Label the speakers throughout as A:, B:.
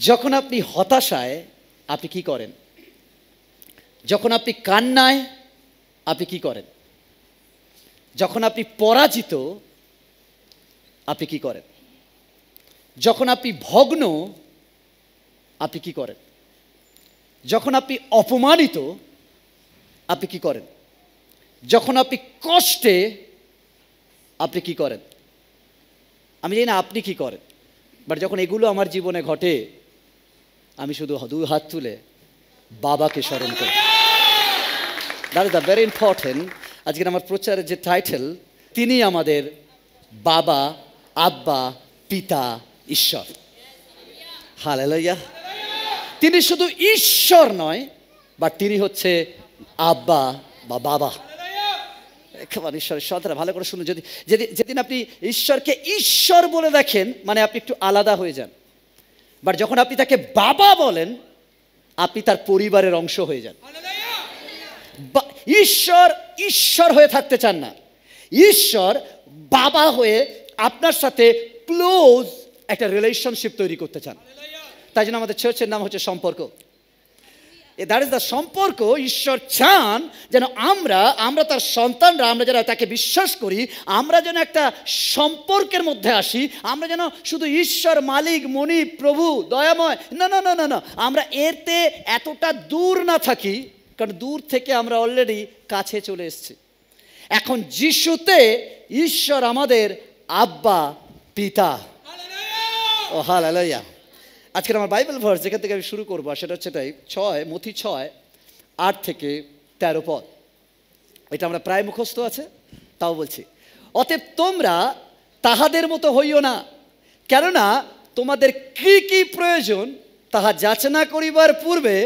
A: যখন আপনি হতাশায় আপনি কি করেন? যখন আপনি কান্নায় আপনি কি করেন? যখন আপনি পরাজিত আপনি কি করেন? যখন আপনি ভগ্ন আপনি কি করেন? যখন আপনি অপমানিত আপনি কি করেন? যখন আপনি কষ্টে আপনি কি করেন? আমি জানি না আপনি কি করেন, বাট যখন এগুলো আমার জীবনে ঘটে আমি শুধু দুই হাত তুলে বাবাকে স্মরণ করি। That is the very important. আজকের আমার প্রচারের যে টাইটেল, তিনি আমাদের বাবা, আব্বা, পিতা, ঈশ্বর। হালেলুয়া। তিনি শুধু ঈশ্বর নয়, বাট তিনি হচ্ছে আব্বা বা বাবা। ঈশ্বরের সন্তান, ভালো করে শুনুন। যেদিন আপনি ঈশ্বরকে ঈশ্বর বলে দেখেন, মানে আপনি একটু আলাদা হয়ে যান। বাট যখন আপনি তাকে বাবা বলেন, আপনি তার পরিবারের অংশ হয়ে যান। ঈশ্বর ঈশ্বর হয়ে থাকতে চান না, ঈশ্বর বাবা হয়ে আপনার সাথে ক্লোজ একটা রিলেশনশিপ তৈরি করতে চান। তাই জন্য আমাদের চার্চের নাম হচ্ছে সম্পর্ক। দ্যাট ইজ দ্য সম্পর্ক। ঈশ্বর চান যেন আমরা তার সন্তানরা, আমরা যারা তাকে বিশ্বাস করি, আমরা যেন একটা সম্পর্কের মধ্যে আসি। আমরা যেন শুধু ঈশ্বর মালিক, মনি, প্রভু, দয়াময়, না না না না না, আমরা এতে এতটা দূর না থাকি, কারণ দূর থেকে আমরা অলরেডি কাছে চলে এসেছি। এখন যিশুতে ঈশ্বর আমাদের আব্বা, পিতা। ও হালেলুয়া। আজকের আমার বাইবেল ভার্স যেখান থেকে আমি শুরু করবো, সেটা হচ্ছে এটাই, মথি 6:8-13 পদ। এটা আমরা প্রায় মুখস্থ আছে, তাও বলছি। অতএব তোমরা তাহাদের মতো হইও না, কেননা তোমাদের কি কি প্রয়োজন তাহা যাচনা করিবার পূর্বে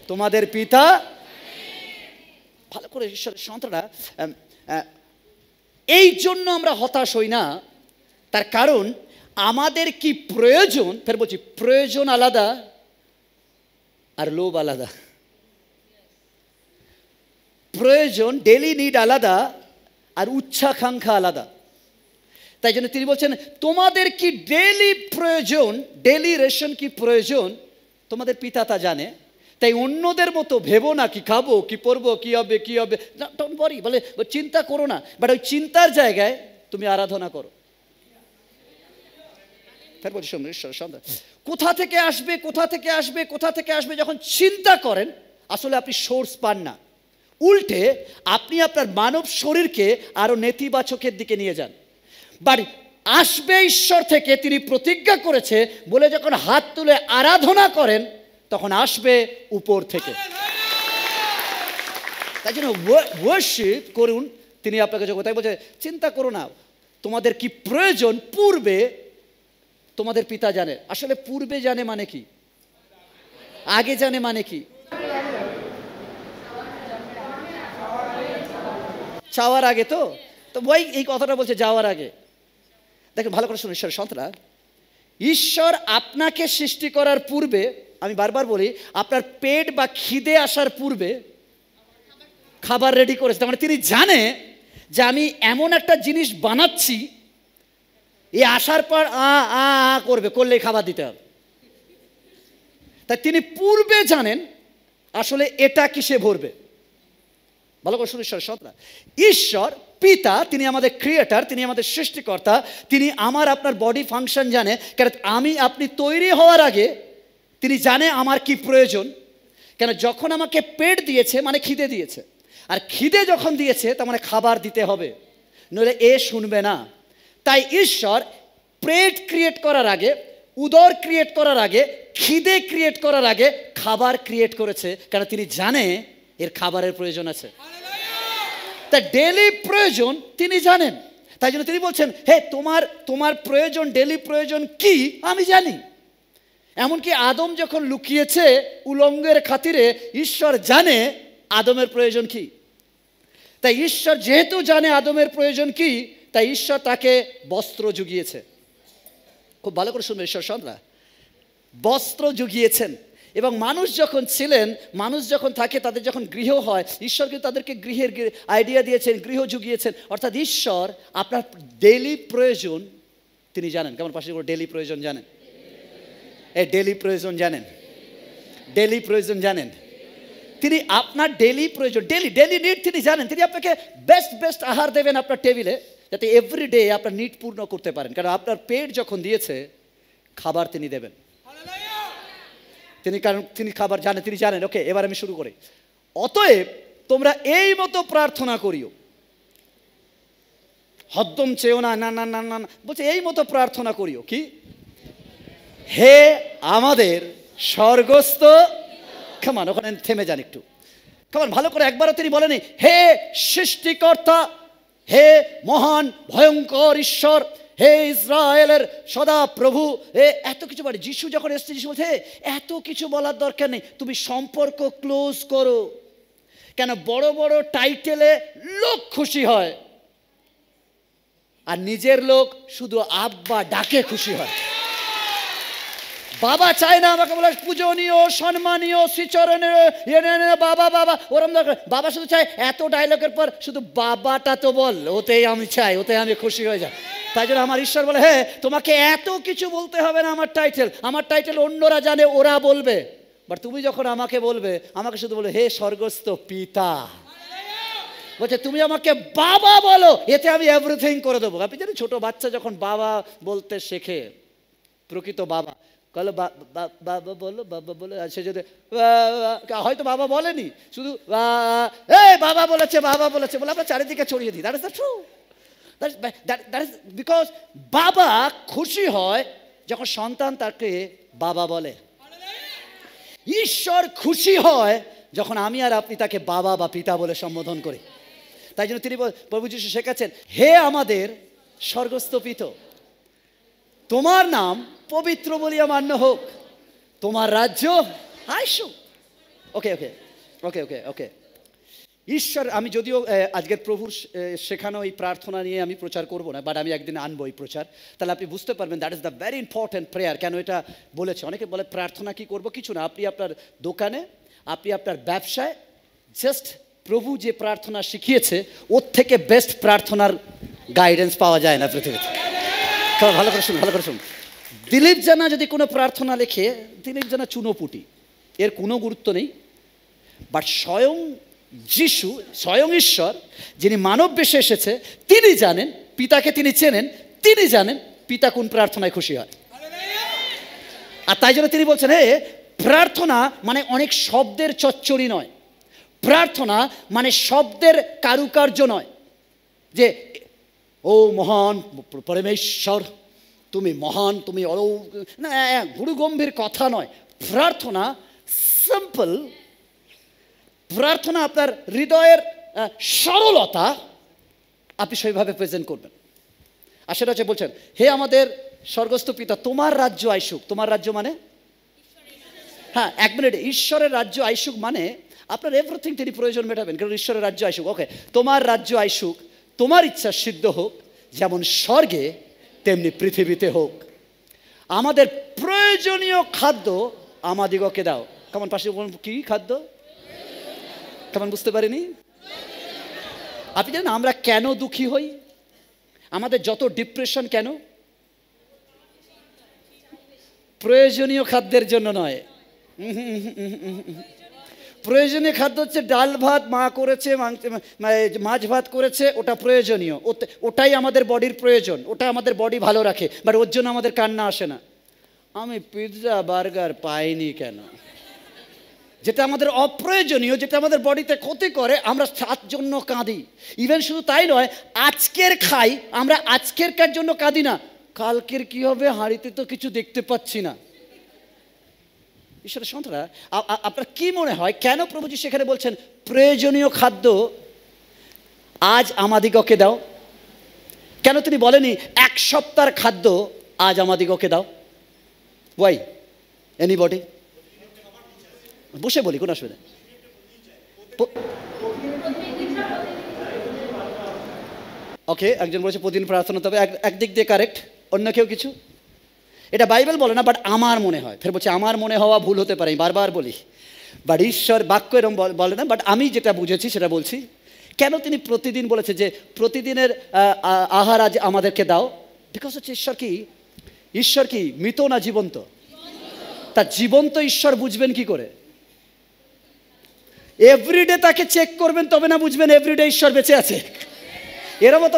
A: তোমাদের পিতা, ভালো করে ঈশ্বরের সন্তানরা, এই জন্য আমরা হতাশ হই না। তার কারণ আমাদের কি প্রয়োজন, ফের বলছি, প্রয়োজন আলাদা আর লোভ আলাদা। প্রয়োজন, ডেলি নিড আলাদা আর উচ্চাকাঙ্ক্ষা আলাদা। তাই জন্য তিনি বলছেন তোমাদের কি ডেলি প্রয়োজন, ডেলি রেশন কি প্রয়োজন, তোমাদের পিতা তা জানে। তাই অন্যদের মতো ভেবো না কি খাবো, কি পরবো, কি হবে কি হবে, ডোন্ট ওয়ারি, বলে চিন্তা করো না। বাট ওই চিন্তার জায়গায় তুমি আরাধনা করো। কোথা থেকে আসবে, কোথা থেকে আসবে, কোথা থেকে আসবে, যখন চিন্তা করেন আসলে আপনি সোর্স পান না। উল্টে আপনি আপনার মানব শরীরকে আরো নেতিবাচকের দিকে নিয়ে যান। বাট আসবে ঈশ্বর থেকে, তিনি প্রতিজ্ঞা করেছে বলে যখন হাত তুলে আরাধনা করেন তখন আসবে উপর থেকে। তাই জন্য ওয়ার্শিপ করুন, তিনি আপনাকে যখন, তাই বলছে চিন্তা করো না তোমাদের কি প্রয়োজন, পূর্বে তোমাদের পিতা জানে। আসলে পূর্বে জানে মানে কি, আগে জানে মানে কি? চাওয়ার আগে। তো ওই এই কথাটা বলছে যাওয়ার আগে। দেখেন ভালো করে শুনুন ঈশ্বরের সন্তানরা, ঈশ্বর আপনাকে সৃষ্টি করার পূর্বে, আমি বারবার বলি, আপনার পেট বা খিদে আসার পূর্বে খাবার রেডি করেছে। তার মানে তিনি জানে যে আমি এমন একটা জিনিস বানাচ্ছি, এ আসার পর করবে, করলেই খাবার দিতে হবে। তাই তিনি পূর্বে জানেন আসলে এটা কিসে ভরবে। ভালো করে শুনুন ঈশ্বরের সন্তান, ঈশ্বর পিতা, তিনি আমাদের ক্রিয়েটার, তিনি আমাদের সৃষ্টিকর্তা। তিনি আমার আপনার বডি ফাংশন জানে, কারণ আপনি তৈরি হওয়ার আগে তিনি জানে আমার কি প্রয়োজন। কেন, যখন আমাকে পেট দিয়েছে মানে খিদে দিয়েছে, আর খিদে যখন দিয়েছে তার মানে খাবার দিতে হবে, নইলে শুনবে না। তাই ঈশ্বর পেট ক্রিয়েট করার আগে, উদর ক্রিয়েট করার আগে, খিদে ক্রিয়েট করার আগে খাবার ক্রিয়েট করেছে, কারণ তিনি জানে এর খাবারের প্রয়োজন আছে। তা ডেলি প্রয়োজন তিনি জানেন। তাই জন্য তিনি বলছেন হে তোমার প্রয়োজন, ডেলি প্রয়োজন কি আমি জানি। এমনকি আদম যখন লুকিয়েছে উলঙ্গের খাতিরে, ঈশ্বর জানে আদমের প্রয়োজন কি। তাই ঈশ্বর যেহেতু জানে আদমের প্রয়োজন কি, তাই ঈশ্বর তাকে বস্ত্র জুগিয়েছে। খুব ভালো করে শুনবে ঈশ্বর সন্তানরা, বস্ত্র জুগিয়েছেন। এবং মানুষ যখন ছিলেন, মানুষ যখন থাকে, তাদের যখন গৃহ হয়, ঈশ্বর কিন্তু তাদেরকে গৃহের আইডিয়া দিয়েছেন, গৃহ জুগিয়েছেন। অর্থাৎ ঈশ্বর আপনার ডেলি প্রয়োজন তিনি জানেন। কেমন পাশে ডেলি প্রয়োজন জানেন? এই ডেলি প্রয়োজন জানেন? ডেলি প্রয়োজন জানেন? তিনি আপনার ডেলি প্রয়োজন, ডেলি নিড তিনি জানেন। তিনি আপনাকে বেস্ট আহার দেবেন আপনার টেবিলে, যাতে এভরিডে আপনার নিড পূর্ণ করতে পারেন। কারণ আপনার পেট যখন দিয়েছে, খাবার তিনি দেবেন। তিনি খাবার জানেন, তিনি জানেন। ওকে, এবার আমি শুরু করি। অতএব তোমরা এই মতো প্রার্থনা করিও, হদ্দম চেয়েও না, না না না না বলছে, এই মতো প্রার্থনা করিও। কি? হে আমাদের স্বর্গস্থ, কেমন ওখানে থেমে যান একটু, কেমন ভালো করে একবারও তিনি বলেনি হে সৃষ্টিকর্তা, হে মহান ভয়ঙ্কর ঈশ্বর, হে ইসরায়েলের সদা প্রভু, এত কিছু বলে। যিশু যখন এসছে, যিশু বলছে এত কিছু বলার দরকার নেই, তুমি সম্পর্ক ক্লোজ করো। কেন? বড় বড় টাইটেলে লোক খুশি হয়, আর নিজের লোক শুধু আব্বা ডাকে খুশি হয়। বাবা চায় না আমাকে বলে পূজনীয়, সম্মানীয়, শ্রীচরণীয়, বাবা বাবা ওরম দরকার। বাবা শুধু চায় এত ডায়লগের পর শুধু বাবাটা তো বল, ওতেই আমি চাই, ওতে আমি খুশি হয়ে যাই। তাই জন্য আমার ঈশ্বর বলে, হ্যাঁ তোমাকে এত কিছু বলতে হবে না। আমার টাইটেল অন্যরা জানে, ওরা বলবে, বাট তুমি যখন আমাকে বলবে, আমাকে শুধু বলবে হে স্বর্গস্থ পিতা। বলছে তুমি আমাকে বাবা বলো, এতে আমি এভরিথিং করে দেবো। আপনি জানেন ছোট বাচ্চা যখন বাবা বলতে শেখে, প্রকৃত বাবা বলো বাবা বলো, বাবা বলে, সে যদি হয়তো বাবা বলেনি, শুধু বাবা বলেছে বলে আমরা চারিদিকে ছড়িয়ে দিই। That is the true. That is because বাবা খুশি হয় যখন সন্তান তাকে বাবা বলে। ঈশ্বর খুশি হয় যখন আমি আর আপনি তাকে বাবা বা পিতা বলে সম্বোধন করি। তাই জন্য তিনি প্রভু যিশু শেখাচ্ছেন, হে আমাদের স্বর্গস্থ পিতা, তোমার নাম পবিত্র বলিয়া মান্য হোক, তোমার রাজ্য আসুক। ওকে ওকে ওকে ওকে ওকে ঈশ্বর, আমি যদিও আজকের প্রভুর শেখানো এই প্রার্থনা নিয়ে আমি প্রচার করব না, বাট আমি একদিন আনবো এই প্রচার, তাহলে আপনি বুঝতে পারবেন that is the very important prayer. কেন এটা বলেছে? অনেকে বলে প্রার্থনা কি করব, কিছু না। আপনি আপনার দোকানে, আপনি আপনার ব্যবসায় জাস্ট প্রভু যে প্রার্থনা শিখিয়েছে, ওর থেকে বেস্ট প্রার্থনার গাইডেন্স পাওয়া যায় না পৃথিবীতে। ভালো করে শুনুন। দিলীপ জানা যদি কোনো প্রার্থনা লেখে, দিলীপ জানা চুনোপুটি, এর কোনো গুরুত্ব নেই। বাট স্বয়ং যিশু, স্বয়ং ঈশ্বর যিনি মানব বেশে এসেছে, তিনি জানেন, পিতাকে তিনি চেনেন, তিনি জানেন পিতা কোন প্রার্থনায় খুশি হয়। আর তাই জন্য তিনি বলছেন, হে প্রার্থনা মানে অনেক শব্দের চচ্চড়ি নয়, প্রার্থনা মানে শব্দের কারুকার্য নয়, যে ও মহান পরমেশ্বর তুমি মহান, তুমি না, গুরু গম্ভীর কথা নয়। প্রার্থনা সিম্পল, প্রার্থনা আপনার হৃদয়ের সরলতা আপনি সেইভাবে প্রেজেন্ট করবেন। আর সেটা হচ্ছে বলছেন, হে আমাদের স্বর্গস্থ পিতা, তোমার রাজ্য আইসুক। তোমার রাজ্য মানে, হ্যাঁ এক মিনিট, ঈশ্বরের রাজ্য আইসুক মানে আপনার এভরিথিং তিনি প্রয়োজন মেটাবেন, কারণ ঈশ্বরের রাজ্য আইসুক। ওকে, তোমার রাজ্য আইসুক, তোমার ইচ্ছা সিদ্ধ হোক, যেমন স্বর্গে তেমনি পৃথিবীতে হোক। আমাদের প্রয়োজনীয় খাদ্য আমাদিগকে দাও। কেমন পাশে কি খাদ্য? কেমন বুঝতে পারিনি? আপনি জানেন আমরা কেন দুঃখী হই? আমাদের যত ডিপ্রেশন কেন? প্রয়োজনীয় খাদ্যের জন্য নয়। প্রয়োজনীয় খাদ্য হচ্ছে ডাল ভাত, মা করেছে, মাছ ভাত করেছে, ওটা প্রয়োজনীয়, ওটাই আমাদের বডির প্রয়োজন, ওটা আমাদের বডি ভালো রাখে, বাট ওর জন্য আমাদের কান্না আসে না, আমি পিৎজা বার্গার পাইনি কেন। যেটা আমাদের অপ্রয়োজনীয়, যেটা আমাদের বডিতে ক্ষতি করে, আমরা তার জন্য কাঁদি। ইভেন শুধু তাই নয়, আজকের খাই, আমরা আজকের কার জন্য কাঁদি না, কালকের কি হবে, হাঁড়িতে তো কিছু দেখতে পাচ্ছি না। ঈশ্বরের সন্তানরা, আপনার কি মনে হয় কেন প্রভুজি সেখানে বলছেন প্রয়োজনীয় খাদ্য আজ আমাদিগকে দাও? কেন তিনি বলেনি এক সপ্তাহের খাদ্য আজ আমাদিগকে দাও? ওয়াই? এনিবডি? বসে বলি, কোনো অসুবিধা। ওকে, একজন বলেছে প্রতিদিন প্রার্থনা, তবে একদিক দিয়ে কারেক্ট, অন্য কেউ কিছু, এটা বাইবেল বলে না, বাট আমার মনে হয়, ফের বলছে আমার মনে হওয়া ভুল হতে পারে, বারবার বলি, বাট ঈশ্বর বাক্য এরকম বলে না, বাট আমি যেটা বুঝেছি সেটা বলছি। কেন তিনি প্রতিদিন বলেছে যে প্রতিদিনের আহার আজ আমাদেরকে দাও? বিকজ হচ্ছে ঈশ্বর কি মৃত না জীবন্ত? তা জীবন্ত ঈশ্বর বুঝবেন কি করে? এভরিডে তাকে চেক করবেন, তবে না বুঝবেন এভরিডে ঈশ্বর বেঁচে আছে। এর মতো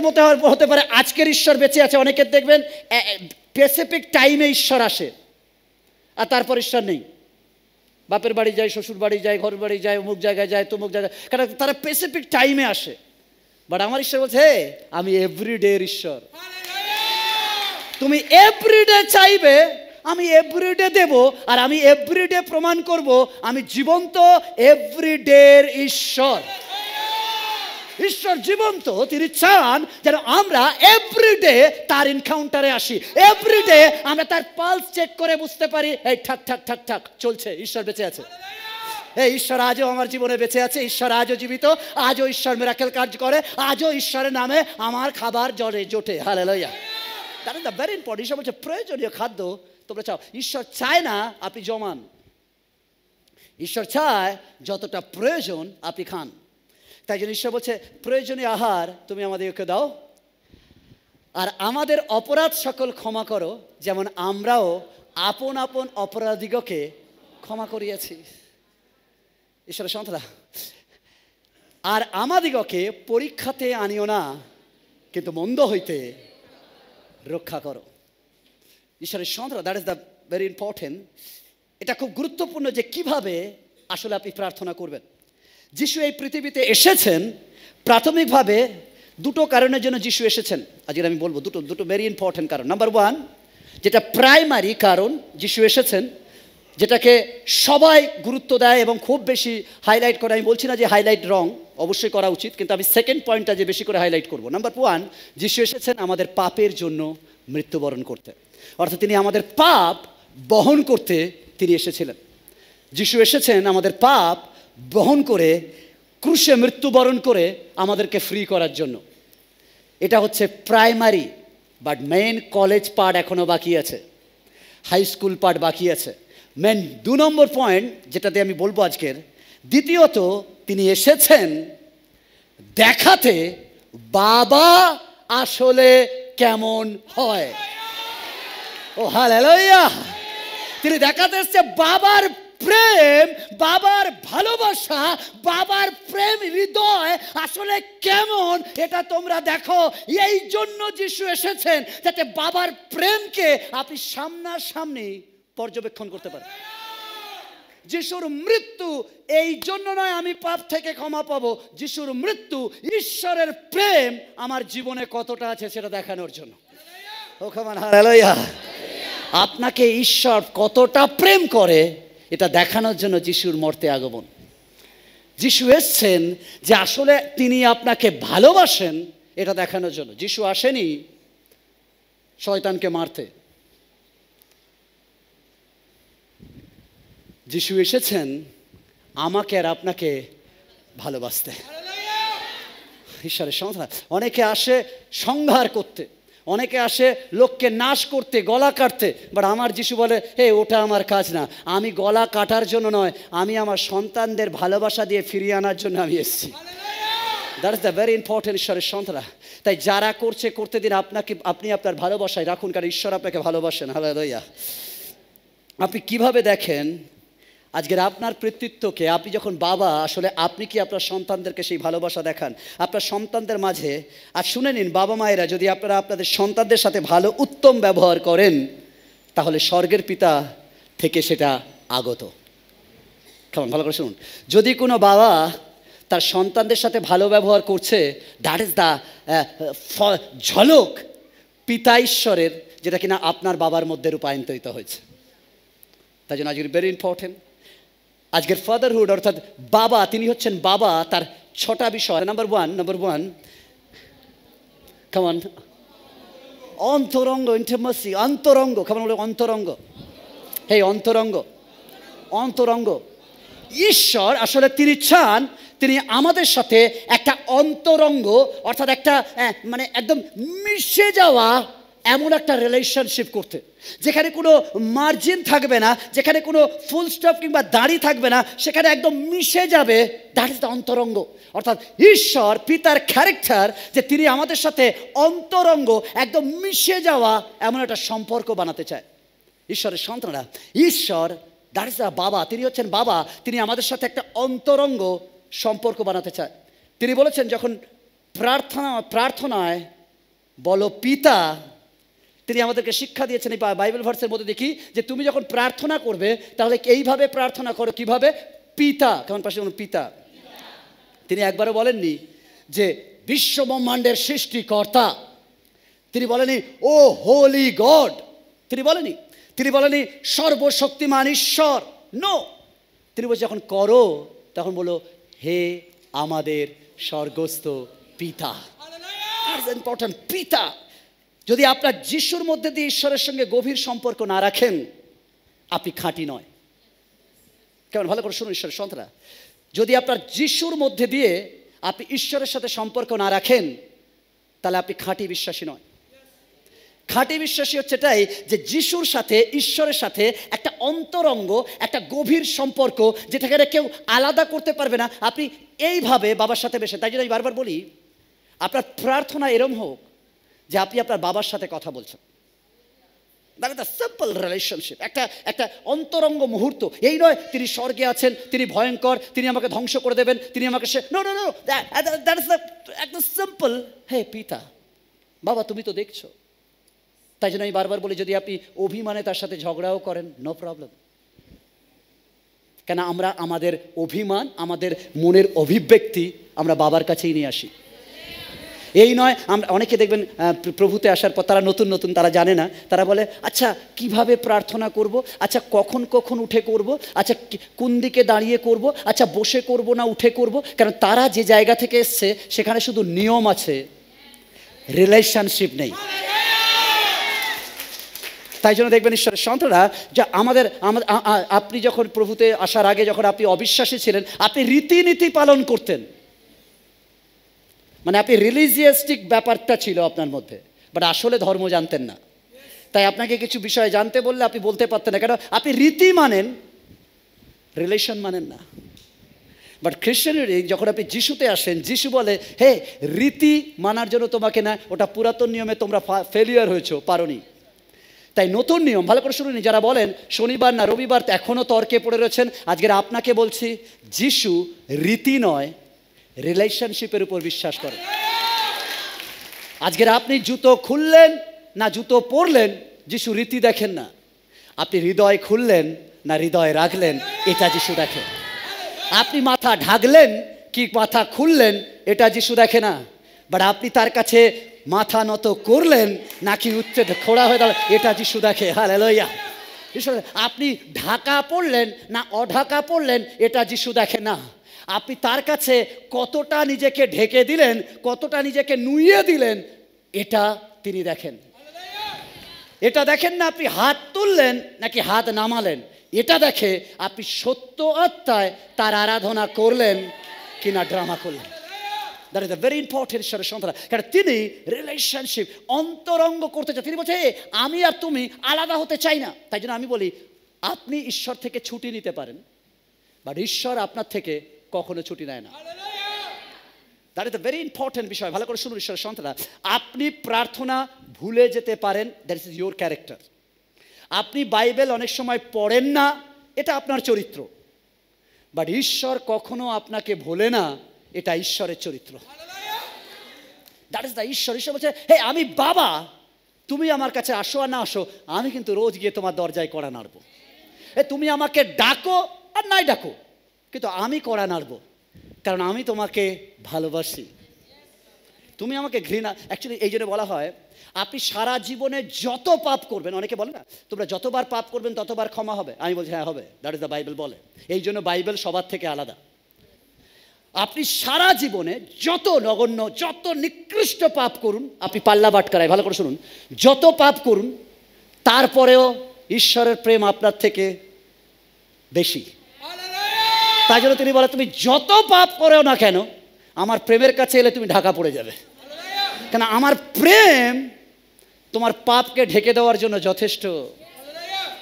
A: হতে পারে আজকের ঈশ্বর বেঁচে আছে, অনেকের দেখবেন স্পেসিফিক টাইমে ঈশ্বর আসে আর তারপর ঈশ্বর নেই। বাপের বাড়ি যায়, শ্বশুর বাড়ি যায়, ঘর বাড়ি যায়, অমুক জায়গায় যায়, তমুক জায়গায়, কারণ তারা স্পেসিফিক টাইমে আসে। বাট আমার ঈশ্বর বলছে, হে আমি এভরিডে ঈশ্বর। তুমি এভরিডে চাইবে, আমি এভরিডে দেব, আর আমি এভরিডে প্রমাণ করব আমি জীবন্ত এভরিডের ঈশ্বর। ঈশ্বর জীবন্ত, তিনি চান যেন আমরা এভরিডে তার এনকাউন্টারে আসি, এভরিডে আমরা তার পালস চেক করে বুঝতে পারি এই ঠাক ঠাক ঠাক ঠাক চলছে, ঈশ্বর বেঁচে আছে। এই ঈশ্বর আজও আমার জীবনে বেঁচে আছে, ঈশ্বর আজও জীবিত, আজও ঈশ্বর মিরাকেল কাজ করে, আজও ঈশ্বরের নামে আমার খাবার জোটে। Hallelujah. That is the very important. ঈশ্বর বলছে প্রয়োজনীয় খাদ্য তোমরা চাও। ঈশ্বর চায় না আপনি জমান, ঈশ্বর চায় যতটা প্রয়োজন আপনি খান। তাই জন্য ঈশ্বর বলছে প্রয়োজনীয় আহার তুমি আমাদেরকে দাও, আর আমাদের অপরাধ সকল ক্ষমা করো, যেমন আমরাও আপন আপন অপরাধীগকে ক্ষমা করিয়াছি। ঈশ্বরের সন্তানরা, আর আমাদিগকে পরীক্ষাতে আনিও না, কিন্তু মন্দ হইতে রক্ষা করো। ঈশ্বরের সন্তানরা, that is the very important. এটা খুব গুরুত্বপূর্ণ যে কিভাবে আসলে আপনি প্রার্থনা করবেন। যিশু এই পৃথিবীতে এসেছেন প্রাথমিকভাবে দুটো কারণের জন্য যিশু এসেছেন। আজকে আমি বলবো দুটো ভেরি ইম্পর্টেন্ট কারণ। নাম্বার ওয়ান, যেটা প্রাইমারি কারণ যিশু এসেছেন, যেটাকে সবাই গুরুত্ব দেয় এবং খুব বেশি হাইলাইট করে। আমি বলছি না যে হাইলাইট রং, অবশ্যই করা উচিত, কিন্তু আমি সেকেন্ড পয়েন্টটা যে বেশি করে হাইলাইট করবো। নাম্বার ওয়ান, যিশু এসেছেন আমাদের পাপের জন্য মৃত্যুবরণ করতে, অর্থাৎ তিনি আমাদের পাপ বহন করতে তিনি এসেছিলেন। যিশু এসেছেন আমাদের পাপ বহন করে ক্রুশে মৃত্যুবরণ করে আমাদেরকে ফ্রি করার জন্য। এটা হচ্ছে primary, but main college part এখনও বাকি আছে, হাই স্কুল পার্ট বাকি আছে। মেন 2 নম্বর পয়েন্ট যেটাতে আমি বলবো আজকের, দ্বিতীয়ত তিনি এসেছেন দেখাতে বাবা আসলে কেমন হয়। ও হালেলুয়া। তিনি দেখাতে এসেছে বাবার প্রেম, বাবার ভালোবাসা, বাবার প্রেম হৃদয় আসলে কেমন এটা তোমরা দেখো। এই জন্য যিশু এসেছেন যাতে বাবার প্রেমকে আপনি সামনাসামনি পর্যবেক্ষণ করতে পারেন। যিশুর মৃত্যু এই জন্য নয় আমি পাপ থেকে ক্ষমা পাবো, যিশুর মৃত্যু ঈশ্বরের প্রেম আমার জীবনে কতটা আছে সেটা দেখানোর জন্য। ও কামান হালেলুয়া। আপনাকে ঈশ্বর কতটা প্রেম করে এটা দেখানোর জন্য যিশুর মর্তে আগমন। যিশু এসছেন যে আসলে তিনি আপনাকে ভালোবাসেন এটা দেখানোর জন্য। যিশু আসেনি শয়তানকে মারতে, যিশু এসেছেন আমাকে আর আপনাকে ভালোবাসতে। ঈশ্বরের সন্তান, অনেকে আসে সংহার করতে, অনেকে আসে লোককে নাশ করতে, গলা কাটতে, বাট আমার যিশু বলে হে ওটা আমার কাজ না, আমি গলা কাটার জন্য নয়, আমি আমার সন্তানদের ভালোবাসা দিয়ে ফিরিয়ে আনার জন্য আমি এসেছি। That is the very important. ঈশ্বরের সন্তানরা, তাই যারা করতে দিন, আপনি আপনার ভালোবাসায় রাখুন, কারণ ঈশ্বর আপনাকে ভালোবাসেন। হালেলুয়া। আপনি কিভাবে দেখেন আজকের আপনার কৃতিত্বকে? আপনি যখন বাবা, আসলে আপনি কি আপনার সন্তানদেরকে সেই ভালোবাসা দেখান আপনার সন্তানদের মাঝে? আর শুনে নিন বাবা মায়েরা, যদি আপনারা আপনাদের সন্তানদের সাথে ভালো উত্তম ব্যবহার করেন তাহলে স্বর্গের পিতা থেকে সেটা আগত। কেমন? ভালো করে শুনুন। যদি কোনো বাবা তার সন্তানদের সাথে ভালো ব্যবহার করছে, দ্যাট ইজ দ্য ঝলক পিতা ঈশ্বরের, যেটা কিনা আপনার বাবার মধ্যে রূপান্তরিত হয়েছে। তাই জন্য আজকের ভেরি ইম্পর্টেন্ট, আজকের ফাদারহুড অর্থাৎ বাবা, তিনি হচ্ছেন বাবা। তার 6টা বিষয়। নাম্বার ওয়ান, কেমন? অন্তরঙ্গ, ইন্টিমেসি, অন্তরঙ্গ। কেমন বলে? অন্তরঙ্গ। হে অন্তরঙ্গ। ঈশ্বর আসলে তিনি চান তিনি আমাদের সাথে একটা অন্তরঙ্গ, অর্থাৎ একটা মানে একদম মিশে যাওয়া এমন একটা রিলেশনশিপ করতে, যেখানে কোনো মার্জিন থাকবে না, যেখানে কোনো ফুল স্টপ কিংবা দাড়ি থাকবে না, সেখানে একদম মিশে যাবে। দ্যাট ইজ দ্য অন্তরঙ্গ। অর্থাৎ ঈশ্বর পিতার ক্যারেক্টার যে তিনি আমাদের সাথে অন্তরঙ্গ, একদম মিশে যাওয়া এমন একটা সম্পর্ক বানাতে চায়। ঈশ্বরের সন্তানরা, ঈশ্বর দ্যাট ইজ দ্য বাবা, তিনি হচ্ছেন বাবা। তিনি আমাদের সাথে একটা অন্তরঙ্গ সম্পর্ক বানাতে চায়। তিনি বলেছেন যখন প্রার্থনায় বলো পিতা, তিনি আমাদেরকে শিক্ষা দিয়েছেন এই বাইবেল ভার্সের মধ্যে দেখি যে তুমি যখন প্রার্থনা করবে তাহলে এইভাবে প্রার্থনা করো। কিভাবে? পিতা। কেমন পাশে বলুন পিতা। তিনি একবারও বলেননি যে বিশ্ব ব্রহ্মাণ্ডের সৃষ্টিকর্তা, তিনি বলেনি ও হোলি গড, তিনি বলেনি সর্বশক্তিমান ঈশ্বর। নো, তিনি বলছে যখন করো তখন বলো হে আমাদের স্বর্গস্থ পিতা। ইম্পর্টেন্ট, পিতা। যদি আপনার যিশুর মধ্যে দিয়ে ঈশ্বরের সঙ্গে গভীর সম্পর্ক না রাখেন, আপনি খাঁটি নয়। কেমন ভালো করে শুনুন ঈশ্বরের সন্তানরা, যদি আপনার যিশুর মধ্যে দিয়ে আপনি ঈশ্বরের সাথে সম্পর্ক না রাখেন, তাহলে আপনি খাঁটি বিশ্বাসী নয়। খাঁটি বিশ্বাসী হচ্ছে এটাই যে যিশুর সাথে, ঈশ্বরের সাথে একটা অন্তরঙ্গ, একটা গভীর সম্পর্ক, যেটাকে কেউ আলাদা করতে পারবে না। আপনি এইভাবে বাবার সাথে বেশে, তাই জন্য আমি বারবার বলি আপনার প্রার্থনা এরম হোক যে আপনি আপনার বাবার সাথে কথা বলছেন। That is the simple relationship, একটা অন্তরঙ্গ মুহূর্ত। এই নয় তিনি স্বর্গে আছেন, তিনি ভয়ঙ্কর, তিনি আমাকে ধ্বংস করে দেবেন, তিনি আমাকে no no no, that is the একদম সিম্পল, হে পিতা, বাবা তুমি তো দেখছো। তাই জন্য আমি বারবার বলি যদি আপনি অভিমানে তার সাথে ঝগড়াও করেন, নো প্রবলেম। কেন আমরা আমাদের অভিমান, আমাদের মনের অভিব্যক্তি আমরা বাবার কাছেই নিয়ে আসি। এই নয়, আমরা অনেকে দেখবেন প্রভুতে আসার পর তারা নতুন তারা জানে না, তারা বলে আচ্ছা কিভাবে প্রার্থনা করব, আচ্ছা কখন উঠে করব, আচ্ছা কোন দিকে দাঁড়িয়ে করব, আচ্ছা বসে করব না উঠে করব। কারণ তারা যে জায়গা থেকে এসছে সেখানে শুধু নিয়ম আছে, রিলেশনশিপ নেই। তাই জন্য দেখবেন ঈশ্বরের সন্তানরা যা আমাদের আপনি যখন প্রভুতে আসার আগে যখন আপনি অবিশ্বাসী ছিলেন, আপনি রীতিনীতি পালন করতেন, মানে আপনি রিলিজিয়াস্টিক ব্যাপারটা ছিল আপনার মধ্যে, বাট আসলে ধর্ম জানতেন না। তাই আপনাকে কিছু বিষয় জানতে বললে আপনি বলতে পারতেন না, কেন আপনি রীতি মানেন, রিলেশন মানেন না। বাট খ্রিস্টানেরই যখন আপনি যিশুতে আসেন, যিশু বলে হে রীতি মানার জন্য তোমাকে না, ওটা পুরাতন নিয়মে তোমরা ফেলিয়ার হয়েছো, পারোনি। তাই নতুন নিয়ম, ভালো করে শুনুন, যারা বলেন শনিবার না রবিবার এখনও তর্কে পড়ে রয়েছেন, আজকের আপনাকে বলছি যিশু রীতি নয়, রিলেশনশিপের উপর বিশ্বাস করেন। আজকের আপনি জুতো খুললেন না জুতো পরলেন, যিশু রীতি দেখেন না। আপনি হৃদয় খুললেন না হৃদয় রাখলেন, এটা যিশু দেখেন। আপনি মাথা ঢাকলেন কি মাথা খুললেন, এটা যিশু দেখে না। বাট আপনি তার কাছে মাথা নত করলেন নাকি উচ্চে খোড়া হয়ে দাঁড়ালেন, এটা যিশু দেখে। হালেলুয়া। আপনি ঢাকা পড়লেন না অঢাকা পড়লেন, এটা যিশু দেখে না। আপনি তার কাছে কতটা নিজেকে ঢেকে দিলেন, কতটা নিজেকে নুইয়ে দিলেন, এটা তিনি দেখেন। এটা দেখেন না আপনি হাত তুললেন নাকি হাত নামালেন, এটা দেখে আপনি সত্য আত্মায় তার আরাধনা করলেন কিনা ড্রামা করলেন। That is the very important ঈশ্বরের সন্তান। কারণ তিনি রিলেশনশিপ অন্তরঙ্গ করতে চান। তিনি বলছে আমি আর তুমি আলাদা হতে চাই না। তাই জন্য আমি বলি আপনি ঈশ্বর থেকে ছুটি নিতে পারেন, বাট ঈশ্বর আপনার থেকে কখনো ছুটি নেয় না। That is the very important বিষয়। ভালো করে শুনুন ঈশ্বরের সন্তানরা, আপনি প্রার্থনা ভুলে যেতে পারেন, দ্যাট ইজ ইয়োর ক্যারেক্টার। আপনি বাইবেল অনেক সময় পড়েন না, এটা আপনার চরিত্র। বাট ঈশ্বর কখনো আপনাকে ভোলে না, এটা ঈশ্বরের চরিত্র। দ্যাট ইজ দ্য ঈশ্বর। ঈশ্বর বলছে হে আমি বাবা, তুমি আমার কাছে আসো আর না আসো, আমি কিন্তু রোজ গিয়ে তোমার দরজায় কড়া নাড়বো। তুমি আমাকে ডাকো আর নাই ডাকো, কিন্তু আমি কড়া নাড়বো, কারণ আমি তোমাকে ভালোবাসি। তুমি আমাকে ঘৃণা, অ্যাকচুয়ালি এই জন্য বলা হয় আপনি সারা জীবনে যত পাপ করবেন, অনেকে বলে না তোমরা যতবার পাপ করবেন ততবার ক্ষমা হবে, আমি বলছি হ্যাঁ হবে। দ্যাট ইজ দ্য বাইবেল বলে। এই জন্য বাইবেল সবার থেকে আলাদা। আপনি সারা জীবনে যত নগণ্য, যত নিকৃষ্ট পাপ করুন, আপনি পাল্লা বাটকারায়, ভালো করে শুনুন, যত পাপ করুন তারপরেও ঈশ্বরের প্রেম আপনার থেকে বেশি। তাই জন্য তিনি বলে তুমি যত পাপ করেও না কেন, আমার প্রেমের কাছে এলে তুমি ঢাকা পড়ে যাবে, কেন আমার প্রেম তোমার পাপকে ঢেকে দেওয়ার জন্য যথেষ্ট।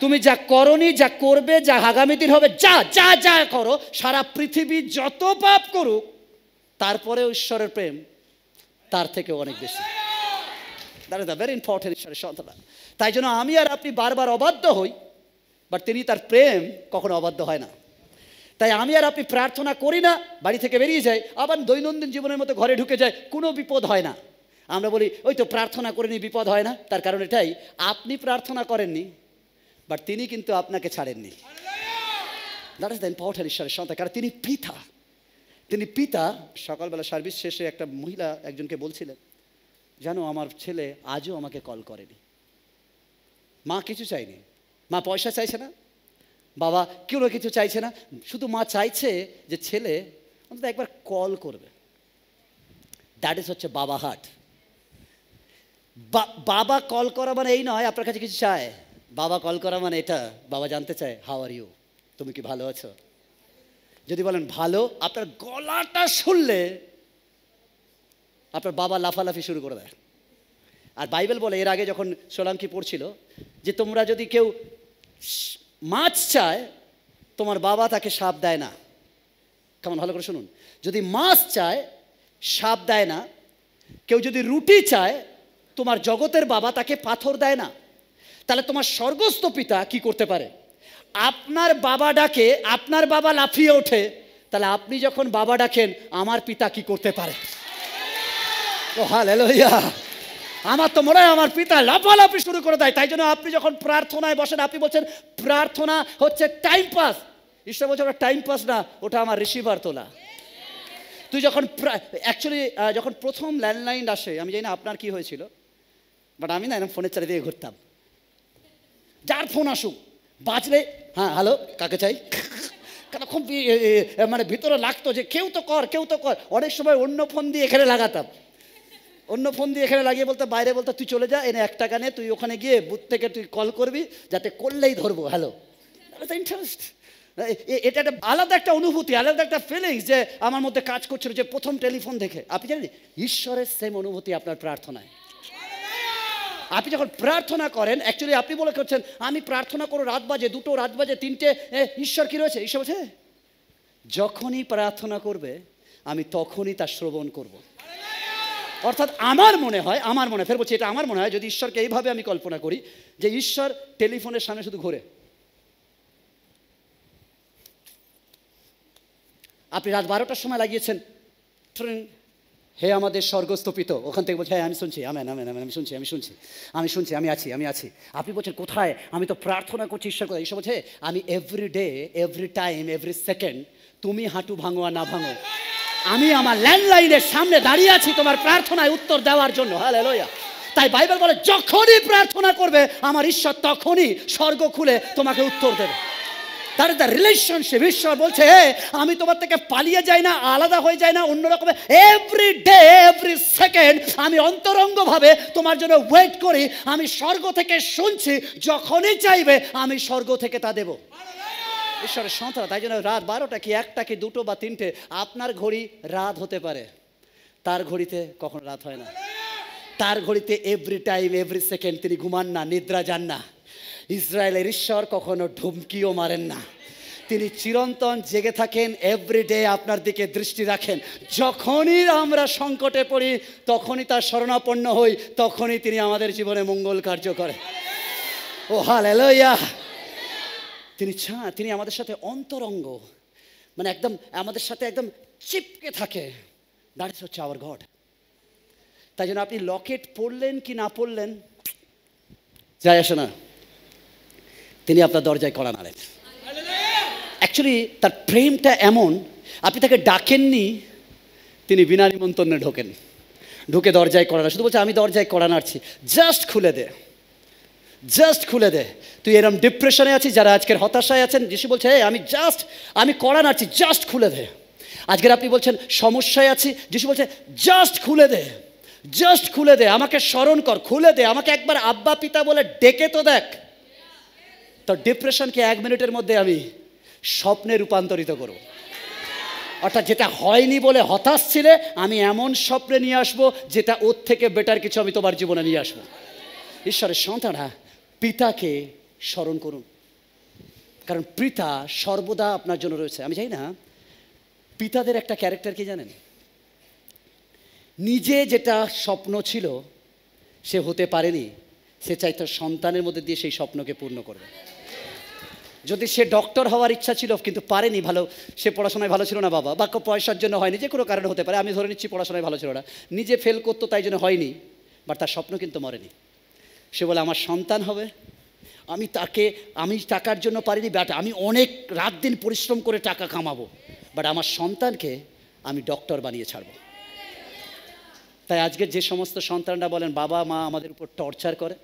A: তুমি যা করনি, যা করবে, যা আগামী দিন হবে, যা যা যা করো, সারা পৃথিবী যত পাপ করুক, তারপরেও ঈশ্বরের প্রেম তার থেকে অনেক বেশি। That is the very important ঈশ্বরের সন্তান। তাই জন্য আমি আর আপনি বারবার অবাধ্য হই, বাট তিনি তার প্রেম কখনো অবাধ্য হয় না। তাই আমি আর আপনি প্রার্থনা করি না, বাড়ি থেকে বেরিয়ে যাই, আবার দৈনন্দিন জীবনের মতো ঘরে ঢুকে যায়, কোনো বিপদ হয় না। আমরা বলি ওই তো প্রার্থনা করিনি, বিপদ হয় না। তার কারণ এটাই, আপনি প্রার্থনা করেননি, বাট তিনি কিন্তু আপনাকে ছাড়েননি। দ্যাট ইজ দ্য ইম্পর্টেন্ট ঈশ্বরের সন্তান, কারণ তিনি পিতা। তিনি পিতা। সকালবেলা সার্ভিস শেষে একটা মহিলা একজনকে বলছিলেন, জানো আমার ছেলে আজও আমাকে কল করেনি। মা কিছু চাইনি, মা পয়সা চাইছে না, বাবা কেউ কিছু চাইছে না, শুধু মা চাইছে যে ছেলে অন্তত একবার কল করবে। দ্যাট ইজ হচ্ছে বাবা হার্ট। বাবা কল করা মানে এই নয় আপনার কাছে কিছু চায়। বাবা কল করা মানে এটা, বাবা জানতে চায় হাউ আর ইউ, তুমি কি ভালো আছো। যদি বলেন ভালো, আপনার গলাটা শুনলে আপনার বাবা লাফালাফি শুরু করে দেয়। আর বাইবেল বলে, এর আগে যখন সোলাঙ্কি পড়ছিল, যে তোমরা যদি কেউ মাছ চায়, তোমার বাবা তাকে সাপ দেয় না। কেমন, ভালো করে শুনুন। যদি মাছ চায়, সাপ দেয় না। কেউ যদি রুটি চায়, তোমার জগতের বাবা তাকে পাথর দেয় না। তাহলে তোমার স্বর্গস্থ পিতা কি করতে পারে? আপনার বাবা ডাকে, আপনার বাবা লাফিয়ে ওঠে, তাহলে আপনি যখন বাবা ডাকেন, আমার পিতা কি করতে পারে? ও হালেলুয়া! আমার তো মনে হয় আমার পিতা লাফালাফি শুরু করে দেয়। তাই জন্য আপনি যখন প্রার্থনায় বসেন, আপনি বলছেন প্রার্থনা হচ্ছে টাইম পাস। ঈশ্বর বলছে ওটা টাইম পাস না, ওটা আমার রিসিভার তোলা। তুই যখন অ্যাকচুয়ালি যখন প্রথম ল্যান্ডলাইন আসে, আমি জানি না আপনার কি হয়েছিল, বাট আমি না এরকম ফোনের চারিদিকে ঘুরতাম। যার ফোন আসুক, বাজলে হ্যাঁ হ্যালো, কাকে চাই, খুব মানে ভিতরে লাগতো যে কেউ তো কর, কেউ তো কর। অনেক সময় অন্য ফোন দিয়ে এখানে লাগাতাম, অন্য ফোন দিয়ে এখানে লাগিয়ে বলতো, বাইরে বলতো তুই চলে যা, এনে 1 টাকা নে, তুই ওখানে গিয়ে বুথ থেকে তুই কল করবি, যাতে করলেই ধরবো হ্যালো। ইন্টারেস্ট, এটা একটা আলাদা একটা অনুভূতি, আলাদা একটা ফিলিংস যে আমার মধ্যে কাজ করছিল, যে প্রথম টেলিফোন দেখে। আপনি জানেন ঈশ্বরের সেম অনুভূতি আপনার প্রার্থনায়। আপনি যখন প্রার্থনা করেন, অ্যাকচুয়ালি আপনি বলে করছেন আমি প্রার্থনা করো রাত বাজে 2, রাত বাজে 3, ঈশ্বর কি রয়েছে? ঈশ্বর বলছে যখনই প্রার্থনা করবে আমি তখনই তার শ্রবণ করব। অর্থাৎ আমার মনে হয়, ফের বলছি এটা আমার মনে হয়, যদি ঈশ্বরকে এইভাবে আমি কল্পনা করি যে ঈশ্বর টেলিফোনের সামনে শুধু ঘোরে। আপনি রাত 12টার সময় লাগিয়েছেন, হে আমাদের স্বর্গস্থ পিতা, ওখান থেকে বলছে হ্যাঁ আমি শুনছি, আমেন আমেন আমেন, আমি শুনছি, আমি আছি। আপনি বলছেন কোথায়? আমি তো প্রার্থনা করছি ঈশ্বর কোথায়? ঈশ্বর বলছে আমি every day, every time, every second, তুমি হাঁটু ভাঙো আর না ভাঙো, আমি আমার ল্যান্ডলাইনের সামনে দাঁড়িয়ে আছি তোমার প্রার্থনায় উত্তর দেওয়ার জন্য। হালেলুয়া! তাই বাইবেল বলে যখনই প্রার্থনা করবে আমার ঈশ্বর তখনই স্বর্গ খুলে তোমাকে উত্তর দেবে। That is the relationship. ঈশ্বর বলছে আমি তোমার থেকে পালিয়ে যাই না, আলাদা হয়ে যাই না, অন্যরকম। এভরি ডে, এভরি সেকেন্ড আমি অন্তরঙ্গভাবে তোমার জন্য ওয়েট করি। আমি স্বর্গ থেকে শুনছি, যখনই চাইবে আমি স্বর্গ থেকে তা দেব। ঈশ্বরের সন্তান। তাই জন্য রাত 12টা কি 1টা কি 2 বা 3টে, আপনার ঘড়ি রাত হতে পারে, তার ঘড়িতে কখনো রাত হয় না। তার ঘড়িতে এভরি টাইম, এভরি সেকেন্ড তিনি ঘুমান না, নিদ্রা যান না। ইসরায়েলের ঈশ্বর কখনো ঢুমকিও মারেন না, তিনি চিরন্তন জেগে থাকেন, এভরিডে আপনার দিকে দৃষ্টি রাখেন। যখনই আমরা সংকটে পড়ি, তখনই তার শরণাপন্ন হই, তখনই তিনি আমাদের জীবনে মঙ্গল কার্য করেন। ও হালেলুয়া! তিনি আমাদের সাথে অন্তরঙ্গ, মানে একদম আমাদের সাথে একদম চিপকে থাকে। দ্যাট ইজ হচ্ছে আওয়ার গড। তাই জন্য আপনি লকেট পড়লেন কি না পড়লেন যায় আসে না, তিনি আপনার দরজায় কড়া নাড়েন। অ্যাকচুয়ালি তার প্রেমটা এমন, আপনি তাকে ডাকেননি, তিনি বিনা নিমন্ত্রণে ঢুকে দরজায় কড়া নাড়ে। শুধু বলছে আমি দরজায় কড়া নাড়ছি, জাস্ট খুলে দে, জাস্ট খুলে দে। তুই এরকম ডিপ্রেশনে আছিস, যারা আজকের হতাশায় আছেন, যিশু বলছে আমি কড়া নাড়ছি, জাস্ট খুলে দে। আজকের আপনি বলছেন সমস্যায় আছি, যিশু বলছে জাস্ট খুলে দে, জাস্ট খুলে দে, আমাকে স্মরণ কর, খুলে দে, আমাকে একবার আব্বা পিতা বলে ডেকে তো দেখ। তো ডিপ্রেশনকে 1 মিনিটের মধ্যে আমি স্বপ্নে রূপান্তরিত করব। অর্থাৎ যেটা হয়নি বলে হতাশ ছিলে, আমি এমন স্বপ্নে নিয়ে আসবো যেটা ওর থেকে বেটার কিছু আমি তোমার জীবনে নিয়ে আসবো। ঈশ্বরের সন্তানরা পিতাকে স্মরণ করুন, কারণ পিতা সর্বদা আপনার জন্য রয়েছে। আমি জানি না পিতাদের একটা ক্যারেক্টার কি জানেন? নিজে যেটা স্বপ্ন ছিল সে হতে পারেনি, সে চাই তার সন্তানের মধ্যে দিয়ে সেই স্বপ্নকে পূর্ণ করবে। যদি সে ডক্টর হওয়ার ইচ্ছা ছিল কিন্তু পারেনি, ভালো সে পড়াশোনায় ভালো ছিল না বাবা, বা পয়সার জন্য হয়নি, যে কোনো কারণে হতে পারে, আমি ধরে নিচ্ছি পড়াশোনায় ভালো ছিল না, নিজে ফেল করতো তাই জন্য হয়নি, বাট তার স্বপ্ন কিন্তু মরেনি। সে বলে আমার সন্তান হবে, আমি টাকার জন্য পারিনি, বাট আমি অনেক রাত দিন পরিশ্রম করে টাকা কামাবো, বাট আমার সন্তানকে আমি ডক্টর বানিয়ে ছাড়বো। তাই আজকে যে সমস্ত সন্তানরা বলেন বাবা মা আমাদের উপর টর্চার করে,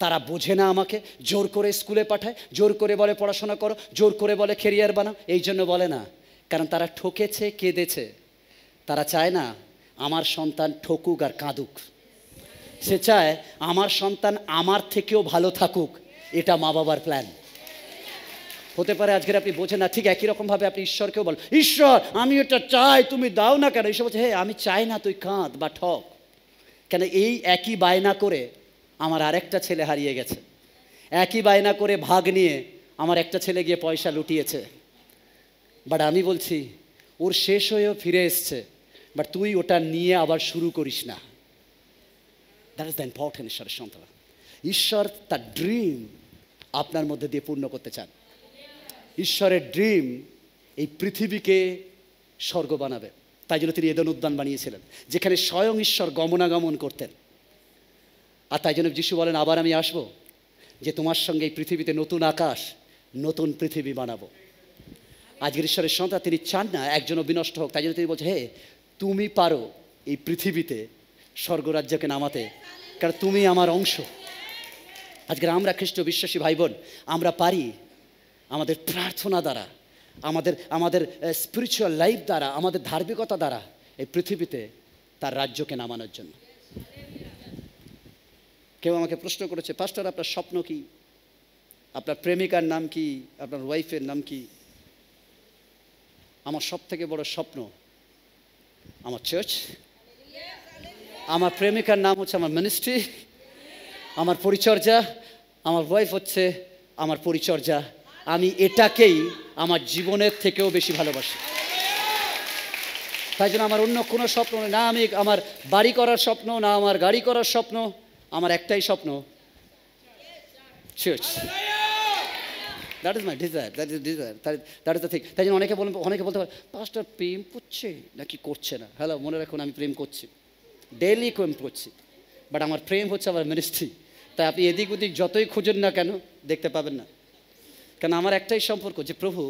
A: তারা বোঝে না, আমাকে জোর করে স্কুলে পাঠায়, জোর করে বলে পড়াশোনা করো, জোর করে বলে কেরিয়ার বানাও, এই জন্য বলে না, কারণ তারা ঠকেছে, কেঁদেছে। তারা চায় না আমার সন্তান ঠকুক আর কাঁদুক, সে চায় আমার সন্তান আমার থেকেও ভালো থাকুক। এটা মা বাবার প্ল্যান হতে পারে। আজকের আপনি বোঝেন না, ঠিক একই রকমভাবে আপনি ঈশ্বরকেও বল, ঈশ্বর আমি এটা চাই, তুমি দাও না কেন? ঈশ্বর বলছে, হে আমি চাই না, তুই কাঁদ বা ঠক কেন? এই একই বায়না করে আমার আরেকটা ছেলে হারিয়ে গেছে, একই বায়না করে ভাগ নিয়ে আমার একটা ছেলে গিয়ে পয়সা লুটিয়েছে, বাট আমি বলছি ওর শেষ হয়েও ফিরে এসছে, বাট তুই ওটা নিয়ে আবার শুরু করিস না। দ্যাট ইজ দ্য ইম্পর্টেন্ট ঈশ্বরের সন্তান। ঈশ্বর তার ড্রিম আপনার মধ্যে দিয়ে পূর্ণ করতে চান। ঈশ্বরের ড্রিম এই পৃথিবীকে স্বর্গ বানাবে। তাই জন্য তিনি এদেন উদ্যান বানিয়েছিলেন, যেখানে স্বয়ং ঈশ্বর গমনাগমন করতেন। আর তাই জন্য যিশু বলেন আবার আমি আসবো, যে তোমার সঙ্গে এই পৃথিবীতে নতুন আকাশ নতুন পৃথিবী বানাবো। আজকের ঈশ্বরের সন্তান তিনি চান না একজনও বিনষ্ট হোক। তাই জন্য তিনি বলছে, হে তুমি পারো এই পৃথিবীতে স্বর্গরাজ্যকে নামাতে, কারণ তুমি আমার অংশ। আজকের আমরা খ্রিস্ট বিশ্বাসী ভাই বোন, আমরা পারি আমাদের প্রার্থনা দ্বারা, আমাদের স্পিরিচুয়াল লাইফ দ্বারা, আমাদের ধার্মিকতা দ্বারা এই পৃথিবীতে তার রাজ্যকে নামানোর জন্য। কেউ আমাকে প্রশ্ন করেছে, পাস্টর আপনার স্বপ্ন কি? আপনার প্রেমিকার নাম কি? আপনার ওয়াইফের নাম কি? আমার সব থেকে বড় স্বপ্ন আমার চার্চ, আমার প্রেমিকার নাম হচ্ছে আমার মিনিস্ট্রি, আমার পরিচর্যা, আমার ওয়াইফ হচ্ছে আমার পরিচর্যা। আমি এটাকেই আমার জীবনের থেকেও বেশি ভালোবাসি। তাই জন্য আমার অন্য কোনো স্বপ্ন না, আমি আমার বাড়ি করার স্বপ্ন না, আমার গাড়ি করার স্বপ্ন, আমার একটাই স্বপ্ন, church. That is my desire, that is desire, that is the thing. তাই জন্য অনেকে বলতে পারে পাস্টর প্রেম করছে নাকি করছে না। হ্যালো, মনে রাখুন আমি প্রেম করছি, ডেইলি প্রেম করছি, বাট আমার প্রেম হচ্ছে আমার মিনিস্ট্রি। তাই আপনি এদিক ওদিক যতই খুঁজুন না কেন দেখতে পাবেন না, কেন আমার একটাই সম্পর্ক, যে প্রভু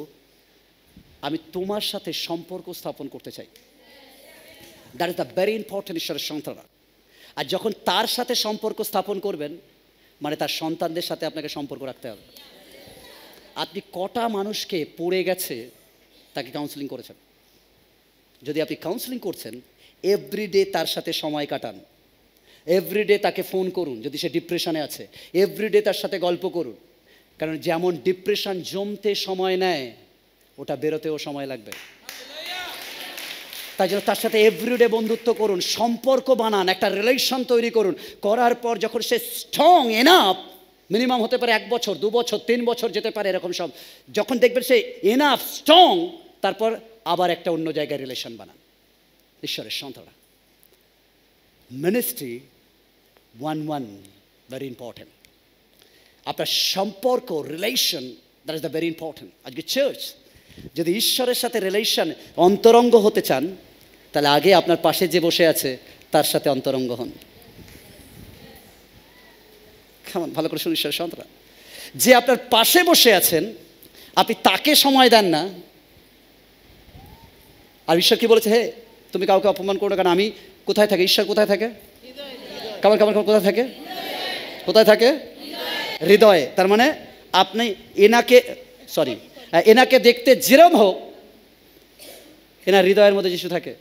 A: আমি তোমার সাথে সম্পর্ক স্থাপন করতে চাই। That is the very important ঈশ্বরের সন্তানরা। আর যখন তার সাথে সম্পর্ক স্থাপন করবেন, মানে তার সন্তানদের সাথে আপনাকে সম্পর্ক রাখতে হবে। আপনি কটা মানুষকে পড়ে গেছে তাকে কাউন্সেলিং করেছেন? যদি আপনি কাউন্সেলিং করছেন, এভরিডে তার সাথে সময় কাটান, এভরিডে তাকে ফোন করুন। যদি সে ডিপ্রেশনে আছে, এভরিডে তার সাথে গল্প করুন, কারণ যেমন ডিপ্রেশন জমতে সময় নেয়, ওটা বেরোতেও সময় লাগবে। তাই জন্য তার সাথে এভরিডে বন্ধুত্ব করুন, সম্পর্ক বানান, একটা রিলেশন তৈরি করুন। করার পর যখন সে স্ট্রং এনাফ, মিনিমাম হতে পারে 1 বছর 2 বছর 3 বছর যেতে পারে, এরকম সব যখন দেখবেন সে এনাফ স্ট্রং, তারপর আবার একটা অন্য জায়গায় রিলেশন বানান। ঈশ্বরের সন্তানরা, মিনিস্ট্রি 1 ভেরি ইম্পর্টেন্ট। আপনার সম্পর্ক, relation, that is the very important. আজকে চার্চ যদি ঈশ্বরের সাথে রিলেশন অন্তরঙ্গ হতে চান, তাহলে আগে আপনার পাশে যে বসে আছে তার সাথে অন্তরঙ্গ হন। কেমন ভালো করে শুনুন ঈশ্বরের সন্তানরা, যে আপনার পাশে বসে আছেন আপনি তাকে সময় দেন না। আর ঈশ্বর কি বলেছে, হে তুমি কাউকে অপমান করো না, কারণ আমি কোথায় থাকে? ঈশ্বর কোথায় থাকে? কেমন কেমন কোথায় থাকে? কোথায় থাকে? হৃদয়ে। তার মানে আপনি এনাকে দেখতে যেরম হোক, এনার হৃদয়ের মধ্যে যিশু থাকে।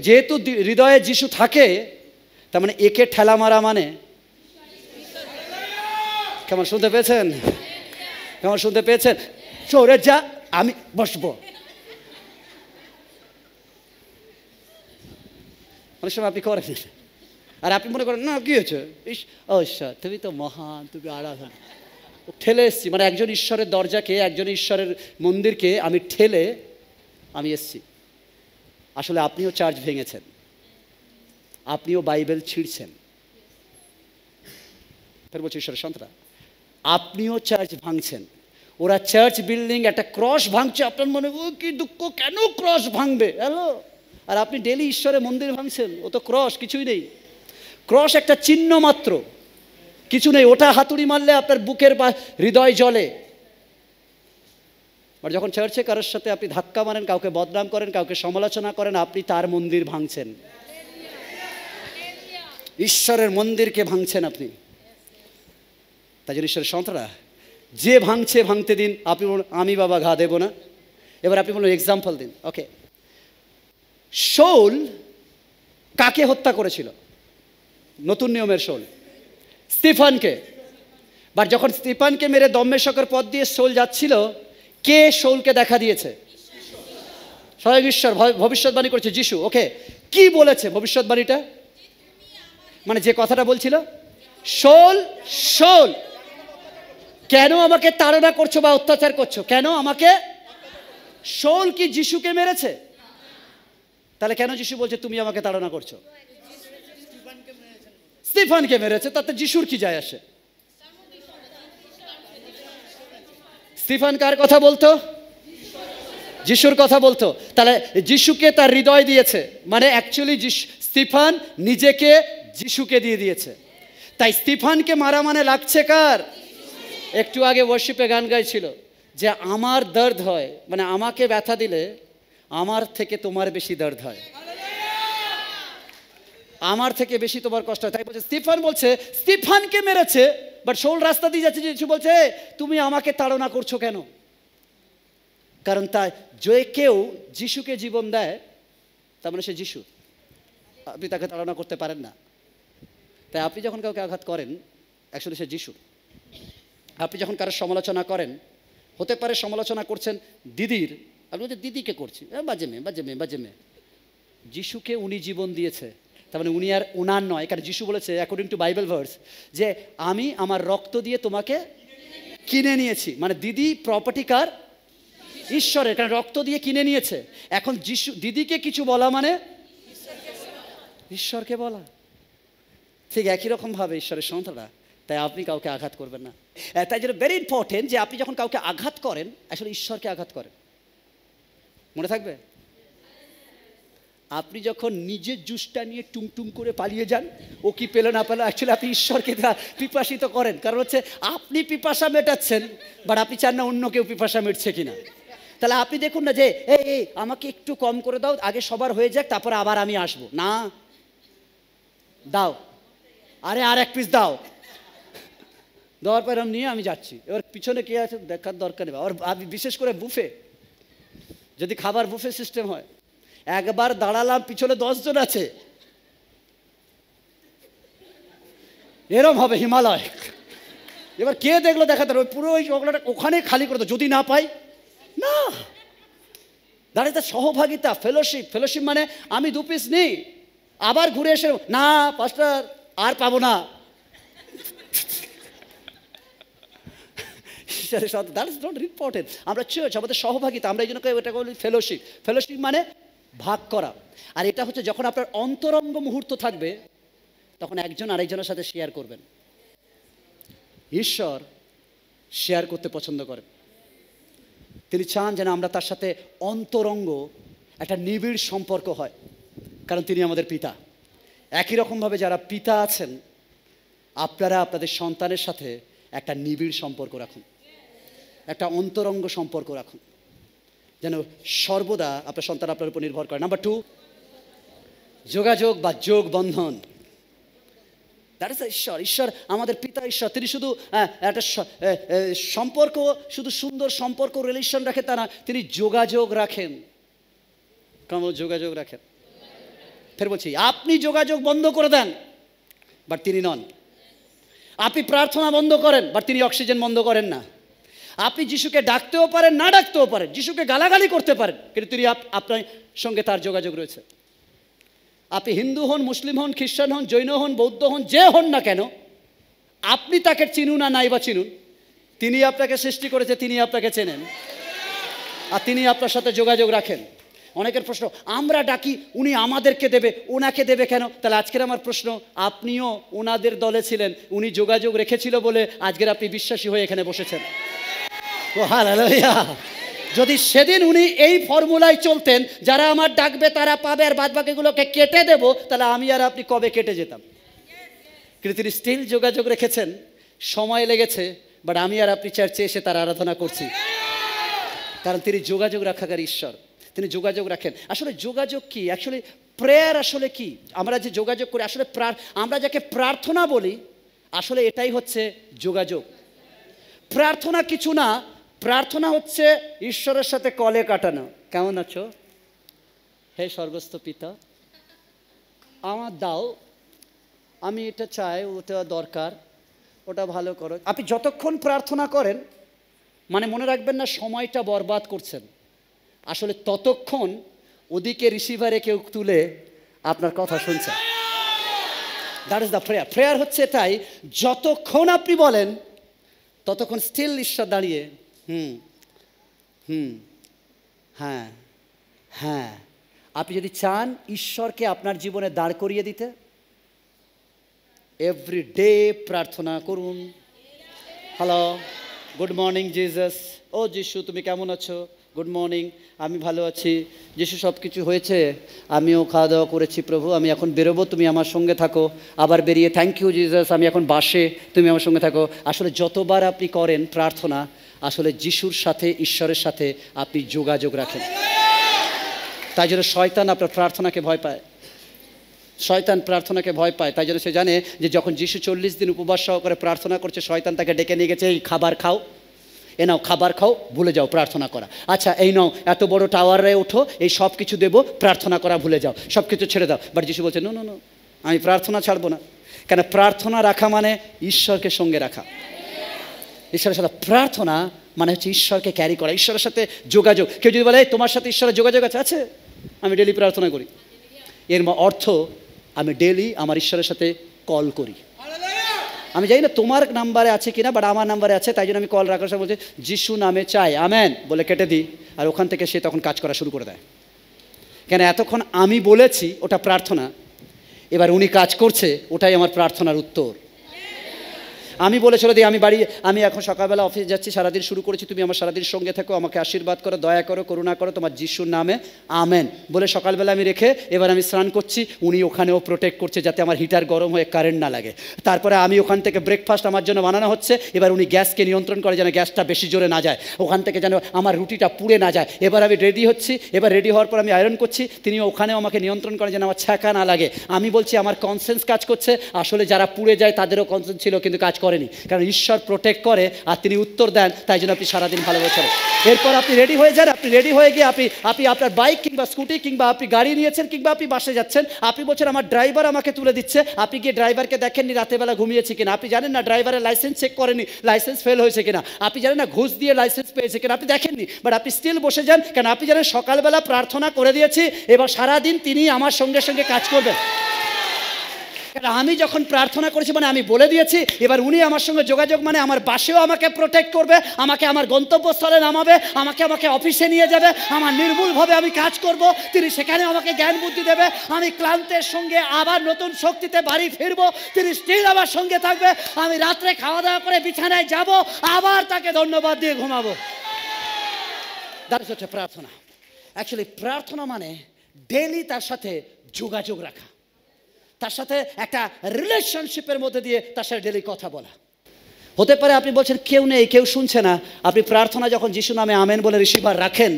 A: যেহেতু হৃদয়ে যিশু থাকে, তার মানে একে ঠেলা মারা মানে, কেমন শুনতে পেয়েছেন? কেমন শুনতে পেয়েছেন? চোরে যা, আমি বসবো। অনেক সময় আপনি করেন, আর আপনি মনে করেন না কি হয়েছে, ঈশ্বর তুমি তো মহান, তুমি আরাধনা। ঠেলে এসছি, মানে একজন ঈশ্বরের দরজাকে, একজন ঈশ্বরের মন্দিরকে আমি ঠেলে আমি এসছি। আসলে আপনিও চার্চ ভেঙেছেন, আপনিও বাইবেল ছিঁড়ছেন। ফের বলছি ঈশ্বরের সন্তানরা, আপনিও চার্চ ভাঙছেন। ওরা চার্চ বিল্ডিং একটা ক্রস ভাঙছে, আপনার মনে ও কি দুঃখ, কেন ক্রস ভাঙবে? হ্যালো, আর আপনি ডেলি ঈশ্বরের মন্দির ভাঙছেন। ও তো ক্রস, কিছুই নেই। ক্রস একটা চিহ্ন মাত্র, কিছু নেই। ওটা হাতুড়ি মারলে আপনার বুকের বা হৃদয় জ্বলে। আর যখন চার্চে কারোর সাথে আপনি ধাক্কা মারেন, কাউকে বদনাম করেন, কাউকে সমালোচনা করেন, আপনি তার মন্দির ভাঙছেন। ঈশ্বরের মন্দিরকে ভাঙছেন আপনি। তাই জন্য ঈশ্বরের সন্তানরা, যে ভাঙছে ভাঙতে দিন। আপনি বলুন আমি বাবা ঘা দেব না। এবার আপনি বলুন এক্সাম্পল দিন। ওকে, শাউল কাকে হত্যা করেছিল? নতুন নিয়মের শাউল স্তিফানকে। বাট যখন স্তিফানকে মেরে দম্মেশকের পথ দিয়ে শাউল যাচ্ছিল, কে শাউলকে দেখা দিয়েছে? স্বয়ং ঈশ্বর। ভবিষ্যৎবাণী করেছে যিশু। ওকে, কি বলেছে ভবিষ্যৎবাণীটা? মানে যে কথাটা বলছিল, শাউল শাউল কেন আমাকে তাড়না করছো বা অত্যাচার করছো? কেন আমাকে? শাউল কি যিশুকে মেরেছে? তাহলে কেন যিশু বলছে তুমি আমাকে তাড়না করছো? স্তিফানকে মেরেছে, তাতে যিশুর কি যায় আসে? স্তিফান কার কথা বলতো? যিশুর কথা বলতো। তাহলে যিশুকে তার হৃদয় দিয়েছে, মানে অ্যাকচুয়ালি স্তিফান নিজেকে যিশুকে দিয়ে দিয়েছে। তাই স্তিফানকে মারা মানে লাগছে কার? একটু আগে ওয়ার্শিপে গান গাইছিল যে আমার দর্দ হয়, মানে আমাকে ব্যথা দিলে আমার থেকে তোমার বেশি দর্দ হয়, আমার থেকে বেশি তোমার কষ্ট হয়। তাই বলছে স্তিফান বলছে স্তিফানকে মেরেছে, বাট শাউল রাস্তা দিয়ে যাচ্ছে, যিশু বলছে তুমি আমাকে তাড়না করছো কেন? কারণ তাই যে কেউ যিশুকে জীবন দেয়, তার মানে সে যিশু। আপনি তাকে তাড়না করতে পারেন না। তাই আপনি যখন কাউকে আঘাত করেন, অ্যাকচুয়ালি সে যিশু। আপনি যখন কারোর সমালোচনা করেন, হতে পারে সমালোচনা করছেন দিদির, আপনি বলছেন দিদিকে করছি, বাজে মেয়ে বাজে মেয়ে বাজে মেয়ে। যিশুকে উনি জীবন দিয়েছে, তার মানে উনি আর ওনার নয়। কারণ যিশু বলেছে অ্যাকর্ডিং টু বাইবেল ভার্স যে আমি আমার রক্ত দিয়ে তোমাকে কিনে নিয়েছি। মানে দিদি প্রপার্টি কার? ঈশ্বরের, কারণ রক্ত দিয়ে কিনে নিয়েছে। এখন যিশু দিদিকে কিছু বলা মানে ঈশ্বরকে বলা। ঠিক একই রকমভাবে ঈশ্বরের সন্তানরা, তাই আপনি কাউকে আঘাত করবেন না। তাই জন্য ভেরি ইম্পর্টেন্ট যে আপনি যখন কাউকে আঘাত করেন, আসলে ঈশ্বরকে আঘাত করেন। মনে থাকবে, আপনি যখন নিজের জুসটা নিয়ে টুমটুম করে পালিয়ে যান, ও কি পেলো না পেলো, অ্যাকচুয়ালি আপনি ঈশ্বরকে পিপাসিত করেন। কারণ হচ্ছে আপনি পিপাসা মেটাচ্ছেন, বাট আপনি চান না অন্য কেউ পিপাসা মিটছে কিনা। তাহলে আপনি দেখুন না যে এই আমাকে একটু কম করে দাও, আগে সবার হয়ে যাক, তারপরে আবার আমি আসবো। না, দাও, আরে আর এক পিস দাও, দেওয়ার পর আমি নিয়ে আমি যাচ্ছি। এবার পিছনে কে আছে দেখার দরকার নেই। আর বিশেষ করে বুফে, যদি খাবার বুফে সিস্টেম হয়, একবার দাঁড়ালাম, পিছনে 10 জন আছে, এরম হবে হিমালয়। এবার কে দেখলো দেখাতে হবে, পুরো ওই চকলেটটা ওখানে খালি করে দাও, যদি না পাই না। দাঁড়িয়ে তার সহভাগিতা, ফেলোশিপ। ফেলোশিপ মানে আমি 2 পিস নিই, আবার ঘুরে এসে না পাঁচটা আর পাবো না। That is not important. আমরা চার্চ, আমাদের সহভাগিতা, আমরা এই জন্য ওটাকে বলি ফেলোশিপ। ফেলোশিপ মানে ভাগ করা। আর এটা হচ্ছে যখন আপনার অন্তরঙ্গ মুহূর্ত থাকবে, তখন একজন আরেকজনের সাথে শেয়ার করবেন। ঈশ্বর শেয়ার করতে পছন্দ করেন। তিনি চান যেন আমরা তার সাথে অন্তরঙ্গ একটা নিবিড় সম্পর্ক হয়, কারণ তিনি আমাদের পিতা। একই রকমভাবে যারা পিতা আছেন, আপনারা আপনাদের সন্তানের সাথে একটা নিবিড় সম্পর্ক রাখুন, একটা অন্তরঙ্গ সম্পর্ক রাখুন, যেন সর্বদা আপনার সন্তান আপনার উপর নির্ভর করে। নাম্বার 2, যোগাযোগ বা যোগ বন্ধন। দ্যাট ইজ ঈশ্বর। ঈশ্বর আমাদের পিতা ঈশ্বর। তিনি শুধু একটা সম্পর্ক, শুধু সুন্দর সম্পর্ক রিলেশন রাখে তা না, তিনি যোগাযোগ রাখেন। কেমন যোগাযোগ রাখেন? ফের বলছি, আপনি যোগাযোগ বন্ধ করে দেন, বাট তিনি নন। আপনি প্রার্থনা বন্ধ করেন, বাট তিনি অক্সিজেন বন্ধ করেন না। আপনি যিশুকে ডাকতেও পারেন, না ডাকতেও পারেন, যিশুকে গালাগালি করতে পারেন, কিন্তু তিনি আপনার সঙ্গে তার যোগাযোগ রয়েছে। আপনি হিন্দু হন, মুসলিম হন, খ্রিস্টান হন, জৈন হন, বৌদ্ধ হন, যে হন না কেন, আপনি তাকে চিনুন আর নাই বা চিনুন, তিনি আপনাকে সৃষ্টি করেছে, তিনি আপনাকে চেনেন, আর তিনি আপনার সাথে যোগাযোগ রাখেন। অনেকের প্রশ্ন, আমরা ডাকি উনি আমাদেরকে দেবে, ওনাকে দেবে কেন? তাহলে আজকের আমার প্রশ্ন, আপনিও ওনাদের দলে ছিলেন, উনি যোগাযোগ রেখেছিল বলে আজকের আপনি বিশ্বাসী হয়ে এখানে বসেছেন। ও হালেলুয়া! যদি সেদিন উনি এই ফর্মুলায় চলতেন, যারা আমার ডাকবে তারা পাবে আর বাদবাকিগুলোকে কেটে দেব, তাহলে আমি আর আপনি কবে কেটে যেতাম। কিন্তু তিনি স্টিল যোগাযোগ রেখেছেন, সময় লেগেছে, বাট আমি আর আপনি চার্চে এসে তার আরাধনা করছি, কারণ তিনি যোগাযোগ রাখাকারী ঈশ্বর, তিনি যোগাযোগ রাখেন। আসলে যোগাযোগ কি? অ্যাকচুয়ালি প্রেয়ার আসলে কি? আমরা যে যোগাযোগ করি, আসলে আমরা যাকে প্রার্থনা বলি, আসলে এটাই হচ্ছে যোগাযোগ। প্রার্থনা কিছু না, প্রার্থনা হচ্ছে ঈশ্বরের সাথে কলে কাটানো। কেমন আছো? হে স্বর্গস্থ পিতা, আমার দাও, আমি এটা চাই, ওটা দরকার, ওটা ভালো করো। আপনি যতক্ষণ প্রার্থনা করেন, মানে মনে রাখবেন না সময়টা বরবাদ করছেন, আসলে ততক্ষণ ওদিকে রিসিভারে কেউ তুলে আপনার কথা শুনছে। That is the prayer. Prayer হচ্ছে এটাই, যতক্ষণ আপনি বলেন ততক্ষণ স্টিল ঈশ্বর দাঁড়িয়ে হ্যাঁ হ্যাঁ। আপনি যদি চান ঈশ্বরকে আপনার জীবনে দাঁড় করিয়ে দিতে, এভরি ডে প্রার্থনা করুন। Hello, good morning Jesus. ও যিশু, তুমি কেমন আছো? গুড মর্নিং, আমি ভালো আছি। যিশু, সব কিছু হয়েছে, আমিও খাওয়া দাওয়া করেছি প্রভু, আমি এখন বেরোবো, তুমি আমার সঙ্গে থাকো। আবার বেরিয়ে থ্যাংক ইউ জিসাস, আমি এখন বাসে, তুমি আমার সঙ্গে থাকো। আসলে যতবার আপনি করেন প্রার্থনা, আসলে যিশুর সাথে, ঈশ্বরের সাথে আপনি যোগাযোগ রাখেন। তাই জন্য শয়তান আপনার প্রার্থনাকে ভয় পায়, শয়তান প্রার্থনাকে ভয় পায়। তাই জন্য সে জানে যে যখন যিশু 40 দিন উপবাস সহকারে প্রার্থনা করছে, শয়তান তাকে ডেকে নিয়ে গেছে, এই খাবার খাও, এ নাও খাবার খাও, ভুলে যাও প্রার্থনা করা। আচ্ছা এই নাও, এত বড় টাওয়ারে ওঠো, এই সব কিছু দেবো, প্রার্থনা করা ভুলে যাও, সব কিছু ছেড়ে দাও। বাট যিশু বলছে, নো নো নো, আমি প্রার্থনা ছাড়বো না। কেন? প্রার্থনা রাখা মানে ঈশ্বরকে সঙ্গে রাখা। ঈশ্বরের সাথে প্রার্থনা মানে হচ্ছে ঈশ্বরকে ক্যারি করা, ঈশ্বরের সাথে যোগাযোগ। কেউ যদি বলে তোমার সাথে ঈশ্বরের যোগাযোগ আছে, আছে, আমি ডেলি প্রার্থনা করি, এর অর্থ আমি ডেলি আমার ঈশ্বরের সাথে কল করি। আমি জানি না তোমার নাম্বারে আছে কিনা, বাট আমার নাম্বারে আছে, তাই জন্য আমি কল রাখার সময় বলছি যিশু নামে চাই, আমেন বলে কেটে দিই, আর ওখান থেকে সে তখন কাজ করা শুরু করে দেয়। কেন? এতক্ষণ আমি বলেছি ওটা প্রার্থনা, এবার উনি কাজ করছে, ওটাই আমার প্রার্থনার উত্তর। আমি বলেছিল যে আমি এখন সকালবেলা অফিস যাচ্ছি, সারাদিন শুরু করেছি, তুমি আমার সারাদিন সঙ্গে থাকো, আমাকে আশীর্বাদ করো, দয়া করো, করুণা করো, তোমার যিশুর নামে আমেন বলে সকালবেলা আমি রেখে এবার আমি স্নান করছি, উনি ওখানেও প্রোটেক্ট করছে যাতে আমার হিটার গরম হয়ে কারেন্ট না লাগে। তারপরে আমি ওখান থেকে ব্রেকফাস্ট আমার জন্য বানানো হচ্ছে, এবার উনি গ্যাসকে নিয়ন্ত্রণ করে যেন গ্যাসটা বেশি জোরে না যায়, ওখান থেকে যেন আমার রুটিটা পুড়ে না যায়। এবার আমি রেডি হচ্ছি, এবার রেডি হওয়ার পর আমি আয়রন করছি, তিনি ওখানেও আমাকে নিয়ন্ত্রণ করে যেন আমার ছ্যাঁকা না লাগে। আমি বলছি আমার কনসেন্স কাজ করছে, আসলে যারা পুড়ে যায় তাদেরও কনসেন্স ছিল কিন্তু কাজ করেনি, কারণ ঈশ্বর প্রোটেক্ট করে আর তিনি উত্তর দেন, তাই জন্য আপনি সারাদিন ভালোভাবে চলেন। এরপর আপনি রেডি হয়ে যান, আপনি রেডি হয়ে গিয়ে আপনি আপনার বাইক কিংবা স্কুটি কিংবা আপনি গাড়ি নিয়েছেন কিংবা আপনি বাসে যাচ্ছেন, আপনি বলছেন আমার ড্রাইভার আমাকে তুলে দিচ্ছে, আপনি গিয়ে ড্রাইভারকে দেখেননি রাতেবেলা ঘুমিয়েছে কিনা, আপনি জানেন না ড্রাইভারের লাইসেন্স চেক করেনি, লাইসেন্স ফেল হয়েছে কিনা, আপনি জানেন না ঘুষ দিয়ে লাইসেন্স পেয়েছে কিনা, আপনি দেখেননি, বাট আপনি স্টিল বসে যান, কারণ আপনি জানেন সকালবেলা প্রার্থনা করে দিয়েছি, এবার সারাদিন তিনি আমার সঙ্গে সঙ্গে কাজ করবেন। আমি যখন প্রার্থনা করেছি মানে আমি বলে দিয়েছি, এবার উনি আমার সঙ্গে যোগাযোগ মানে আমার বাসেও আমাকে প্রোটেক্ট করবে, আমাকে আমার গন্তব্যস্থলে নামাবে, আমাকে অফিসে নিয়ে যাবে, আমার নির্মূলভাবে আমি কাজ করব, তিনি সেখানে আমাকে জ্ঞান বুদ্ধি দেবে, আমি ক্লান্তের সঙ্গে আবার নতুন শক্তিতে বাড়ি ফিরবো, তিনি স্টিল আমার সঙ্গে থাকবে, আমি রাত্রে খাওয়া দাওয়া করে বিছানায় যাব, আবার তাকে ধন্যবাদ দিয়ে ঘুমাবো। দ্যাট ইজ হচ্ছে প্রার্থনা। অ্যাকচুয়ালি প্রার্থনা মানে ডেইলি তার সাথে যোগাযোগ রাখা, তার সাথে একটা রিলেশনশিপের মধ্যে দিয়ে তার সাথে ডেলি কথা বলা। হতে পারে আপনি বলছেন কেউ নেই, কেউ শুনছে না, আপনি প্রার্থনা যখন যিশু নামে আমেন বলে রিসিভার রাখেন,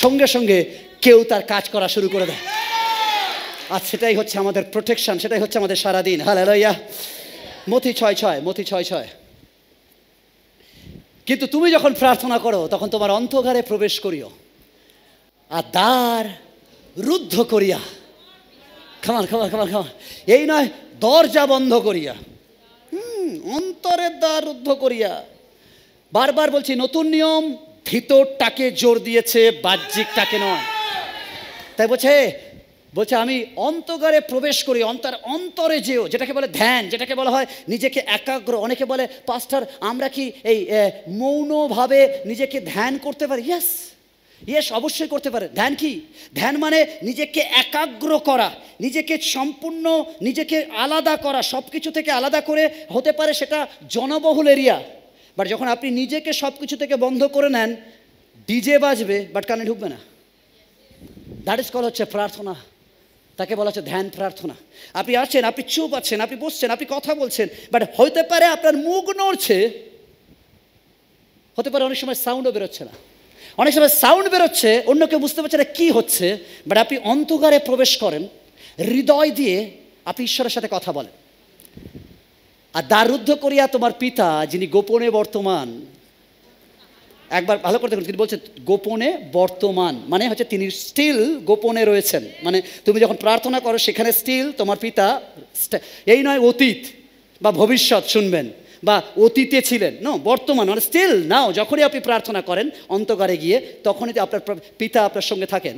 A: সঙ্গে সঙ্গে কেউ তার কাজ করা শুরু করে দেয়, আর সেটাই হচ্ছে আমাদের প্রোটেকশন, সেটাই হচ্ছে আমাদের সারাদিন। হালেলুয়া। মথি 6:6 কিন্তু তুমি যখন প্রার্থনা করো তখন তোমার অন্তঃঘরে প্রবেশ করিও আর দ্বার রুদ্ধ করিয়া, খামান এই নয় দরজা বন্ধ করিয়া, অন্তরের দ্বার রুদ্ধ করিয়া। বারবার বলছি নতুন নিয়ম ভিতরটাকে জোর দিয়েছে, বাহ্যিকটাকে নয়। তাই বলছে আমি অন্তরে প্রবেশ করি, অন্তরে যেও, যেটাকে বলে ধ্যান, যেটাকে বলা হয় নিজেকে একাগ্র। অনেকে বলে পাস্টার আমরা কি এই মৌনভাবে নিজেকে ধ্যান করতে পারি? ইয়েস, ইয়েস, অবশ্যই করতে পারে। ধ্যান কি? ধ্যান মানে নিজেকে একাগ্র করা, নিজেকে সম্পূর্ণ নিজেকে আলাদা করা, সব কিছু থেকে আলাদা করে। হতে পারে সেটা জনবহুল এরিয়া, বাট যখন আপনি নিজেকে সব কিছু থেকে বন্ধ করে নেন, ডিজে বাজবে বাট কানে ঢুকবে না। দ্যাট ইজ কল হচ্ছে প্রার্থনা। তাকে বলা হচ্ছে ধ্যান প্রার্থনা। আপনি আছেন, আপনি চুপ আছেন, আপনি বসছেন, আপনি কথা বলছেন, বাট হতে পারে আপনার মুখ নড়ছে, হতে পারে অনেক সময় সাউন্ডও বেরোচ্ছে না, অনেক সময় সাউন্ড বেরোচ্ছে অন্য কেউ বুঝতে পারছে না কী হচ্ছে, বাট আপনি অন্তঃকারে প্রবেশ করেন, হৃদয় দিয়ে আপনি ঈশ্বরের সাথে কথা বলেন। আর দ্বার রুদ্ধ করিয়া তোমার পিতা যিনি গোপনে বর্তমান, একবার ভালো করে দেখুন, তিনি বলছেন গোপনে বর্তমান, মানে হচ্ছে তিনি স্টিল গোপনে রয়েছেন। মানে তুমি যখন প্রার্থনা করো সেখানে স্টিল তোমার পিতা, এই নয় অতীত বা ভবিষ্যৎ শুনবেন বা অতীতে ছিলেন, নো, বর্তমান মানে স্টিল নাও। যখনই আপনি প্রার্থনা করেন অন্তঃকারে গিয়ে, তখনই আপনার পিতা আপনার সঙ্গে থাকেন।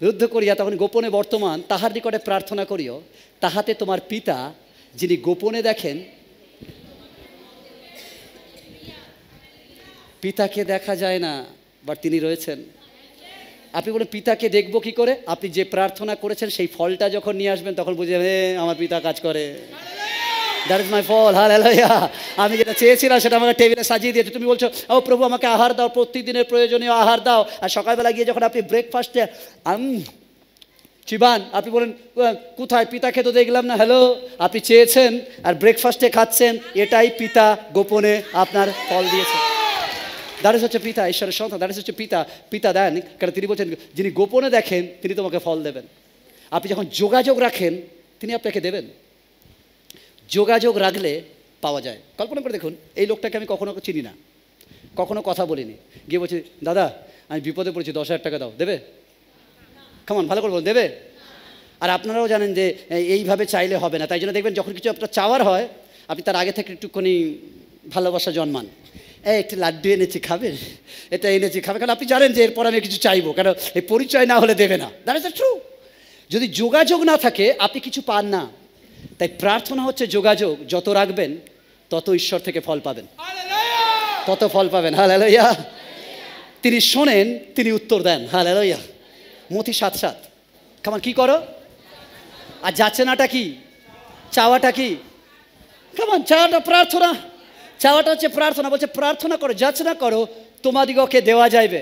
A: রুদ্ধ করিয়া তখন গোপনে বর্তমান তাহার নিকটে প্রার্থনা করিও, তাহাতে তোমার পিতা যিনি গোপনে দেখেন। পিতাকে দেখা যায় না, বাট তিনি রয়েছেন। আপনি বলেন পিতাকে দেখবো কি করে? আপনি যে প্রার্থনা করেছেন সেই ফলটা যখন নিয়ে আসবেন তখন বুঝবেন আমার পিতা কাজ করে। That is my fall, hallelujah. আমি যেটা চেয়েছিলাম সেটা আমাকে টেবিলে সাজিয়ে দিয়েছে। তুমি বলছো ও প্রভু আমাকে আহার দাও, প্রতিদিনের প্রয়োজনীয় আহার দাও। আর সকালবেলা গিয়ে যখন আপনি ব্রেকফাস্টে চিবান, আপনি বলেন কোথায়? পিতাকে তো দেখলাম না। হ্যালো, আপনি চেয়েছেন আর ব্রেকফাস্টে খাচ্ছেন, এটাই পিতা গোপনে আপনার ফল দিয়েছে। দ্যাট ইজ হচ্ছে পিতা, ঈশ্বরের সন্তান। দ্যাট ইজ হচ্ছে পিতা। পিতা দেন, কারণ তিনি বলছেন যিনি গোপনে দেখেন তিনি তোমাকে ফল দেবেন। আপনি যখন যোগাযোগ রাখেন তিনি আপনাকে দেবেন। যোগাযোগ রাখলে পাওয়া যায়। কল্পনা করে দেখুন, এই লোকটাকে আমি কখনো চিনি না, কখনো কথা বলিনি, গিয়ে বলছি দাদা আমি বিপদে পড়েছি, 10,000 টাকা দাও, দেবে? কেমন ভালো করে বলুন, দেবে? আর আপনারাও জানেন যে এইভাবে চাইলে হবে না, তাই জন্য দেখবেন যখন কিছু আপনার চাওয়ার হয় আপনি তার আগে থেকে একটুখানি ভালোবাসা জন্মান। একটু লাড্ডু এনেছি খাবে, এটা এনেছি খাবে, কারণ আপনি জানেন যে এরপর আমি কিছু চাইবো, কারণ এই পরিচয় না হলে দেবে না। That is the true. যদি যোগাযোগ না থাকে আপনি কিছু পান না। তাই প্রার্থনা হচ্ছে যোগাযোগ, যত রাখবেন তত ঈশ্বর থেকে ফল পাবেন, তত ফল পাবেন। হালেলুয়া। তিনি শোনেন, তিনি উত্তর দেন। হালেলুয়া। মতি 7:7। কেমন কি করো? আর যাচনাটা কি? চাওয়াটা কি? কেমন চাওয়াটা? প্রার্থনা। চাওয়াটা হচ্ছে প্রার্থনা। বলছে প্রার্থনা করো, যাচনা করো, তোমাদিগকে দেওয়া যাইবে।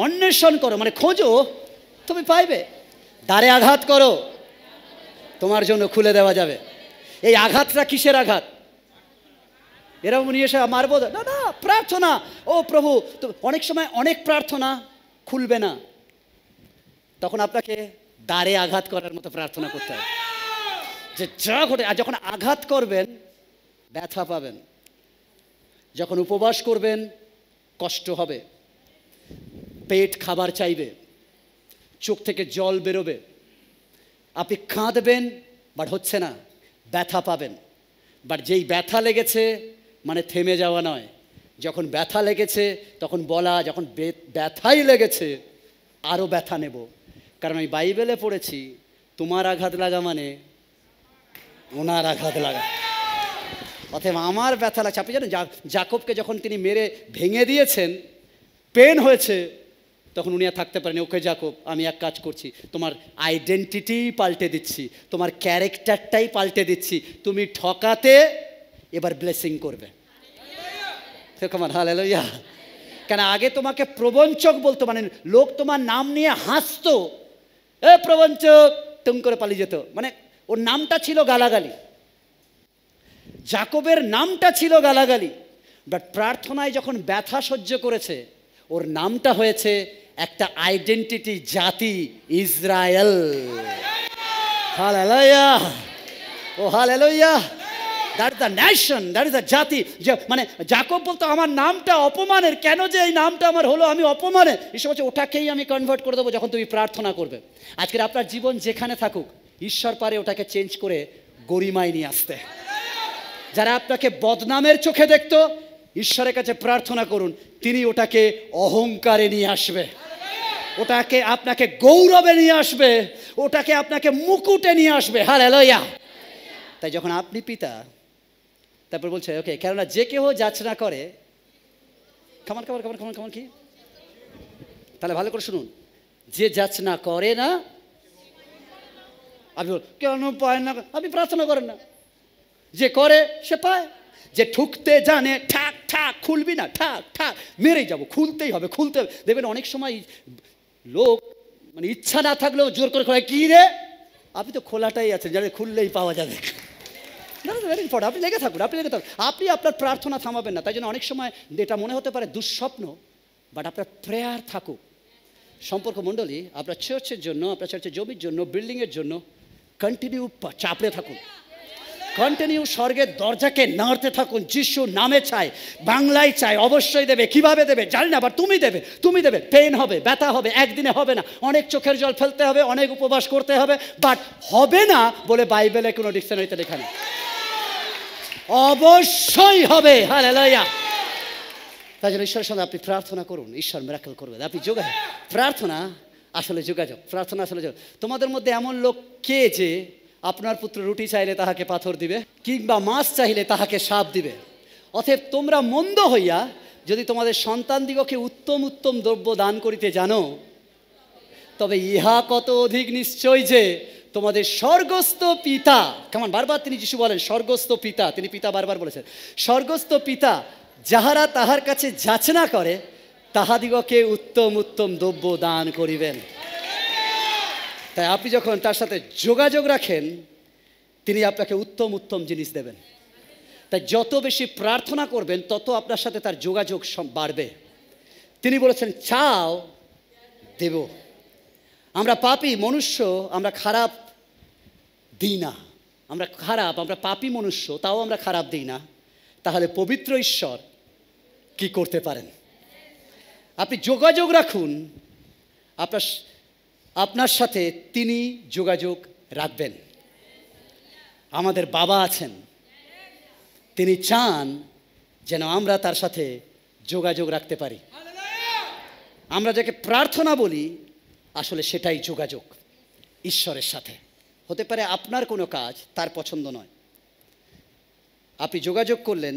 A: অন্বেষণ করো মানে খোঁজো, তুমি পাইবে। দ্বারে আঘাত করো, তোমার জন্য খুলে দেওয়া যাবে। এই আঘাতটা কিসের আঘাত? এরকম নিয়ে এসে মারবো না, না, প্রার্থনা। ও প্রভু, তো অনেক সময় অনেক প্রার্থনা খুলবে না, তখন আপনাকে দ্বারে আঘাত করার মতো প্রার্থনা করতে হবে, যে যা ঘটে। আর যখন আঘাত করবেন ব্যথা পাবেন, যখন উপবাস করবেন কষ্ট হবে, পেট খাবার চাইবে, চোখ থেকে জল বেরোবে, আপনি কাঁদবেন বাট হচ্ছে না, ব্যথা পাবেন। বাট যেই ব্যথা লেগেছে মানে থেমে যাওয়া নয়, যখন ব্যথা লেগেছে তখন বলা, যখন ব্যথাই লেগেছে আরও ব্যথা নেব, কারণ আমি বাইবেলে পড়েছি তোমার আঘাত লাগা মানে ওনার আঘাত লাগা। অতএব আমার ব্যথা লাগছে। আপনি জানেন জাকবকে যখন তিনি মেরে ভেঙে দিয়েছেন, পেন হয়েছে, তখন উনি আর থাকতে পারেন। ওকে জাকব, আমি এক কাজ করছি, তোমার আইডেন্টিটি পাল্টে দিচ্ছি, তোমার ক্যারেক্টারটাই পাল্টে দিচ্ছি, তুমি ঠকাতে এবার ব্লেসিং করবে। হালেলুয়া। কেন আগে তোমাকে প্রবঞ্চক বলতো, মানে লোক তোমার নাম নিয়ে হাসতো, এ প্রবঞ্চক, টুম করে পালিয়ে যেত, মানে ওর নামটা ছিল গালাগালি। জাকবের নামটা ছিল গালাগালি, বাট প্রার্থনায় যখন ব্যথা সহ্য করেছে ওর নামটা হয়েছে একটা আইডেন্টিটি, জাতি, ইসরায়েল। হালেলুয়া। ও hallelujah. That is the nation, that is the জাতি। মানে জাকব বলতো আমার নামটা অপমানের, কেন যে এই নামটা আমার হলো, আমি অপমানের। ঈশ্বর বলছে ওটাকেই আমি কনভার্ট করে দেবো যখন তুমি প্রার্থনা করবে। আজকের আপনার জীবন যেখানে থাকুক ঈশ্বর পারে ওটাকে চেঞ্জ করে গরিমায় নিয়ে আসতে। যারা আপনাকে বদনামের চোখে দেখতো, ঈশ্বরের কাছে প্রার্থনা করুন, তিনি ওটাকে অহংকারে নিয়ে আসবে, ওটাকে আপনাকে গৌরবে নিয়ে আসবে, ওটাকে আপনাকে মুকুটে নিয়ে আসবে। হালেলুয়া। তাই যখন আপনি পিতা, তারপর বলছে ওকে, কেননা যে কেহ যাচনা করে, কেমন কেমন কেমন কেমন কেমন কি তাহলে ভালো করে শুনুন, যে যাচনা করে না, আপনি কেন পায় না, আপনি প্রার্থনা করেন না। যে করে সে পায়। যে ঠুকতে জানে, ঠাক ঠাক, খুলবি না, ঠাক ঠাক মেরেই যাবো, খুলতেই হবে, খুলতে হবে। দেখবেন অনেক সময় লোক মানে ইচ্ছা না থাকলেও জোর করে খোলায়, কী রে আপনি তো খোলাটাই আছেন, জানে খুললেই পাওয়া যাবে। ভেরি ইম্পর্টেন্ট, আপনি লেগে থাকুন, আপনি লেগে থাকুন, আপনি আপনার প্রার্থনা থামাবেন না। তাই জন্য অনেক সময় এটা মনে হতে পারে দুঃস্বপ্ন, বাট আপনার প্রেয়ার থাকুক। সম্পর্ক মণ্ডলী, আপনার চার্চের জন্য, আপনার চার্চের জমির জন্য, বিল্ডিংয়ের জন্য কন্টিনিউ চাপড়ে থাকুন, কন্টিনিউ স্বর্গের দরজাকে নাড়তে থাকুন। যিশু নামে চাই, বাংলায় চাই, অবশ্যই দেবে। কিভাবে দেবে জানি না, বাট তুমি দেবে, তুমি দেবে। পেন হবে, ব্যথা হবে, একদিনে হবে না, অনেক চোখের জল ফেলতে হবে, অনেক উপবাস করতে হবে, বাট হবে না বলে বাইবেলে কোনো ডিকশনারিতে লেখা নেই। অবশ্যই হবে। হালেলুয়া। তাই জন্য ঈশ্বরের সঙ্গে আপনি প্রার্থনা করুন, ঈশ্বর মিরাকল করবে। আপনি যোগাযোগ, প্রার্থনা আসলে যোগাযোগ, প্রার্থনা আসলে যোগাযোগ। তোমাদের মধ্যে এমন লোক কে যে আপনার পুত্র রুটি চাইলে তাহাকে পাথর দিবে, কিংবা মাছ চাইলে তাহাকে সাপ দিবে? অতএব তোমরা মন্দ হইয়া যদি তোমাদের সন্তানদিগকে উত্তম উত্তম দ্রব্য দান করিতে জানো, তবে ইহা কত অধিক নিশ্চয় যে তোমাদের স্বর্গস্থ পিতা, কেমন বারবার তিনি যিশু বলেন স্বর্গস্থ পিতা, তিনি পিতা বারবার বলেছেন, স্বর্গস্থ পিতা যাহারা তাহার কাছে যাচনা করে তাহাদিগকে উত্তম উত্তম দ্রব্য দান করিবেন। তাই আপনি যখন তার সাথে যোগাযোগ রাখেন, তিনি আপনাকে উত্তম উত্তম জিনিস দেবেন। তাই যত বেশি প্রার্থনা করবেন, তত আপনার সাথে তার যোগাযোগ বাড়বে। তিনি বলেছেন চাও দেব। আমরা পাপী মনুষ্য, আমরা খারাপ দিই না, আমরা খারাপ, আমরা পাপী মনুষ্য, তাও আমরা খারাপ দিই না। তাহলে পবিত্র ঈশ্বর কি করতে পারেন? আপনি যোগাযোগ রাখুন, আপনার সাথে তিনি যোগাযোগ রাখবেন। আমাদের বাবা আছেন, তিনি চান যেন আমরা তার সাথে যোগাযোগ রাখতে পারি। আমরা যাকে প্রার্থনা বলি, আসলে সেটাই যোগাযোগ ঈশ্বরের সাথে। হতে পারে আপনার কোনো কাজ তার পছন্দ নয়, আপনি যোগাযোগ করলেন,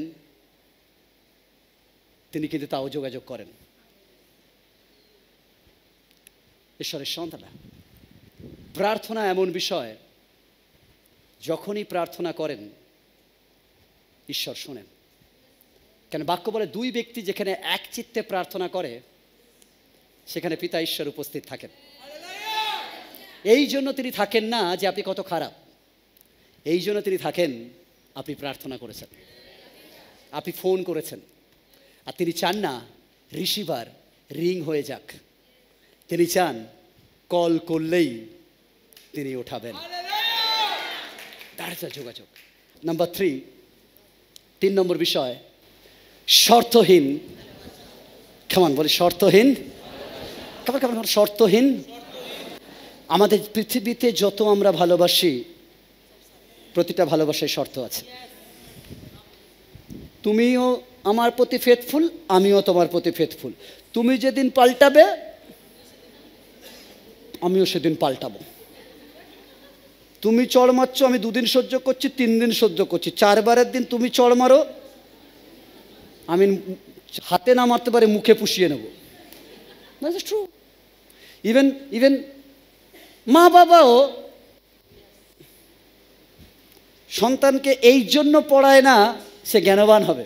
A: তিনি কিন্তু তাও যোগাযোগ করেন। ঈশ্বরের সন্তানরা, প্রার্থনা এমন বিষয়, যখনই প্রার্থনা করেন ঈশ্বর শোনেন। কেন বাক্য বলে দুই ব্যক্তি যেখানে এক চিত্তে প্রার্থনা করে, সেখানে পিতা ঈশ্বর উপস্থিত থাকেন। এই জন্য তিনি থাকেন না যে আপনি কত খারাপ, এই জন্য তিনি থাকেন আপনি প্রার্থনা করেছেন, আপনি ফোন করেছেন। আর তিনি চান না রিসিভার রিং হয়ে যাক, তিনি চান কল করলেই তিনি ওঠাবেন। তার যোগাযোগ। নাম্বার 3 নম্বর বিষয়, শর্তহীন। কেমন বলি শর্তহীন? কেমন কেমন শর্তহীন? আমাদের পৃথিবীতে যত আমরা ভালোবাসি, প্রতিটা ভালোবাসায় শর্ত আছে। তুমিও আমার প্রতি ফেথফুল, আমিও তোমার প্রতি ফেথফুল। তুমি যেদিন পাল্টাবে, আমিও সেদিন পাল্টাবো। তুমি চড় মারছো, আমি 2 দিন সহ্য করছি, 3 দিন সহ্য করছি, 4বারের দিন তুমি চড় মারো, আমি হাতে না মারতে পারে মুখে পুষিয়ে নেব। That's true. ইভেন মা বাবাও সন্তানকে এই জন্য পড়ায় না সে জ্ঞানবান হবে,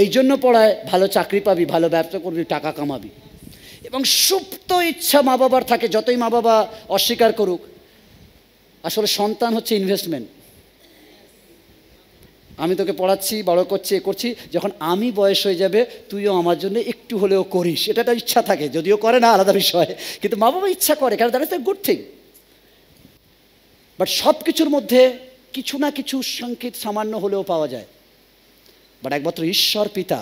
A: এই জন্য পড়ায় ভালো চাকরি পাবি, ভালো ব্যবসা করবি, টাকা কামাবি। এবং সুপ্ত ইচ্ছা মা বাবার থাকে, যতই মা বাবা অস্বীকার করুক। আসলে সন্তান হচ্ছে ইনভেস্টমেন্ট। আমি তোকে পড়াচ্ছি, বড় করছি, এ করছি, যখন আমি বয়স হয়ে যাবে তুইও আমার জন্য একটু হলেও করিস, এটা একটা ইচ্ছা থাকে, যদিও করে না আলাদা বিষয়, কিন্তু মা বাবা ইচ্ছা করে, কারণ that is a good thing. But সব কিছুর মধ্যে কিছু না কিছু সংকেত সামান্য হলেও পাওয়া যায়। বাট একমাত্র ঈশ্বর পিতা,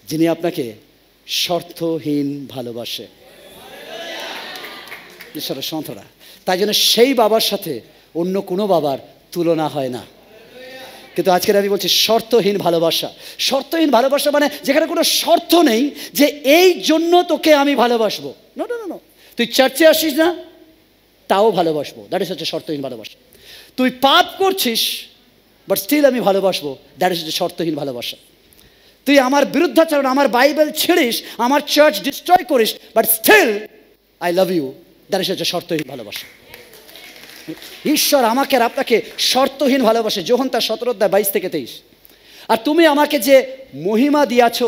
A: যিনি আপনাকে শর্তহীন ভালোবাসে, ঈশ্বরের সন্তানরা। তাই জন্য সেই বাবার সাথে অন্য কোনো বাবার তুলনা হয় না। কিন্তু আজকের আমি বলছি শর্তহীন ভালোবাসা। শর্তহীন ভালোবাসা মানে যেখানে কোনো শর্ত নেই যে এই জন্য তোকে আমি ভালোবাসবো। নো নো নো, তুই চার্চে আসিস না তাও ভালোবাসবো, দ্যাট ইজ হচ্ছে শর্তহীন ভালোবাসা। তুই পাপ করছিস বাট স্টিল আমি ভালোবাসবো, দ্যাট ইজ হচ্ছে শর্তহীন ভালোবাসা। তুই আমার বিরুদ্ধাচরণ, আমার বাইবেল ছিঁড়িস, আমার চার্চ ডিস্ট্রয় করিস, but still I love you. That is হচ্ছে শর্তহীন ভালোবাসা। ঈশ্বর আমাকে আর আপনাকে শর্তহীন ভালোবাসে। যোহন তার 17:22-23। আর তুমি আমাকে যে মহিমা দিয়াছ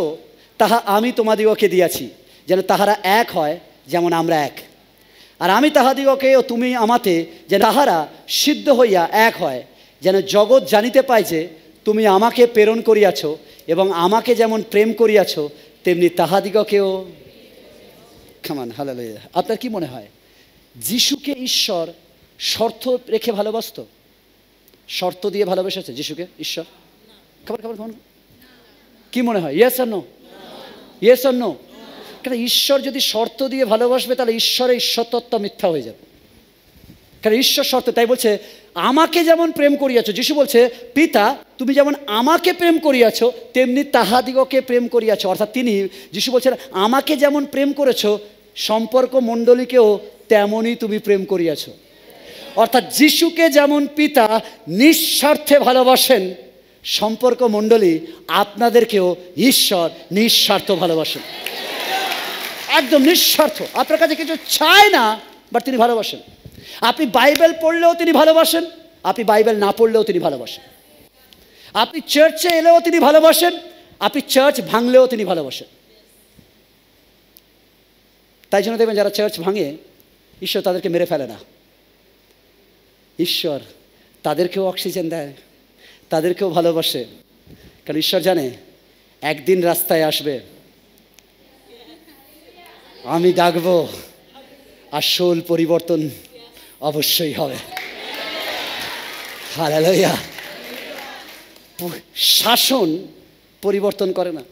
A: তাহা আমি তোমাদিগকে দিয়াছি, যেন তাহারা এক হয় যেমন আমরা এক। আর আমি তাহাদিগকে ও তুমি আমাতে, যেন তাহারা সিদ্ধ হইয়া এক হয়, যেন জগৎ জানিতে পায় যে তুমি আমাকে প্রেরণ করিয়াছ এবং আমাকে যেমন প্রেম করিয়াছ তেমনি তাহাদিগকেও। কামান হালেলুয়া। আপনার কি মনে হয় যিশুকে ঈশ্বর শর্ত রেখে ভালোবাসত? শর্ত দিয়ে ভালোবেসেছে যিশুকে ঈশ্বর? খবর খবর খবর কি মনে হয়? ইয়েস আর নো? ইয়েস আর নো? কারণ ঈশ্বর যদি শর্ত দিয়ে ভালোবাসবে তাহলে ঈশ্বরের ঈশ্বরতত্ত্ব মিথ্যা হয়ে যাবে। কারণ ঈশ্বর শর্ত, তাই বলছে আমাকে যেমন প্রেম করিয়াছ। যিশু বলছে পিতা তুমি যেমন আমাকে প্রেম করিয়াছ তেমনি তাহাদিগকে প্রেম করিয়াছ। অর্থাৎ যিশু বলছেন আমাকে যেমন প্রেম করেছ সম্পর্ক মণ্ডলীকেও তেমনই তুমি প্রেম করিয়াছ। অর্থাৎ যিশুকে যেমন পিতা নিঃস্বার্থে ভালোবাসেন, সম্পর্ক মণ্ডলী আপনাদেরকেও ঈশ্বর নিঃস্বার্থ ভালোবাসেন। একদম নিঃস্বার্থ, আপনার কাছে কিছু চায় না, বাট তিনি ভালোবাসেন। আপনি বাইবেল পড়লেও তিনি ভালোবাসেন, আপনি বাইবেল না পড়লেও তিনি ভালোবাসেন। আপনি চার্চে এলেও তিনি ভালোবাসেন, আপনি চার্চ ভাঙলেও তিনি ভালোবাসেন। তাই জন্য দেখবেন যারা চার্চ ভাঙে ঈশ্বর তাদেরকে মেরে ফেলে না। ঈশ্বর তাদেরকেও অক্সিজেন দেয়, তাদেরকেও ভালোবাসে। কারণ ঈশ্বর জানে একদিন রাস্তায় আসবে, আমি ডাকবো, আসল পরিবর্তন অবশ্যই হবে। হালেলুয়া। শাসন পরিবর্তন করে না,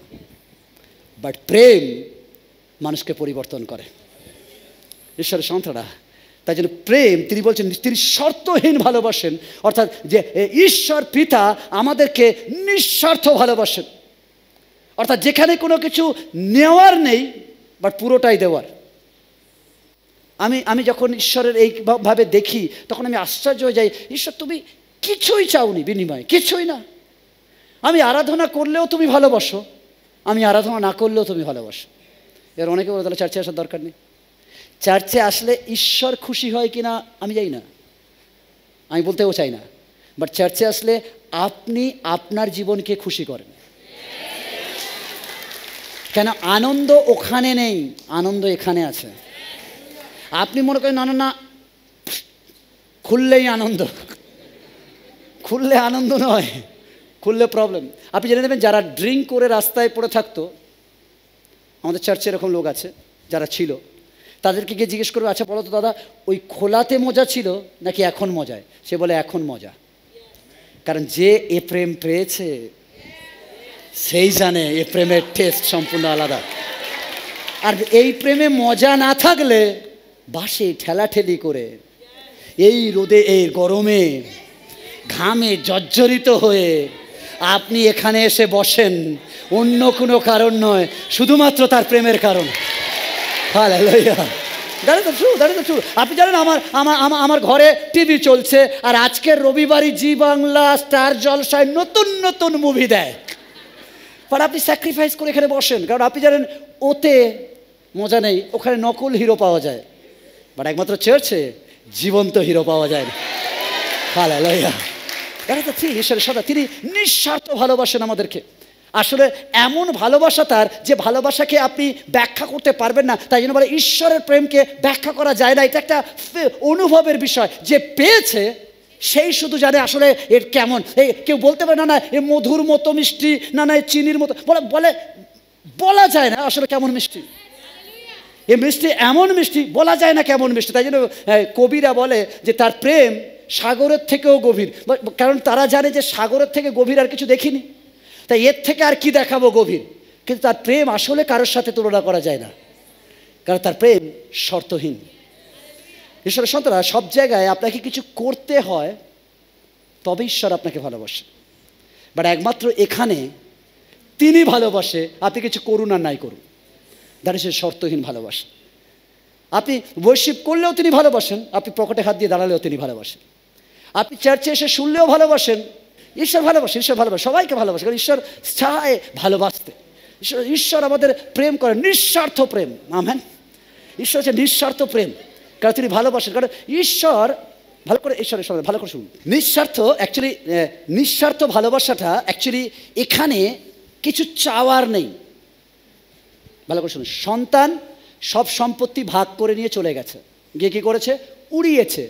A: বাট প্রেম মানুষকে পরিবর্তন করে। ঈশ্বরের সন্তানরা তাই জন্য প্রেম, তিনি বলছেন তিনি শর্তহীন ভালোবাসেন। অর্থাৎ যে ঈশ্বর পিতা আমাদেরকে নিঃস্বার্থ ভালোবাসেন। অর্থাৎ যেখানে কোনো কিছু নেওয়ার নেই, বাট পুরোটাই দেওয়ার। আমি যখন ঈশ্বরের এইভাবে দেখি তখন আমি আশ্চর্য হয়ে যাই, ঈশ্বর তুমি কিছুই চাওনি বিনিময়ে, কিছুই না। আমি আরাধনা করলেও তুমি ভালোবাসো, আমি আরাধনা না করলেও তুমি ভালোবাসো। এর অনেকে বলে তাহলে চার্চে আসার দরকার নেই। চার্চে আসলে ঈশ্বর খুশি হয় কি না আমি জানি না, আমি বলতেও চাই না, বাট চার্চে আসলে আপনি আপনার জীবনকে খুশি করেন। কেন? আনন্দ ওখানে নেই, আনন্দ এখানে আছে। আপনি মনে করেন না না খুললেই আনন্দ, খুললে আনন্দ নয়, খুললে প্রবলেম। আপনি জেনে নেবেন যারা ড্রিঙ্ক করে রাস্তায় পড়ে থাকতো, আমাদের চার্চে এরকম লোক আছে যারা ছিল, তাদেরকে গিয়ে জিজ্ঞেস করবে আচ্ছা বলো তো দাদা ওই খোলাতে মজা ছিল নাকি এখন মজায়? সে বলে এখন মজা। কারণ যে এ প্রেম পেয়েছে সেই জানে এ প্রেমের টেস্ট সম্পূর্ণ আলাদা। আর এই প্রেমে মজা না থাকলে বাসে ঠেলাঠেলি করে এই রোদে এই গরমে ঘামে জর্জরিত হয়ে আপনি এখানে এসে বসেন অন্য কোনো কারণ নয়, শুধুমাত্র তার প্রেমের কারণ। Hallelujah. That is the truth. আপনি জানেন আমার ঘরে টিভি চলছে আর আজকের রবিবারই জি বাংলা স্টার জলসায় নতুন নতুন মুভি দেয়, বাট আপনি স্যাক্রিফাইস করে এখানে বসেন। কারণ আপনি জানেন ওতে মজা নেই, ওখানে নকল হিরো পাওয়া যায়, বাট একমাত্র চার্চে জীবন্ত হিরো পাওয়া যায় না। Hallelujah. That is the thing. ঈশ্বরের সদা তিনি নিঃস্বার্থ ভালোবাসেন আমাদেরকে। আসলে এমন ভালোবাসা তার যে ভালোবাসাকে আপনি ব্যাখ্যা করতে পারবেন না। তাই জন্য বলে ঈশ্বরের প্রেমকে ব্যাখ্যা করা যায় না, এটা একটা অনুভবের বিষয়। যে পেয়েছে সেই শুধু জানে আসলে এর কেমন। এই কেউ বলতে পারে না না এ মধুর মতো মিষ্টি, না না এ চিনির মতো, বলা যায় না আসলে কেমন মিষ্টি। এই মিষ্টি এমন মিষ্টি বলা যায় না কেমন মিষ্টি। তাই জন্য কবিরা বলে যে তার প্রেম সাগরের থেকেও গভীর, কারণ তারা জানে যে সাগরের থেকে গভীর আর কিছু দেখিনি, তাই এর থেকে আর কি দেখাবো গভীর। কিন্তু তার প্রেম আসলে কারোর সাথে তুলনা করা যায় না, কারণ তার প্রেম শর্তহীন। ঈশ্বরের সন্তানরা সব জায়গায় আপনাকে কিছু করতে হয় তবে ঈশ্বর আপনাকে ভালোবাসে, বাট একমাত্র এখানে তিনি ভালোবাসে আপনি কিছু করুন আর নাই করুন। দ্যাট ইজ শর্তহীন ভালোবাসা। আপনি ওয়ার্শিপ করলেও তিনি ভালোবাসেন, আপনি পকেটে হাত দিয়ে দাঁড়ালেও তিনি ভালোবাসেন, আপনি চার্চে এসে শুনলেও ভালোবাসেন, ঈশ্বর ভালোবাসে, ঈশ্বর ভালোবাসে, সবাইকে ভালোবাসে, কারণ ঈশ্বর চায় ভালোবাসতে। ঈশ্বর আমাদের প্রেম করেন, নিঃস্বার্থ প্রেম। আমেন। ঈশ্বর হচ্ছে নিঃস্বার্থ প্রেম, কারণ তিনি ভালোবাসেন। কারণ ঈশ্বর ভালো করে, ঈশ্বরের সঙ্গে ভালো করে শুনুন, নিঃস্বার্থ ভালোবাসাটা অ্যাকচুয়ালি এখানে কিছু চাওয়ার নেই। ভালো করে শুনুন, সন্তান সব সম্পত্তি ভাগ করে নিয়ে চলে গেছে, গিয়ে কী করেছে? উড়িয়েছে।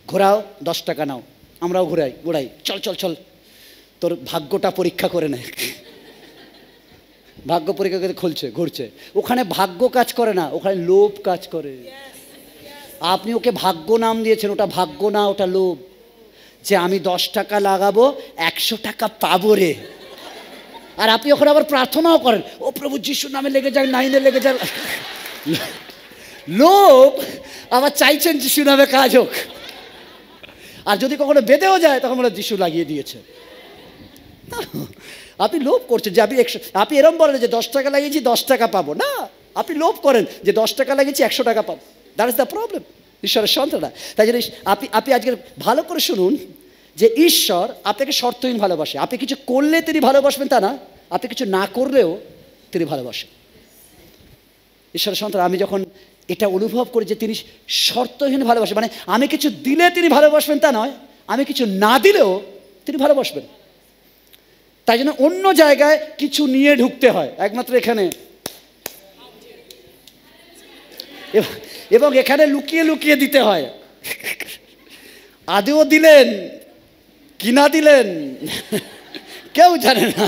A: ঘোরাও, 10 টাকা নাও, আমরাও ঘোরাই, চল চল চল, তোর ভাগ্যটা পরীক্ষা করে নেয়। ভাগ্য পরীক্ষা করে ঘুরছে। ওখানে ভাগ্য কাজ করে না, ওখানে লোভ কাজ করে। আপনি ওকে ভাগ্য নাম দিয়েছেন, ওটা ভাগ্য না, ওটা লোভ। যে আমি 10 টাকা লাগাবো, 100 টাকা পাবো রে। আর আপনি ওখানে আবার প্রার্থনাও করেন, ও প্রভু যিশুর নামে লেগে যাক, নাইনে লেগে যাক। লোভ আবার চাইছেন যিশু নামে কাজ হোক। আর যদি কখনো বেঁধেও যায়, তখন বলে যিশু লাগিয়ে দিয়েছে। আপনি লোভ করছেন যে আপনি এরম বলেন যে 10 টাকা লাগিয়েছি, 10 টাকা পাবো না। আপনি লোভ করেন যে 10 টাকা লাগিয়েছি, 100 টাকা পাবো। দ্যাট ইজ দ্য প্রবলেম ঈশ্বরের সন্তানরা। তাই জন্য আপনি আজকে ভালো করে শুনুন যে ঈশ্বর আপনাকে শর্তহীন ভালোবাসে। আপনি কিছু করলে তিনি ভালোবাসবেন তা না, আপনি কিছু না করলেও তিনি ভালোবাসেন। ঈশ্বরের সন্তান, আমি যখন এটা অনুভব করি যে তিনি শর্তহীন ভালোবাসেন, মানে আমি কিছু দিলে তিনি ভালোবাসবেন তা নয়, আমি কিছু না দিলেও তিনি ভালোবাসবেন। তাই জন্য অন্য জায়গায় কিছু নিয়ে ঢুকতে হয়, একমাত্র এখানে, এবং এখানে লুকিয়ে লুকিয়ে দিতে হয়। আদেও দিলেন কি না দিলেন কেউ জানে না।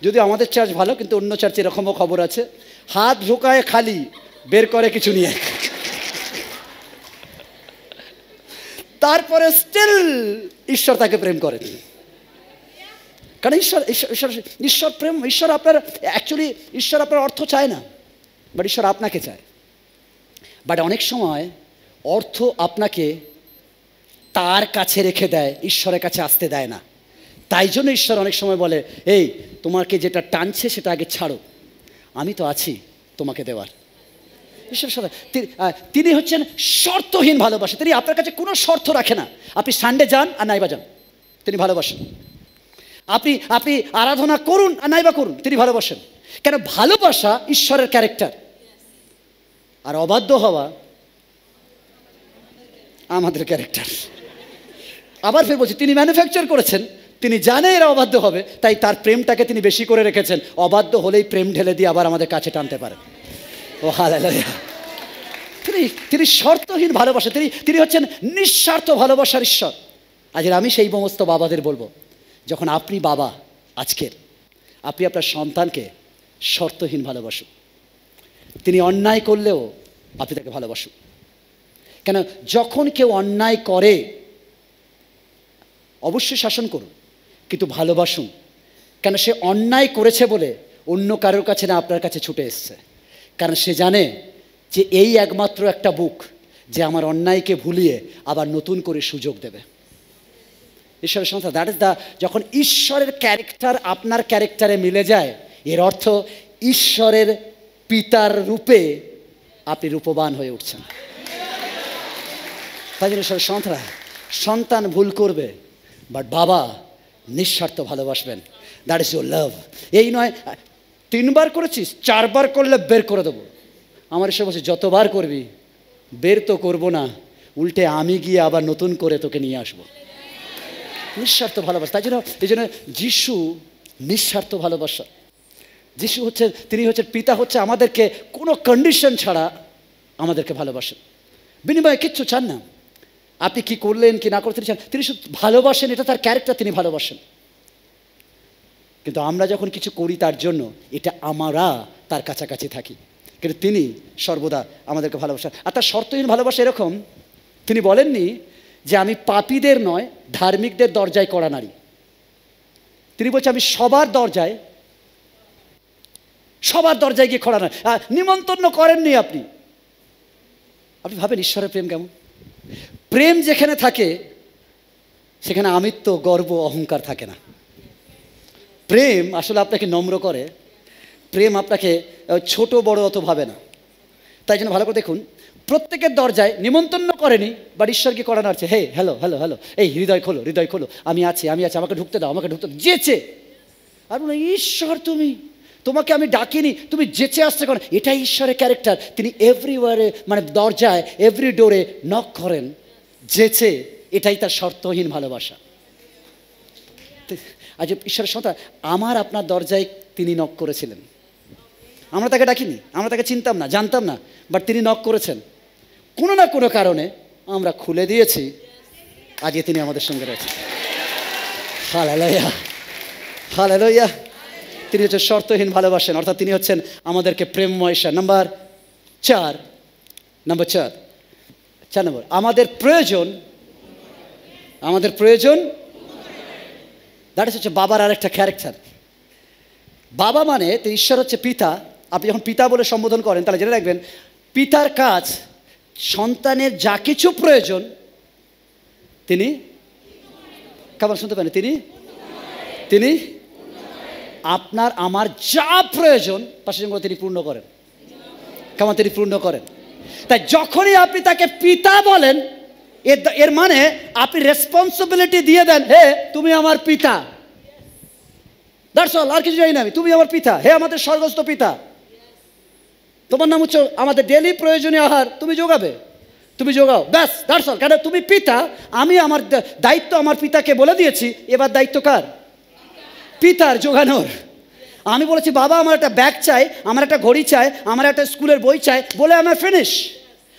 A: যদি আমাদের চার্চ ভালো, কিন্তু অন্য চার্চে এরকমও খবর আছে, হাত ঢোকায় খালি, বের করে কিছু নিয়ে, তারপরে স্টিল ঈশ্বর তাকে প্রেম করেন। কারণ ঈশ্বর প্রেম। ঈশ্বর আপনার অ্যাকচুয়ালি ঈশ্বর আপনার অর্থ চায় না, বাট ঈশ্বর আপনাকে চায়। বাট অনেক সময় অর্থ আপনাকে তার কাছে রেখে দেয়, ঈশ্বরের কাছে আসতে দেয় না। তাই জন্য ঈশ্বর অনেক সময় বলে, এই তোমাকে যেটা টানছে সেটা আগে ছাড়ো, আমি তো আছি তোমাকে দেওয়ার। ঈশ্বর তিনি হচ্ছেন শর্তহীন ভালোবাসে। তিনি আপনার কাছে কোনো শর্ত রাখে না। আপনি সানডে যান আর নাইবা যান, তিনি ভালোবাসেন। আপনি আরাধনা করুন আর নাইবা করুন, তিনি ভালোবাসেন। কেন? ভালোবাসা ঈশ্বরের ক্যারেক্টার, আর অবাধ্য হওয়া আমাদের ক্যারেক্টার। আবার ফের বলছি, তিনি ম্যানুফ্যাকচার করেছেন, তিনি জানে এরা অবাধ্য হবে, তাই তার প্রেমটাকে তিনি বেশি করে রেখেছেন। অবাধ্য হলেই প্রেম ঢেলে দিয়ে আবার আমাদের কাছে টানতে পারেন। ও হালেলুয়া। তিনি শর্তহীন ভালোবাসা, তিনি হচ্ছেন নিঃস্বার্থ ভালোবাসার ঈশ্বর। আজ আমি সেই সমস্ত বাবাদের বলবো, যখন আপনি বাবা আজকের, আপনি আপনার সন্তানকে শর্তহীন ভালোবাসুন। তিনি অন্যায় করলেও আপনি তাকে ভালোবাসুন। কেন? যখন কেউ অন্যায় করে অবশ্যই শাসন করুন, কিন্তু ভালোবাসুন। কেন? সে অন্যায় করেছে বলে অন্য কারোর কাছে না, আপনার কাছে ছুটে এসছে। কারণ সে জানে যে এই একমাত্র একটা বুক যে আমার অন্যায়কে ভুলিয়ে আবার নতুন করে সুযোগ দেবে। ঈশ্বরের সংস্থা, দ্যাট ইজ দ্য, যখন ঈশ্বরের ক্যারেক্টার আপনার ক্যারেক্টারে মিলে যায়, এর অর্থ ঈশ্বরের পিতার রূপে আপনি রূপবান হয়ে উঠছেন। তাই জন্য ঈশ্বরের সংস্থা, সন্তান ভুল করবে, বাট বাবা নিঃস্বার্থ ভালোবাসবেন। দ্যাট ইজ ইউর লাভ। এই নয় 3 বার করেছিস, 4 বার করলে বের করে দেবো। আমার এসে বলছে, যতবার করবি বের তো করবো না, উল্টে আমি গিয়ে আবার নতুন করে তোকে নিয়ে আসবো। নিঃস্বার্থ ভালোবাসা। তাই জন্য যিশু নিঃস্বার্থ ভালোবাসা। যিশু তিনি হচ্ছেন পিতা, হচ্ছে আমাদেরকে কোনো কন্ডিশন ছাড়া আমাদেরকে ভালোবাসেন, বিনিময়ে কিচ্ছু চান না। আপনি কি করলেন কি না করতে চান, তিনি শুধু ভালোবাসেন, এটা তার ক্যারেক্টার, তিনি ভালোবাসেন। কিন্তু আমরা যখন কিছু করি তার জন্য, এটা আমরা তার কাছাকাছি থাকি, কিন্তু তিনি সর্বদা আমাদেরকে ভালোবাসেন। আর তার শর্তহীন ভালোবাসা এরকম, তিনি বলেননি যে আমি পাপীদের নয়, ধার্মিকদের দরজায় কড়া নাড়ি। তিনি বলছেন আমি সবার দরজায় গিয়ে কড়া নাড়ি। নিমন্ত্রণ করেননি আপনি। ভাবেন ঈশ্বরের প্রেম কেমন? প্রেম যেখানে থাকে সেখানে আমিত্ব, গর্ব, অহংকার থাকে না। প্রেম আসলে আপনাকে নম্র করে, প্রেম আপনাকে ছোট বড় অত ভাবে না। তাই জন্য ভালো করে দেখুন, প্রত্যেকের দরজায় নিমন্ত্রণ করেনি, বাট ঈশ্বরকে করানো আছে, হে হ্যালো হ্যালো হ্যালো, এই হৃদয় খোলো, হৃদয় খোলো, আমি আছি, আমাকে ঢুকতে দাও, আমাকে ঢুকতে দাও, যেচে। আর বলে ঈশ্বর তোমাকে আমি ডাকিনি, তুমি যেচে আসতে করেন। এটাই ঈশ্বরের ক্যারেক্টার। তিনি এভরিওয়ারে, মানে দরজায়, এভরি ডোরে নক করেন, যেচে। এটাই তার শর্তহীন ভালোবাসা। আজ ঈশ্বরের সন্তান, আমার আপনার দরজায় তিনি নক করেছিলেন। আমরা তাকে ডাকিনি, আমরা তাকে চিনতাম না, জানতাম না, বাট তিনি নক করেছেন। কোনো না কোনো কারণে আমরা খুলে দিয়েছি, আজকে তিনি আমাদের সঙ্গে রয়েছেন। Hallelujah, hallelujah. তিনি হচ্ছেন শর্তহীন ভালোবাসেন, অর্থাৎ তিনি হচ্ছেন আমাদেরকে প্রেমময় ঈশ্বর। নাম্বার 4, আমাদের প্রয়োজন দ্যাট হচ্ছে বাবার আরেকটা ক্যারেক্টার। বাবা মানে তো ঈশ্বর হচ্ছে পিতা। আপনি যখন পিতা বলে সম্বোধন করেন, তাহলে জেনে রাখবেন, পিতার কাজ সন্তানের যা কিছু প্রয়োজন তিনি, কেমন শুনতে পারেন, তিনি আপনার আমার যা প্রয়োজন পাশে তিনি পূর্ণ করেন। কেমন তিনি পূর্ণ করেন। তাই যখনই আপনি তাকে পিতা বলেন, এর মানে আপনি রেসপন্সিবিলিটি দিয়ে দেন, হে তুমি আমার পিতা, দ্যাটস অল, আর কিছু জানি না আমি, তুমি আমার পিতা, হে আমাদের স্বর্গস্থ পিতা, তোমার নাম হচ্ছে আমাদের ডেলি প্রয়োজনীয় আহার তুমি যোগাও, ব্যাস, দ্যাটস অল। কেন তুমি পিতা, আমি আমার দায়িত্ব আমার পিতাকে বলে দিয়েছি, এবার দায়িত্ব কার? পিতার যোগানোর। আমি বলেছি বাবা আমার একটা ব্যাগ চাই, আমার একটা ঘড়ি চাই, আমার একটা স্কুলের বই চাই, বলে আমার ফিনিশ,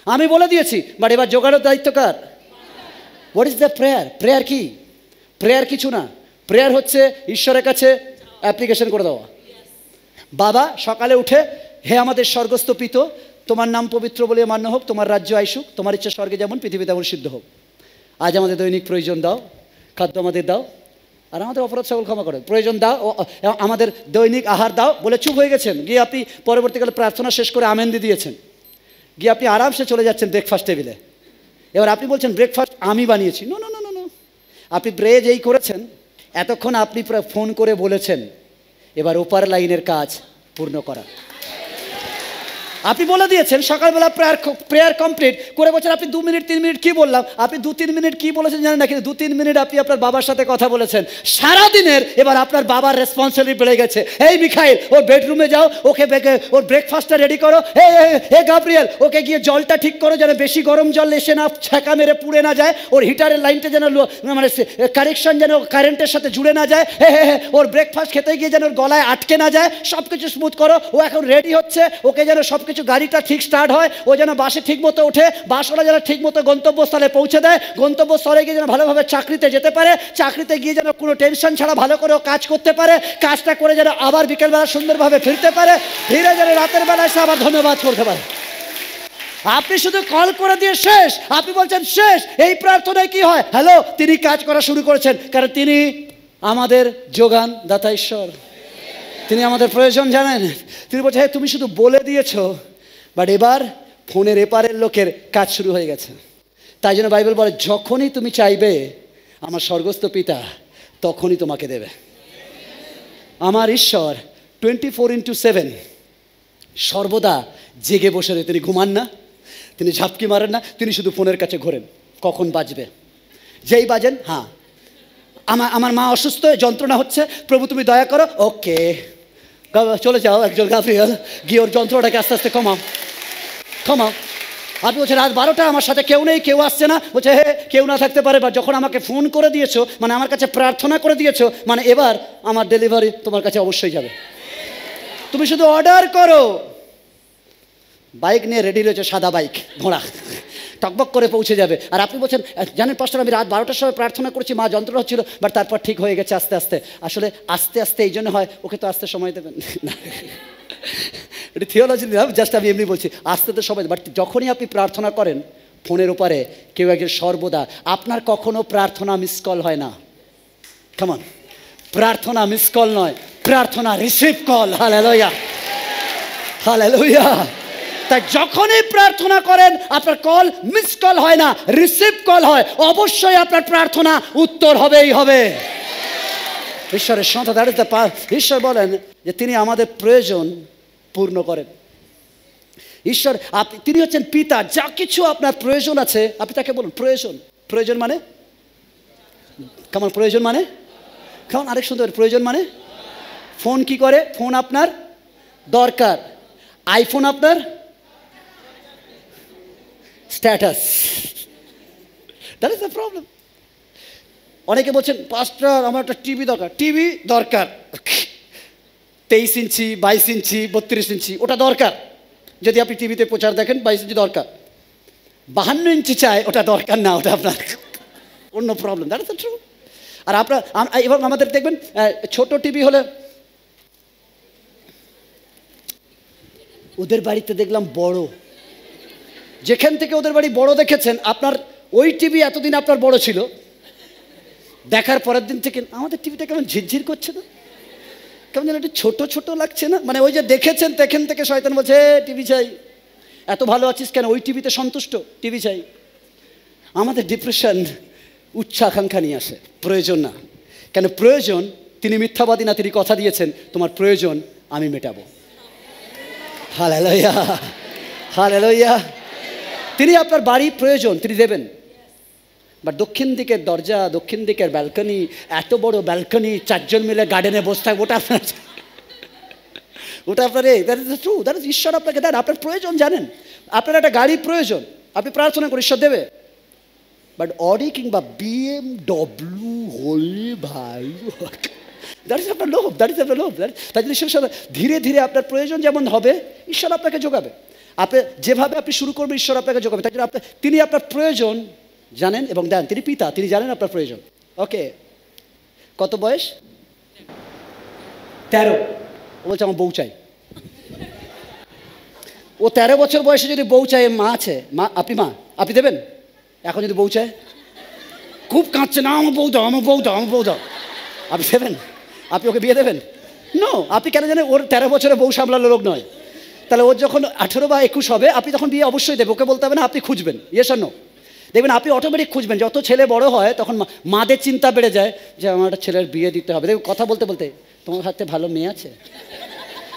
A: আমি বলে দিয়েছি, বাট এবার যোগানোর দায়িত্ব কার? What is the prayer? কি প্রেয়ার? কিছু না। প্রেয়ার হচ্ছে ঈশ্বরের কাছে অ্যাপ্লিকেশন করে দেওয়া। বাবা সকালে উঠে, হে আমাদের স্বর্গস্থ পিতা, তোমার নাম পবিত্র বলে মান্য হোক, তোমার রাজ্য আইসুক, তোমার ইচ্ছা স্বর্গে যেমন পৃথিবীতে তেমন সিদ্ধ হোক। আজ আমাদের দৈনিক প্রয়োজন দাও, খাদ্য আমাদের দাও, আর আমাদের অপরাধ সকল ক্ষমা করো, প্রয়োজন দাও, আমাদের দৈনিক আহার দাও, বলে চুপ হয়ে গেছেন। গিয়ে আপনি পরবর্তীকালে প্রার্থনা শেষ করে আমেন দিয়ে দিয়েছেন, গিয়ে আপনি আরামসে চলে যাচ্ছেন ব্রেকফাস্ট টেবিলে। এবার আপনি বলছেন ব্রেকফাস্ট আমি বানিয়েছি। নো, আপনি ব্রেড এই করেছেন, এতক্ষণ আপনি ফোন করে বলেছেন, এবার ওপার লাইনের কাজ পূর্ণ করা। আপনি বলে দিয়েছেন সকালবেলা প্রেয়ার কমপ্লিট করে, বলছেন আপনি 2 মিনিট 3 মিনিট কি বললাম, আপনি 2-3 মিনিট কি বলেছেন জানেন না, কিন্তু 2-3 মিনিট আপনি আপনার বাবার সাথে কথা বলেছেন সারাদিনের। এবার আপনার বাবার রেসপন্সিবিলিটি বেড়ে গেছে। এই মিখাইল, ওর বেডরুমে যাও, ওকে ওর ব্রেকফাস্টটা রেডি করো, হে গাব্রিয়েল, ওকে গিয়ে জলটা ঠিক করো, যেন বেশি গরম জল এসে না ছ্যাঁকা মেরে পুড়ে না যায়, ওর হিটারের লাইনটা যেন মানে কানেকশন যেন কারেন্টের সাথে জুড়ে না যায়, ওর ব্রেকফাস্ট খেতে গিয়ে যেন ওর গলায় আটকে না যায়, সব কিছু স্মুথ করো। ও এখন রেডি হচ্ছে, ওকে যেন সব কিছু, গাড়িটা ঠিক স্টার্ট হয়, ও যেন বাসে ঠিক মতো ওঠে, বাসওয়ালা যেন ঠিক মতো গন্তব্যস্থলে পৌঁছে দেয়, গন্তব্যস্থলে গিয়ে যেন ভালোভাবে চাকরিতে যেতে পারে, চাকরিতে গিয়ে যেন কোনো টেনশন ছাড়া ভালো করে ও কাজ করতে পারে, কাজটা করে যেন আবার বিকেলবেলা সুন্দরভাবে ফিরতে পারে, ফিরে যেন রাতের বেলা এসে আবার ধন্যবাদ করতে পারে। আপনি শুধু কল করে দিয়ে শেষ, আপনি বলছেন শেষ। এই প্রার্থনায় কি হয়? হ্যালো, তিনি কাজ করা শুরু করেছেন, কারণ তিনি আমাদের যোগান দাতা ঈশ্বর, তিনি আমাদের প্রয়োজন জানেন। তিনি বলছেন, হ্যাঁ তুমি শুধু বলে দিয়েছো, বাট এবার ফোনের এপারের লোকের কাজ শুরু হয়ে গেছে। তাই জন্য বাইবেল বলে, যখনই তুমি চাইবে আমার স্বর্গস্থ পিতা তখনই তোমাকে দেবে। আমার ঈশ্বর 24/7 সর্বদা জেগে বসে রয়ে, তিনি ঘুমান না, তিনি ঝাপকি মারেন না, তিনি শুধু ফোনের কাছে ঘোরেন কখন বাজবে। যেই বাজেন, হ্যাঁ আমার মা অসুস্থ, যন্ত্রণা হচ্ছে, প্রভু তুমি দয়া করো, ওকে চলে যাও একজন গাব্রিয়েল, গিয়ে ওর যন্ত্রটাকে আস্তে আস্তে কমাও। আপনি বলছেন রাত 12টা আমার সাথে কেউ নেই, কেউ আসছে না, বলছে হে কেউ না থাকতে পারে, বা যখন আমাকে ফোন করে দিয়েছো, মানে আমার কাছে প্রার্থনা করে দিয়েছো, মানে এবার আমার ডেলিভারি তোমার কাছে অবশ্যই যাবে। তুমি শুধু অর্ডার করো। বাইক নিয়ে রেডি রয়েছে, সাদা বাইক, ঘোড়া, টকবক করে পৌঁছে যাবে। আর আপনি বলছেন, জানেন পাস্টার আমি রাত 12টার সময় প্রার্থনা করেছি, মা যন্ত্রণা হচ্ছিল, বাট তারপর ঠিক হয়ে গেছে আস্তে আস্তে। আসলে আস্তে আস্তে এই জন্য হয়, ওকে তো আসতে সময় দেবেন না, এটা থিওলজি দিলাম, জাস্ট আমি এমনি বলছি, আসতে তো সময়। বাট যখনই আপনি প্রার্থনা করেন ফোনের ওপারে কেউ একজন, সর্বদা আপনার কখনো প্রার্থনা মিস কল হয় না। কেমন প্রার্থনা মিস কল নয়, প্রার্থনা রিসিভ কল। Hallelujah, hallelujah. তাই যখনই প্রার্থনা করেন আপনার কল মিস কল হয় না, রিসিভ কল হয়। অবশ্যই আপনার প্রার্থনা উত্তর হবেই হবে। ঈশ্বরের সন্তান, ঈশ্বর বলেন যে তিনি আমাদের প্রয়োজন পূর্ণ করেন। ঈশ্বর তিনি হচ্ছেন পিতা। যা কিছু আপনার প্রয়োজন আছে আপনি তাকে বলুন প্রয়োজন। প্রয়োজন মানে কেমন? প্রয়োজন মানে কেমন? আরেক সুন্দর। প্রয়োজন মানে ফোন কি করে? ফোন আপনার দরকার। আইফোন আপনার status. That is the problem. অনেকে বলছেন পাস্টার আমার একটা টিভি দরকার। টিভি দরকার 23 ইঞ্চি 22 ইঞ্চি 32 ইঞ্চি, ওটা দরকার। যদি আপনি টিভিতে প্রচার দেখেন 22 ইঞ্চি দরকার। 52 ইঞ্চি চাই, ওটা দরকার না, ওটা আপনার অন্য problem. That is the true. আর আপনার এবং আমাদের দেখবেন ছোট টিভি হলে, ওদের বাড়িতে দেখলাম বড়। যেখান থেকে ওদের বাড়ি বড় দেখেছেন, আপনার ওই টিভি এতদিন আপনার বড় ছিল, দেখার পরের দিন থেকে আমাদের টিভিটা কেমন ঝিরঝির করছে না, কেমন যেন একটু ছোটো ছোটো লাগছে না। মানে ওই যে দেখেছেন সেখান থেকে শয়তান বলছে টিভি চাই, এত ভালো আছিস কেন, ওই টিভিতে সন্তুষ্ট, টিভি চাই। আমাদের ডিপ্রেশন উচ্চাকাঙ্ক্ষা নিয়ে আসে, প্রয়োজন না। কেন প্রয়োজন? তিনি মিথ্যাবাদী না, তিনি কথা দিয়েছেন তোমার প্রয়োজন আমি মেটাবো। Hallelujah, hallelujah. তিনি আপনার বাড়ি প্রয়োজন তিনি দেবেন, বাট দক্ষিণ দিকের দরজা, দক্ষিণ দিকের ব্যালকনি, এত বড় ব্যালকনি, 4 জন মিলে গার্ডেনে বসে থাকবে, ওটা আপনার that is true. That is ঈশ্বর আপনাকে দেন। আপনার প্রয়োজন জানেন, আপনার একটা গাড়ি প্রয়োজন, আপনি প্রার্থনা করে ঈশ্বর দেবে। বাট অডি কিংবা BMW হলে ভাই, দ্যাট ইজ আপনার লোভ, দ্যাট ইজ আপনার লোভ। তাই জন্য ঈশ্বর ধীরে ধীরে আপনার প্রয়োজন যেমন হবে ঈশ্বর আপনাকে যোগাবে। আপনি যেভাবে আপনি শুরু করবেন ঈশ্বর আপনাকে যোগাবে। তাই জন্য তিনি আপনার প্রয়োজন জানেন এবং দেন। তিনি পিতা, তিনি জানেন আপনার প্রয়োজন। ওকে, কত বয়স? 13। ও বলছে আমার বউ চাই। ও 13 বছর বয়সে যদি বউ চায়, মা আছে, মা আপনি দেবেন? এখন যদি বউ চায়, খুব কাঁদছে, না আমার বউ দাও, আমার বউ দাও, আমার বউ দাও, আপনি দেবেন? আপনি ওকে বিয়ে দেবেন? নো। আপনি কেন জানেন? ওর 13 বছরে বউ সামলানো লোক নয়। তাহলে ওর যখন 18 বা 21 হবে, আপনি তখন বিয়ে অবশ্যই দেবে। ওকে বলতে হবে না, আপনি খুঁজবেন। Yes or no? দেখবেন আপনি অটোমেটিক খুঁজবেন। যত ছেলে বড় হয় তখন মাদের চিন্তা বেড়ে যায় যে আমার একটা ছেলের বিয়ে দিতে হবে। দেখবেন কথা বলতে বলতে, তোমার হাতে ভালো মেয়ে আছে?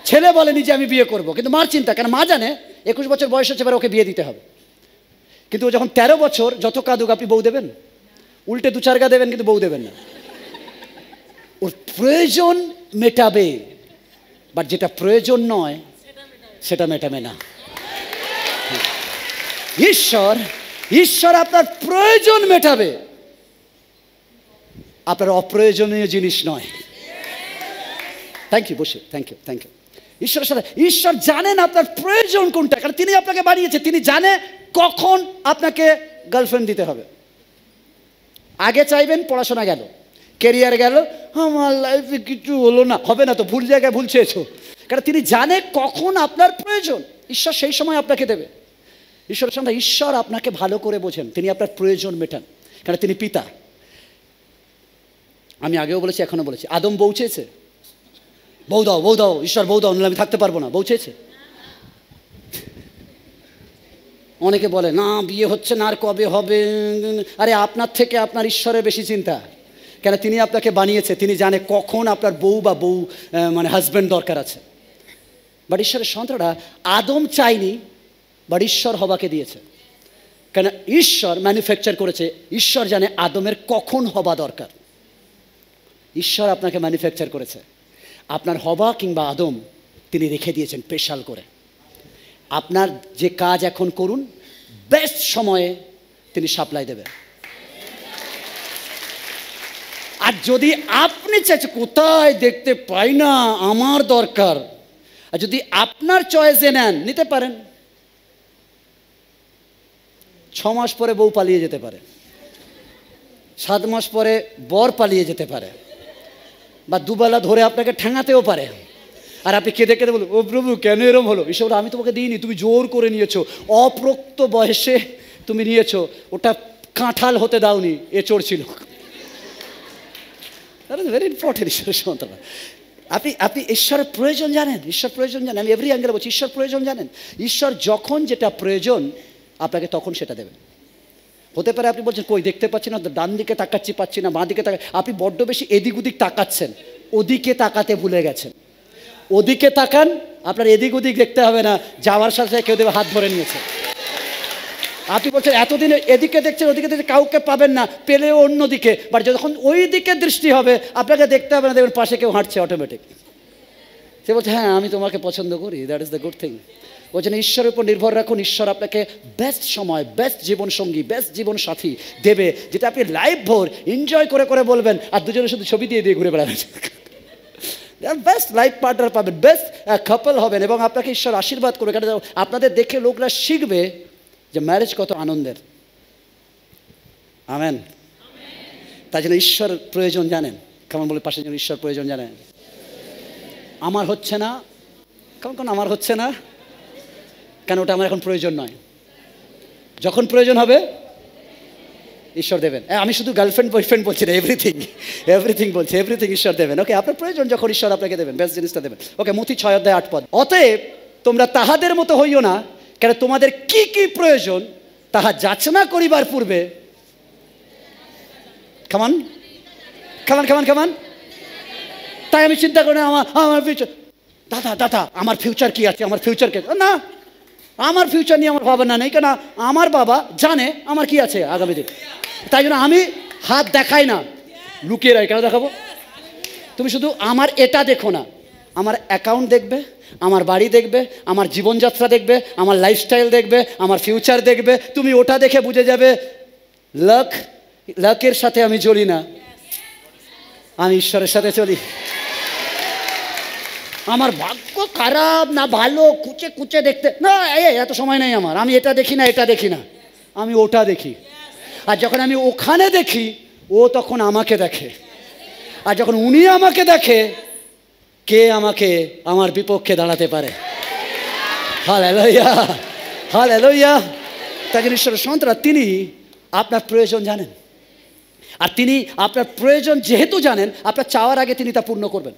A: ছেলে বলেনি যে আমি বিয়ে করবো, কিন্তু মার চিন্তা, কেন মা জানে 21 বছর বয়স হচ্ছে, এবার ওকে বিয়ে দিতে হবে। কিন্তু ও যখন 13 বছর, যত কাঁদুক, আপনি বউ দেবেন? উল্টে 2-4 গা দেবেন, কিন্তু বউ দেবেন না। ওর প্রয়োজন মেটাবে, বাট যেটা প্রয়োজন নয় সেটা মেটাবে না। ঈশ্বর আপনার প্রয়োজন মেটাবে, আপনার অপ্রয়োজনীয় জিনিস নয়। থ্যাংক ইউ, বসে থ্যাংক ইউ, থ্যাংক ইউ। ঈশ্বর জানেন আপনার প্রয়োজন কোনটা, কারণ তিনি আপনাকে বানিয়েছে। তিনি জানে কখন আপনাকে গার্লফ্রেন্ড দিতে হবে। আগে চাইবেন, পড়াশোনা গেল, কেরিয়ার গেল, আমার লাইফে কিছু হলো না, হবে না তো, ভুল জায়গায় ভুল চেয়েছো। কারণ তিনি জানে কখন আপনার প্রয়োজন, ঈশ্বর সেই সময় আপনাকে দেবে। ঈশ্বর আপনাকে ভালো করে বোঝেন, তিনি আপনার প্রয়োজন মেটান, কারণ তিনি পিতা। আমি আগেও বলেছি, এখনো বলেছি, আদম বউ চেয়েছে, বউ দাও, বউ দাও, ঈশ্বর বউ দাও, আমি থাকতে পারবো না, বউ চেয়েছে। অনেকে বলে না বিয়ে হচ্ছে না, আর কবে হবে? আরে আপনার থেকে আপনার ঈশ্বরের বেশি চিন্তা, কেন তিনি আপনাকে বানিয়েছে। তিনি জানে কখন আপনার বউ বা বউ মানে হাজব্যান্ড দরকার আছে। বাট ঈশ্বরের সন্তানরা আদম চাইনি, বাট ঈশ্বর হবাকে দিয়েছে। কেন ঈশ্বর ম্যানুফ্যাকচার করেছে, ঈশ্বর জানে আদমের কখন হবা দরকার। ঈশ্বর আপনাকে ম্যানুফ্যাকচার করেছে, আপনার হবা কিংবা আদম তিনি রেখে দিয়েছেন স্পেশাল করে। আপনার যে কাজ এখন করুন, বেস্ট সময়ে তিনি সাপ্লাই দেবেন। আর যদি আপনি চাইছেন কোথায় দেখতে পাই না, আমার দরকার, আর যদি আপনার চয়েসে নেন, নিতে পারেন। 6 মাস পরে বউ পালিয়ে যেতে পারে, 7 মাস পরে বর পালিয়ে যেতে পারে, বা দুবেলা ধরে আপনাকে ঠ্যাঙাতেও পারে। আর আপনি কেঁদে কেঁদে বলুন, ও প্রভু কেন এরম হলো? ঈশ্বর আমি তোমাকে দিইনি, তুমি জোর করে নিয়েছো, অপ্রক্ত বয়সে তুমি নিয়েছো, ওটা কাঁঠাল হতে দাওনি, এঁচোড় ছিল। That is very important. ঈশ্বরের সন্তান, আপনি ঈশ্বরের প্রয়োজন জানেন, ঈশ্বর প্রয়োজন জানেন। আমি এভরি অ্যাঙ্গেলে বলছি, ঈশ্বর প্রয়োজন জানেন। ঈশ্বর যখন যেটা প্রয়োজন আপনাকে তখন সেটা দেবেন। হতে পারে আপনি বলছেন কই দেখতে পাচ্ছি না, ডান দিকে তাকাচ্ছি পাচ্ছি না, বাঁ দিকে আপনি বড্ড বেশি এদিক ওদিক তাকাচ্ছেন, ওদিকে তাকাতে ভুলে গেছেন। ওদিকে তাকান, আপনার এদিক ওদিক দেখতে হবে না, যাওয়ার সাথে কেউ দেবে হাত ধরে নিয়েছে। আপনি বলছেন এতদিন এদিকে দেখছেন ওদিকে দেখছেন, কাউকে পাবেন না, পেলেও অন্যদিকে, বাট যখন ওই দিকে দৃষ্টি হবে আপনাকে দেখতে হবে না, দেখবেন পাশে কেউ হাঁটছে অটোমেটিক। সে বলছে হ্যাঁ আমি তোমাকে পছন্দ করি, that is the good thing. বলছেন ঈশ্বরের উপর নির্ভর রাখুন, ঈশ্বর আপনাকে বেস্ট সময়, বেস্ট জীবনসঙ্গী, বেস্ট জীবন সাথী দেবে, যেটা আপনি লাইফ ভোর এনজয় করে করে বলবেন, আর দুজনের শুধু ছবি দিয়ে দিয়ে ঘুরে বেড়াবেন। বেস্ট লাইফ পার্টনার পাবেন, বেস্ট কাপল হবেন, এবং আপনাকে ঈশ্বর আশীর্বাদ করবে। কারণ আপনাদের দেখে লোকরা শিখবে যে ম্যারেজ কত আনন্দের। আমেন। তাই জন্য ঈশ্বর প্রয়োজন জানেন, কেমন বলে পাশে যেন ঈশ্বর প্রয়োজন জানেন। আমার হচ্ছে না, কারণ আমার হচ্ছে না কেন, ওটা আমার এখন প্রয়োজন নয়, যখন প্রয়োজন হবে ঈশ্বর দেবেন। আমি শুধু গার্লফ্রেন্ড বয়ফ্রেন্ড বলছি না, এভরিথিং এভরিথিং বলছি, এভরিথিং ঈশ্বর দেবেন। ওকে, আপনার প্রয়োজন যখন ঈশ্বর আপনাকে দেবেন, বেস্ট জিনিসটা দেবেন। ওকে, মথি 6:8 অতএব তোমরা তাহাদের মতো হইও না, কেন তোমাদের কি কি প্রয়োজন তাহা যাচনা করিবার পূর্বে, কেমন কেমন কেমন কেমন তাই আমি চিন্তা করি আমার ফিউচার, দাদা আমার ফিউচার কি আছে, আমার ফিউচার কে না, আমার ফিউচার নিয়ে আমার ভাবনা নেই, কেন আমার বাবা জানে আমার কি আছে আগামী দিন। তাই জন্য আমি হাত দেখাই না, লুকিয়ে রাখি। কেন দেখাবো? তুমি শুধু আমার এটা দেখো না, আমার অ্যাকাউন্ট দেখবে, আমার বাড়ি দেখবে, আমার জীবনযাত্রা দেখবে, আমার লাইফস্টাইল দেখবে, আমার ফিউচার দেখবে। তুমি ওটা দেখে বুঝে যাবে লাকের সাথে আমি চলি না, আমি ঈশ্বরের সাথে চলি। আমার ভাগ্য খারাপ না ভালো কুচে কুচে দেখতে না, এত সময় নেই আমার, আমি এটা দেখি না, এটা দেখি না, আমি ওটা দেখি। আর যখন আমি ওখানে দেখি, ও তখন আমাকে দেখে, আর যখন উনি আমাকে দেখে, কে আমাকে আমার বিপক্ষে দাঁড়াতে পারে? Hallelujah, hallelujah. তাই জন্য ঈশ্বরের সন্তানরা তিনি আপনার প্রয়োজন জানেন, আর তিনি আপনার প্রয়োজন যেহেতু জানেন, আপনার চাওয়ার আগে তিনি তা পূর্ণ করবেন।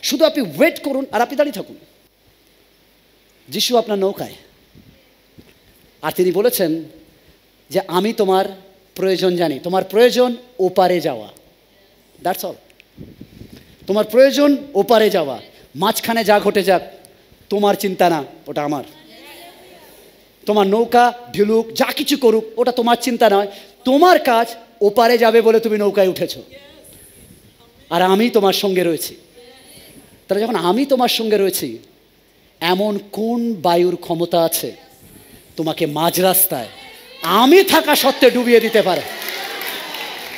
A: শুধু আপনি ওয়েট করুন আর আপনি দাঁড়িয়ে থাকুন। যিশু আপনার নৌকায়, আর তিনি বলেছেন যে আমি তোমার প্রয়োজন জানি, তোমার প্রয়োজন ওপারে যাওয়া, দ্যাটস অল। তোমার প্রয়োজন ওপারে যাওয়া, মাঝখানে যা ঘটে যাক তোমার চিন্তা না, ওটা আমার। তোমার নৌকা ঢিলুক, যা কিছু করুক, ওটা তোমার চিন্তা নয়, তোমার কাজ ওপারে যাবে বলে তুমি নৌকায় উঠেছো, আর আমি তোমার সঙ্গে রয়েছি। তাহলে যখন আমি তোমার সঙ্গে রয়েছি, এমন কোন বায়ুর ক্ষমতা আছে তোমাকে মাঝ রাস্তায় আমি থাকা সত্ত্বে ডুবিয়ে দিতে পারে?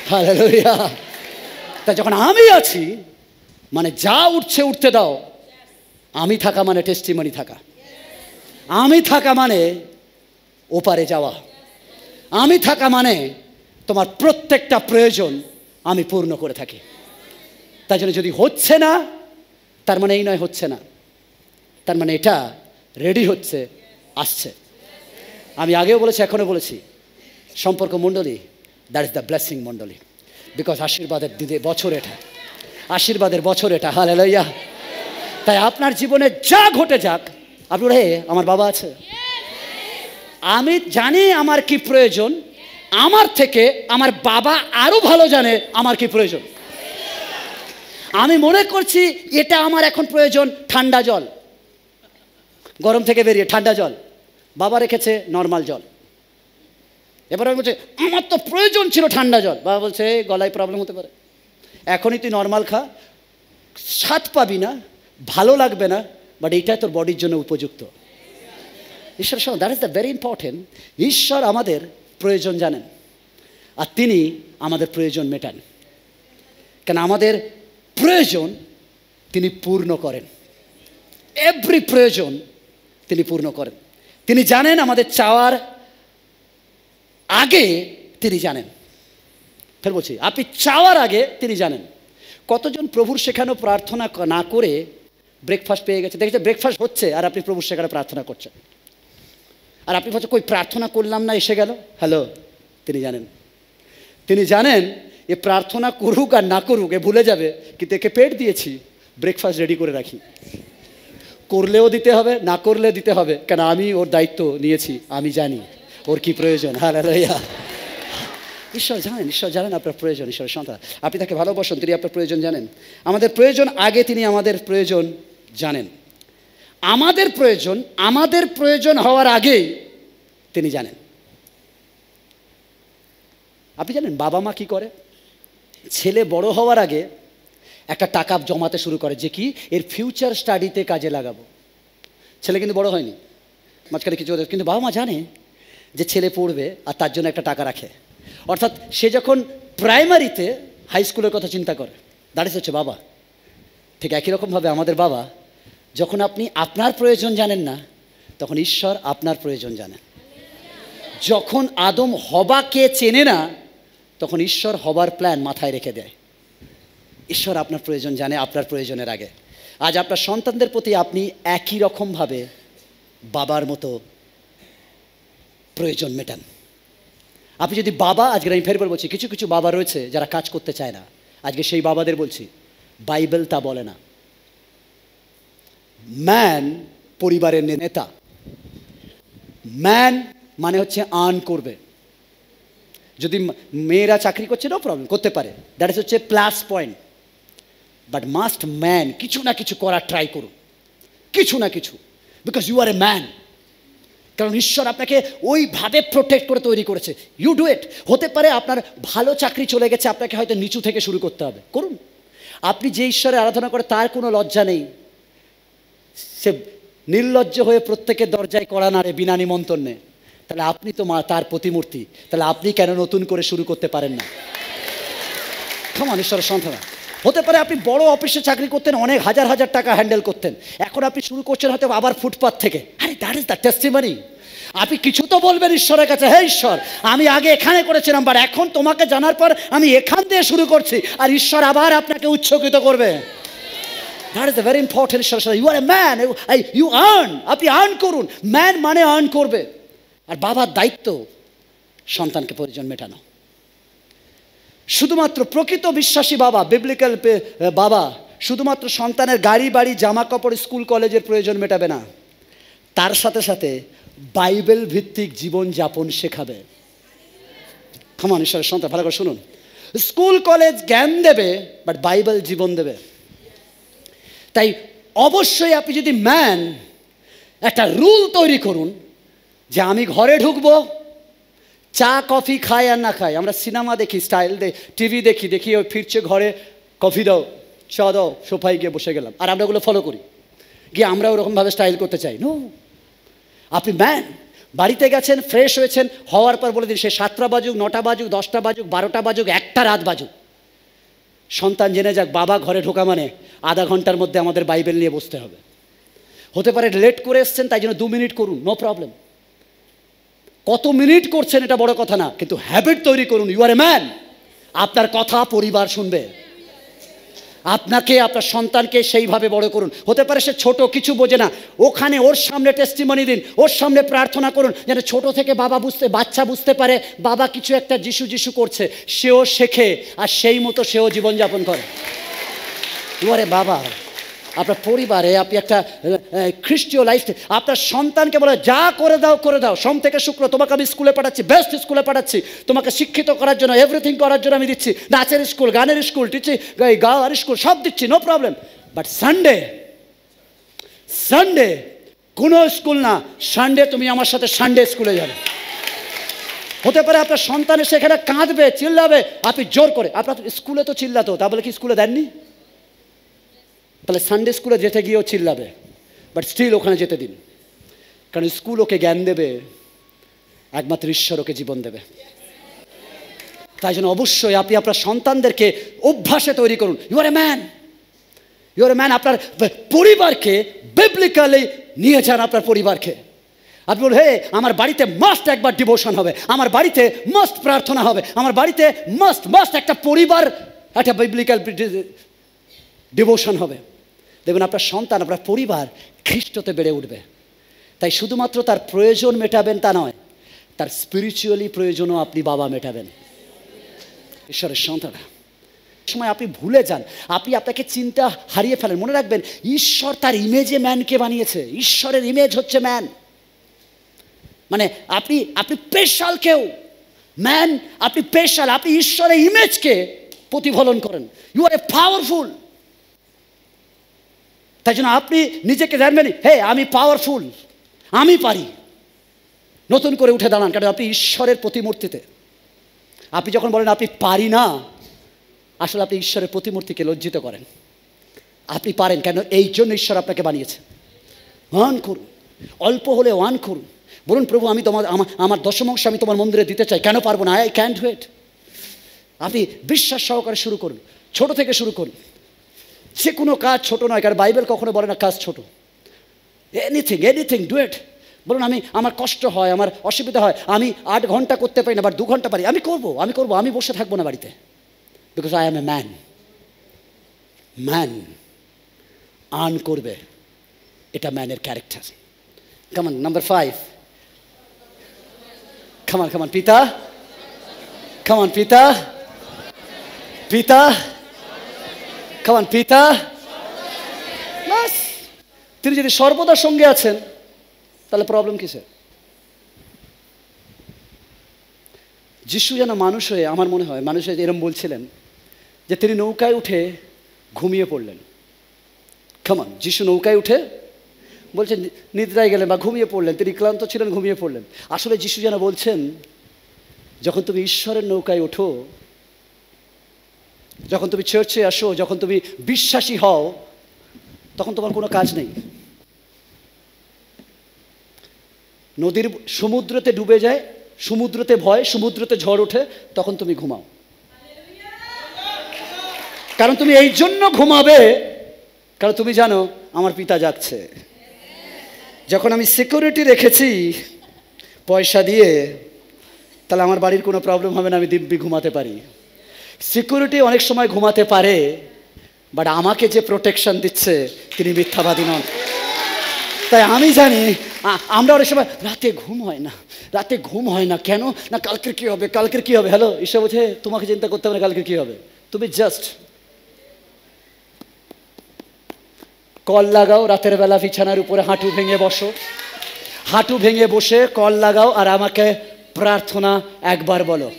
A: হালেলুয়া। তা যখন আমি আছি, মানে যা উঠছে উঠতে দাও। আমি থাকা মানে টেস্টিমনি থাকা, আমি থাকা মানে ওপারে যাওয়া, আমি থাকা মানে তোমার প্রত্যেকটা প্রয়োজন আমি পূর্ণ করে থাকি। তাই জন্য যদি হচ্ছে না, তার মানে এই নয় হচ্ছে না, তার মানে এটা রেডি হচ্ছে, আসছে। আমি আগেও বলেছি, এখনও বলেছি, সম্পর্ক মণ্ডলী, দ্যাট ইজ দ্য ব্লেসিং মণ্ডলী, বিকজ আশীর্বাদের বছর এটা, আশীর্বাদের বছর এটা। হালেলুয়া। তাই আপনার জীবনে যা ঘটে যাক, আপনি হে আমার বাবা আছে, আমি জানি আমার কি প্রয়োজন, আমার থেকে আমার বাবা আরো ভালো জানে আমার কি প্রয়োজন। আমি মনে করছি এটা আমার এখন প্রয়োজন ঠান্ডা জল, গরম থেকে বেরিয়ে ঠান্ডা জল, বাবা রেখেছে নর্মাল জল। এবার আমি বলছি আমার তো প্রয়োজন ছিল ঠান্ডা জল, বাবা বলছে গলায় প্রবলেম হতে পারে, এখনই তুই নর্মাল খা, স্বাদ পাবি না, ভালো লাগবে না, বাট এইটাই তোর বডির জন্য উপযুক্ত। ঈশ্বরের সঙ্গে that is the very important. ঈশ্বর আমাদের প্রয়োজন জানেন, আর তিনি আমাদের প্রয়োজন মেটান। কেন আমাদের প্রয়োজন তিনি পূর্ণ করেন, এভরি প্রয়োজন তিনি পূর্ণ করেন। তিনি জানেন আমাদের চাওয়ার আগে, তিনি জানেন। ফের বলছি, আপনি চাওয়ার আগে তিনি জানেন। কতজন প্রভুর শেখানো প্রার্থনা না করে ব্রেকফাস্ট পেয়ে গেছে? দেখেছে ব্রেকফাস্ট হচ্ছে আর আপনি প্রভুর শেখানো প্রার্থনা করছেন, আর আপনি বলছেন কই প্রার্থনা করলাম না, এসে গেল। হ্যালো, তিনি জানেন, তিনি জানেন এ প্রার্থনা করুক আর না করুক এ ভুলে যাবে, কিন্তু একে পেট দিয়েছি, ব্রেকফাস্ট রেডি করে রাখি, করলেও দিতে হবে, না করলে দিতে হবে, কেন আমি ওর দায়িত্ব নিয়েছি, আমি জানি ওর কি প্রয়োজন। হালেলুয়া। ঈশ্বর জানেন, ঈশ্বর জানেন আপনার প্রয়োজন। ঈশ্বরের সন্তান, আপনি তাকে ভালোবাসেন, তিনি আপনার প্রয়োজন জানেন। আমাদের প্রয়োজন আগে তিনি আমাদের প্রয়োজন জানেন। আমাদের প্রয়োজন হওয়ার আগেই তিনি জানেন। আপনি জানেন বাবা মা কি করে? ছেলে বড় হওয়ার আগে একটা টাকা জমাতে শুরু করে, যে কি এর ফিউচার স্টাডিতে কাজে লাগাবো। ছেলে কিন্তু বড় হয়নি, মাঝখানে কিছু, কিন্তু বাবা মা জানে যে ছেলে পড়বে আর তার জন্য একটা টাকা রাখে। অর্থাৎ সে যখন প্রাইমারিতে হাই স্কুলের কথা চিন্তা করে, দাঁড়িয়ে হচ্ছে বাবা। ঠিক একই রকমভাবে আমাদের বাবা, যখন আপনি আপনার প্রয়োজন জানেন না, তখন ঈশ্বর আপনার প্রয়োজন জানেন। যখন আদম হবাকে চেনে না, তখন ঈশ্বর হবার প্ল্যান মাথায় রেখে দেয়। ঈশ্বর আপনার প্রয়োজন জানে আপনার প্রয়োজনের আগে। আজ আপনার সন্তানদের প্রতি আপনি একই রকমভাবে বাবার মতো প্রয়োজন মেটান। আপনি যদি বাবা, আজকে আমি ফের বলছি, কিছু কিছু বাবা রয়েছে যারা কাজ করতে চায় না। আজকে সেই বাবাদের বলছি, বাইবেল তা বলে না। ম্যান পরিবারের নেতা। ম্যান মানে হচ্ছে আর্ন করবে। যদি মেয়েরা চাকরি করছে, নো প্রবলেম, করতে পারে, দ্যাট ইজ হচ্ছে plus point. But must man কিছু না কিছু করার ট্রাই করুন, কিছু না কিছু, because you are a man. কারণ ঈশ্বর আপনাকে ওইভাবে প্রোটেক্ট করে তৈরি করেছে। You do it. হতে পারে আপনার ভালো চাকরি চলে গেছে, আপনাকে হয়তো নিচু থেকে শুরু করতে হবে, করুন। আপনি যে ঈশ্বরে আরাধনা করে তার কোনো লজ্জা নেই, সে নির্লজ্জ হয়ে প্রত্যেকের দরজায় কড়া নাড়ে বিনা নিমন্ত্রণে। তাহলে আপনি তো তার প্রতিমূর্তি, তাহলে আপনি কেন নতুন করে শুরু করতে পারেন না? কেমন ঈশ্বরের সন্তান। হতে পারে আপনি বড় অফিসে চাকরি করতেন, অনেক হাজার হাজার টাকা হ্যান্ডেল করতেন, এখন আপনি শুরু করছেন হয়তো আবার ফুটপাথ থেকে। আরে দ্যাট ইজ দ্য টেস্টিমনি। আপনি কিছু তো বলবেন ঈশ্বরের কাছে, হে ঈশ্বর, আমি আগে এখানে করেছিলাম, বাট এখন তোমাকে জানার পর আমি এখান দিয়ে শুরু করছি, আর ঈশ্বর আবার আপনাকে উৎসর্গিত করবে। That is the very important. ঈশ্বর, you are a man, you earn. আপনি আর্ন করুন। ম্যান মানে আর্ন করবে। আর বাবার দায়িত্ব সন্তানকে প্রয়োজন মেটানো। শুধুমাত্র প্রকৃত বিশ্বাসী বাবা, বিবলিক্যাল বাবা, শুধুমাত্র সন্তানের গাড়ি বাড়ি জামা কাপড় স্কুল কলেজের প্রয়োজন মেটাবে না, তার সাথে সাথে বাইবেল ভিত্তিক জীবন যাপন শেখাবে। কেমন ঈশ্বরের সন্তান, ভালো করে শুনুন। স্কুল কলেজ জ্ঞান দেবে, বাট বাইবেল জীবন দেবে। তাই অবশ্যই আপনি যদি ম্যান, একটা রুল তৈরি করুন যে আমি ঘরে ঢুকবো, চা কফি খাই আর না খাই। আমরা সিনেমা দেখি, স্টাইল টিভি দেখি ওই ফিরছে ঘরে, কফি দাও, চা দাও, সোফায় গিয়ে বসে গেলাম, আর আমরা ওগুলো ফলো করি, গিয়ে আমরা ওরকমভাবে স্টাইল করতে চাই। নো, আপনি ম্যান, বাড়িতে গেছেন, ফ্রেশ হয়েছেন, হওয়ার পর বলে দিন সে 7টা বাজুক, 9টা বাজুক, 10টা বাজুক, 12টা বাজুক, 1টা রাত বাজুক, সন্তান জেনে যাক বাবা ঘরে ঢোকা মানে আধা ঘন্টার মধ্যে আমাদের বাইবেল নিয়ে বসতে হবে। হতে পারে লেট করে এসছেন, তাই জন্য 2 মিনিট করুন, নো প্রবলেম। কত মিনিট করছেন এটা বড় কথা না, কিন্তু হ্যাবিট তৈরি করুন। You are a man. আপনার কথা পরিবার শুনবে। আপনাকে, আপনার সন্তানকে সেইভাবে বড় করুন। হতে পারে সে ছোট, কিছু বোঝে না, ওখানে ওর সামনে টেস্টিমনি দিন, ওর সামনে প্রার্থনা করুন, যেন ছোট থেকে বাচ্চা বুঝতে পারে বাবা কিছু একটা যিশু যিশু করছে, সেও শেখে আর সেই মতো সেও জীবনযাপন করে। ইউ আর এ বাবা। আপনার পরিবারে আপনি একটা খ্রিস্টীয় লাইফ, আপনার সন্তানকে বলে যা করে দাও, সোম থেকে শুক্র তোমাকে আমি স্কুলে পাঠাচ্ছি, বেস্ট স্কুলে পাঠাচ্ছি, তোমাকে শিক্ষিত করার জন্য, এভরিথিং করার জন্য আমি দিচ্ছি, নাচের স্কুল, গানের স্কুল, গাওয়ার স্কুল সব দিচ্ছি, নো প্রবলেম। বাট সানডে কোনো স্কুল না, সানডে তুমি আমার সাথে সানডে স্কুলে যাবে। হতে পারে আপনার সন্তানের সেখানে কাঁদবে, চিল্লাবে, আপনি জোর করে, আপনার স্কুলে তো চিল্লাতো, তা বলে কি স্কুলে দেননি? তাহলে সানডে স্কুলে যেতে গিয়েও চিল্লাবে, বাট স্টিল ওখানে যেতে দিন, কারণ স্কুল ওকে জ্ঞান দেবে, একমাত্র ঈশ্বর ওকে জীবন দেবে। তাই জন্য অবশ্যই আপনি আপনার সন্তানদেরকে অভ্যাসে তৈরি করুন। You are a man, you are a man. আপনার পরিবারকে বিবলিক্যালি নিয়ে যান। আপনার পরিবারকে আপনি বলুন, হে আমার বাড়িতে মাস্ট একবার ডিভোশন হবে, আমার বাড়িতে মাস্ট প্রার্থনা হবে, আমার বাড়িতে মাস্ট একটা পরিবার, একটা বিবলিক্যাল ডিভোশন হবে। দেখবেন আপনার সন্তান, আপনার পরিবার খ্রিস্টতে বেড়ে উঠবে। তাই শুধুমাত্র তার প্রয়োজন মেটাবেন তা নয়, তার স্পিরিচুয়ালি প্রয়োজনও আপনি বাবা মেটাবেন। ঈশ্বরের সন্তান, সময় আপনি ভুলে যান, আপনি আপনাকে চিন্তা হারিয়ে ফেলেন। মনে রাখবেন, ঈশ্বর তার ইমেজে ম্যানকে বানিয়েছে। ঈশ্বরের ইমেজ হচ্ছে ম্যান, মানে আপনি স্পেশাল কেউ, ম্যান আপনি স্পেশাল, আপনি ঈশ্বরের ইমেজকে প্রতিফলন করেন। You are a powerful. তাই জন্য আপনি নিজেকে জানবেন, হে আমি পাওয়ারফুল, আমি পারি। নতুন করে উঠে দাঁড়ান, কারণ আপনি ঈশ্বরের প্রতিমূর্তিতে। আপনি যখন বলেন আপনি পারি না, আসলে আপনি ঈশ্বরের প্রতিমূর্তিকে লজ্জিত করেন। আপনি পারেন, কেন এই জন্য ঈশ্বর আপনাকে বানিয়েছে। ওয়ান করুন, অল্প হলে ওয়ান করুন, বলুন প্রভু আমি আমার দশমাংশ আমি তোমার মন্দিরে দিতে চাই, কেন পারবো না? I can't wait. আপনি বিশ্বাস সহকারে শুরু করুন, ছোট থেকে শুরু করুন। যে কোনো কাজ ছোট নয়, কারণ বাইবেল কখনো বলে না কাজ ছোট। Anything do it. বলুন আমার কষ্ট হয়, আমার অসুবিধা হয়, আমি 8 ঘন্টা করতে পারি না, বা 2 ঘন্টা পারি, আমি করবো, আমি বসে থাকবো না বাড়িতে। Because I M a man. Earn করবে, এটা ম্যানের ক্যারেক্টার। কামান নাম্বার 5, কামান পিতা, কামান পিতা, কামান পিতা। বাস, তিনি যদি সর্বদা সঙ্গে আছেন, তাহলে প্রবলেম কিসে? যিশু যেন মানুষ হয়ে, আমার মনে হয় মানুষ হয়ে এরম বলছিলেন যে তিনি নৌকায় উঠে ঘুমিয়ে পড়লেন। কামান, যিশু নৌকায় উঠে বলছেন নিদ্রায় গেলেন বা ঘুমিয়ে পড়লেন, তিনি ক্লান্ত ছিলেন, ঘুমিয়ে পড়লেন। আসলে যিশু যেন বলছেন, যখন তুমি ঈশ্বরের নৌকায় ওঠো, যখন তুমি চার্চে আসো, যখন তুমি বিশ্বাসী হও, তখন তোমার কোনো কাজ নেই। নদীর সমুদ্রতে ডুবে যায়, সমুদ্রতে ভয়, সমুদ্রতে ঝড় ওঠে, তখন তুমি ঘুমাও। কারণ তুমি এই জন্য ঘুমাবে, কারণ তুমি জানো আমার পিতা জাগছে। যখন আমি সিকিউরিটি রেখেছি পয়সা দিয়ে, তাহলে আমার বাড়ির কোনো প্রবলেম হবে না, আমি দিব্যি ঘুমাতে পারি। সিকিউরিটি অনেক সময় ঘুমাতে পারে, বাট আমাকে যে প্রোটেকশন দিচ্ছে তিনি মিথ্যাবাদী নন। তাই আমি জানি, আমরা অনেক সময় রাতে ঘুম হয় না, কেন না কালকের কী হবে। হ্যালো, ঈশ্বর বলছে তোমাকে চিন্তা করতে হবে না কালকে কী হবে। তুমি জাস্ট কল লাগাও, রাতের বেলা বিছানার উপরে হাঁটু ভেঙে বসে কল লাগাও, আর আমাকে প্রার্থনা একবার বলো।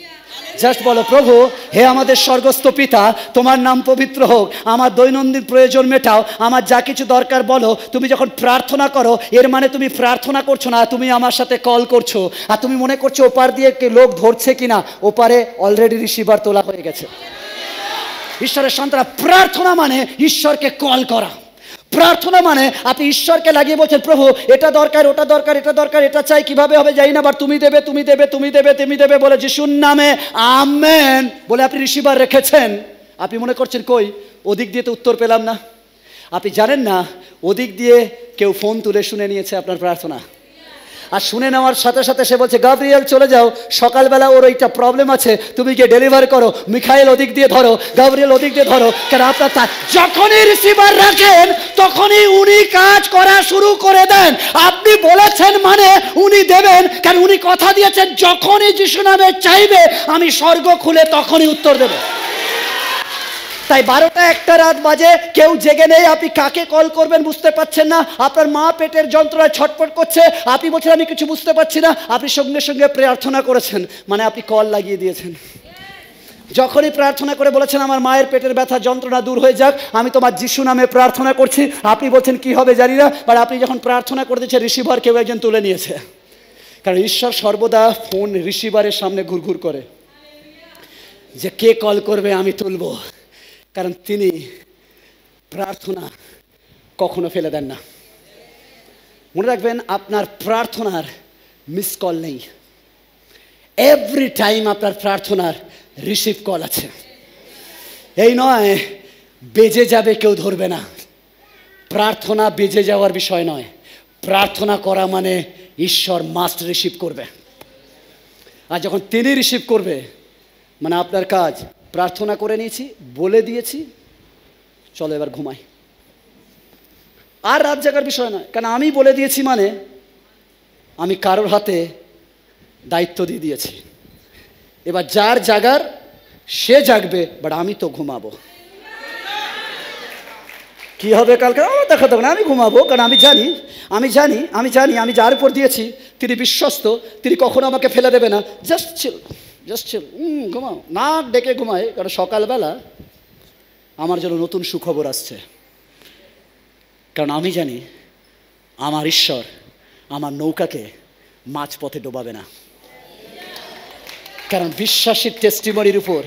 A: জাস্ট বলো, প্রভু হে আমাদের স্বর্গস্থ পিতা, তোমার নাম পবিত্র হোক, আমার দৈনন্দিন প্রয়োজন মেটাও, আমার যা কিছু দরকার বলো। তুমি যখন প্রার্থনা করো, এর মানে তুমি প্রার্থনা করছো না, তুমি আমার সাথে কল করছো। আর তুমি মনে করছো ওপার দিয়ে লোক ধরছে কিনা, ওপারে অলরেডি রিসিভার তোলা হয়ে গেছে। ঈশ্বরের সন্তানরা, প্রার্থনা মানে ঈশ্বরকে কল করা। প্রার্থনা মানে আপনি ঈশ্বরকে লাগিয়ে বলছেন, প্রভু এটা দরকার, ওটা দরকার, এটা দরকার, এটা চাই, কিভাবে হবে জানি না, বাট তুমি দেবে বলে যিশুর নামে আমেন বলে আপনি রিসিভার রেখেছেন। আপনি মনে করছেন কই ওদিক দিয়ে তো উত্তর পেলাম না। আপনি জানেন না ওদিক দিয়ে কেউ ফোন তুলে শুনে নিয়েছে আপনার প্রার্থনা। আর শুনে নেওয়ার সাথে সাথে সে বলছে, গাব্রিয়েল চলে যাও, সকালবেলা ওর এইটা প্রবলেম আছে, তুমি গিয়ে ডেলিভার করো, মিখাইল ওদিক দিয়ে ধরো, গাব্রিয়েল ওদিক দিয়ে ধরো। কেন আপনার যখনই রিসিভার রাখেন, তখনই উনি কাজ করা শুরু করে দেন। আপনি বলেছেন মানে উনি দেবেন, কারণ উনি কথা দিয়েছেন যখনই যিশু নামে চাইবে আমি স্বর্গ খুলে তখনই উত্তর দেব। তাই 12টা 1টা রাত বাজে, কেউ জেগে নেই, আপনি কাকে কল করবেন বুঝতে পারছেন না, আপনার মা পেটের যন্ত্রণায় ছটফট করছে, আপনি বলছেন আমি কিছু বুঝতে পারছি না, আপনি সঙ্গে সঙ্গে প্রার্থনা করেছেন, মানে আপনি কল লাগিয়ে দিয়েছেন। যখনই প্রার্থনা করে বলেছেন আমার মায়ের পেটের ব্যথা যন্ত্রণা দূর হয়ে যাক, আমি তোমার যিশু নামে প্রার্থনা করছি, আপনি বলছেন কি হবে জানি না, বাট আপনি যখন প্রার্থনা করে দিয়েছেন, রিসিভার কেউ একজন তুলে নিয়েছে। কারণ ঈশ্বর সর্বদা ফোন রিসিভারের সামনে ঘুরঘুর করে যে কে কল করবে আমি তুলবো, কারণ তিনি প্রার্থনা কখনো ফেলে দেন না। মনে রাখবেন, আপনার প্রার্থনার মিস কল নেই, এভরি টাইম আপনার প্রার্থনার রিসিভ কল আছে। এই নয় বেজে যাবে কেউ ধরবে না, প্রার্থনা বেজে যাওয়ার বিষয় নয়, প্রার্থনা করা মানে ঈশ্বর মাস্ট রিসিভ করবে। আর যখন তিনি রিসিভ করবে, মানে আপনার কাজ প্রার্থনা করে নিয়েছি, বলে দিয়েছি, চলো এবার ঘুমাই। আর রাত জাগার বিষয় নয়, কারণ আমি বলে দিয়েছি মানে আমি কারোর হাতে দায়িত্ব দিয়ে দিয়েছি। এবার যার জাগার সে জাগবে, বাট আমি তো ঘুমাবো। কি হবে কালকে দেখা দেবো না, আমি ঘুমাবো, কারণ আমি জানি আমি যার উপর দিয়েছি তিনি বিশ্বস্ত, তিনি কখনো আমাকে ফেলে দেবে না। জাস্ট চিল ঘুমাও, না ডেকে ঘুমাই, কারণ সকালবেলা আমার জন্য নতুন সুখবর আসছে। কারণ আমি জানি আমার ঈশ্বর আমার নৌকাকে মাঝপথে ডোবাবে না। কারণ বিশ্বাসীর টেস্টিমনির উপর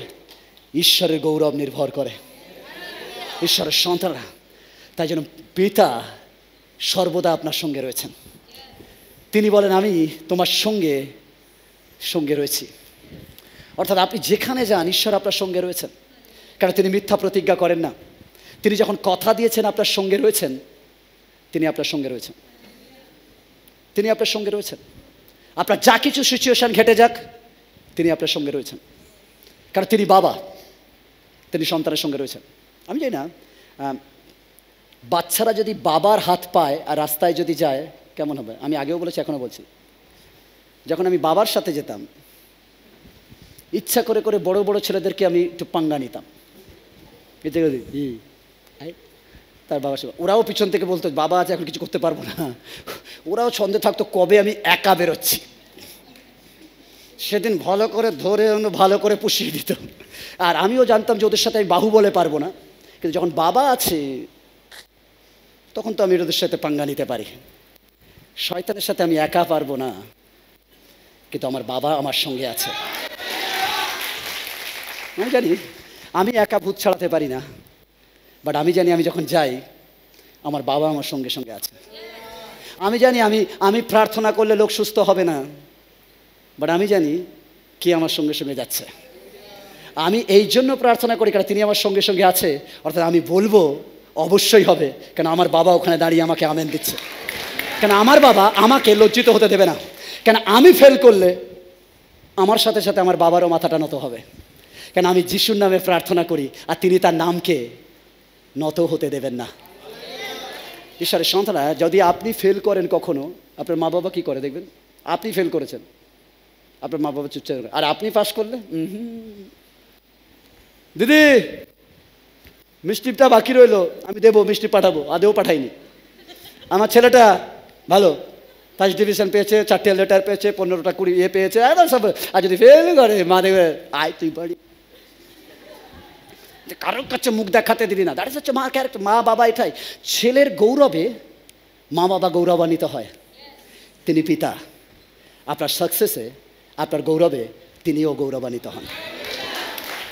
A: ঈশ্বরের গৌরব নির্ভর করে, ঈশ্বরের সন্তানরা। তাই জন্য পিতা সর্বদা আপনার সঙ্গে রয়েছেন। তিনি বলেন আমি তোমার সঙ্গে সঙ্গে রয়েছি। অর্থাৎ আপনি যেখানে যান ঈশ্বর আপনার সঙ্গে রয়েছেন। কারণ তিনি মিথ্যা প্রতিজ্ঞা করেন না। তিনি যখন কথা দিয়েছেন আপনার সঙ্গে রয়েছেন, তিনি আপনার সঙ্গে রয়েছেন। তিনি আপনার সঙ্গে রয়েছেন। আপনার যা কিছু সিচুয়েশন ঘটে যাক, তিনি আপনার সঙ্গে রয়েছেন। কারণ তিনি বাবা, তিনি সন্তানের সঙ্গে রয়েছেন। আমি জানি না বাচ্চারা যদি বাবার হাত পায় আর রাস্তায় যদি যায় কেমন হবে। আমি আগেও বলেছি, এখনও বলছি, যখন আমি বাবার সাথে যেতাম ইচ্ছা করে করে বড় বড় ছেলেদেরকে আমি একটু পাঙ্গা নিতাম। তার বাবার সাথে ওরাও পিছন থেকে বলতো বাবা আছে এখন কিছু করতে পারবো না। ওরাও ছন্দে থাকতো কবে আমি একা বেরোচ্ছি। সেদিন ভালো করে ধরে ভালো করে পুষিয়ে দিত। আর আমিও জানতাম যে ওদের সাথে আমি বাহু বলে পারবো না, কিন্তু যখন বাবা আছে তখন তো আমি ওদের সাথে পাঙ্গা নিতে পারি। শয়তানের সাথে আমি একা পারবো না, কিন্তু আমার বাবা আমার সঙ্গে আছে। আমি জানি আমি একা ভূত ছাড়াতে পারি না, বাট আমি জানি আমি যখন যাই আমার বাবা আমার সঙ্গে সঙ্গে আছে। আমি জানি আমি প্রার্থনা করলে লোক সুস্থ হবে না, বাট আমি জানি কি আমার সঙ্গে সঙ্গে যাচ্ছে। আমি এই জন্য প্রার্থনা করি কারণ তিনি আমার সঙ্গে সঙ্গে আছে। অর্থাৎ আমি বলবো অবশ্যই হবে, কেন আমার বাবা ওখানে দাঁড়িয়ে আমাকে আমেন দিচ্ছে। কেন আমার বাবা আমাকে লজ্জিত হতে দেবে না। কেন আমি ফেল করলে আমার সাথে সাথে আমার বাবারও মাথাটা নত হবে। কেন আমি যিশুর নামে প্রার্থনা করি আর তিনি তার নামকে নত হতে দেবেন না। ঈশ্বরের সন্তানরা, যদি আপনি ফেল করেন কখনো, আপনার মা বাবা কি করে দেখবেন? আপনি ফেল করেছেন, আপনার মা বাবা চুপচাপ, আর আপনি পাস করলে দিদি মিষ্টিটা বাকি রইলো, আমি দেবো, মিষ্টি পাঠাবো, আদেও পাঠাইনি। আমার ছেলেটা ভালো ফার্স্ট ডিভিশন পেয়েছে, 4টে লেটার পেয়েছে, 15টা 20 পেয়েছে, একদম সব। আর যদি ফেল করে মা দেখবে আয় তুই বাড়ি, কারোর কাছে মুখ দেখাতে দিবি না। দ্যাট ইজ হচ্ছে মা ক্যারেক্টার। মা বাবা এটাই। ছেলের গৌরবে মা বাবা গৌরবান্বিত হয়। তিনি পিতা। আপনার সাকসেসে, আপনার গৌরবে তিনিও গৌরবান্বিত হন।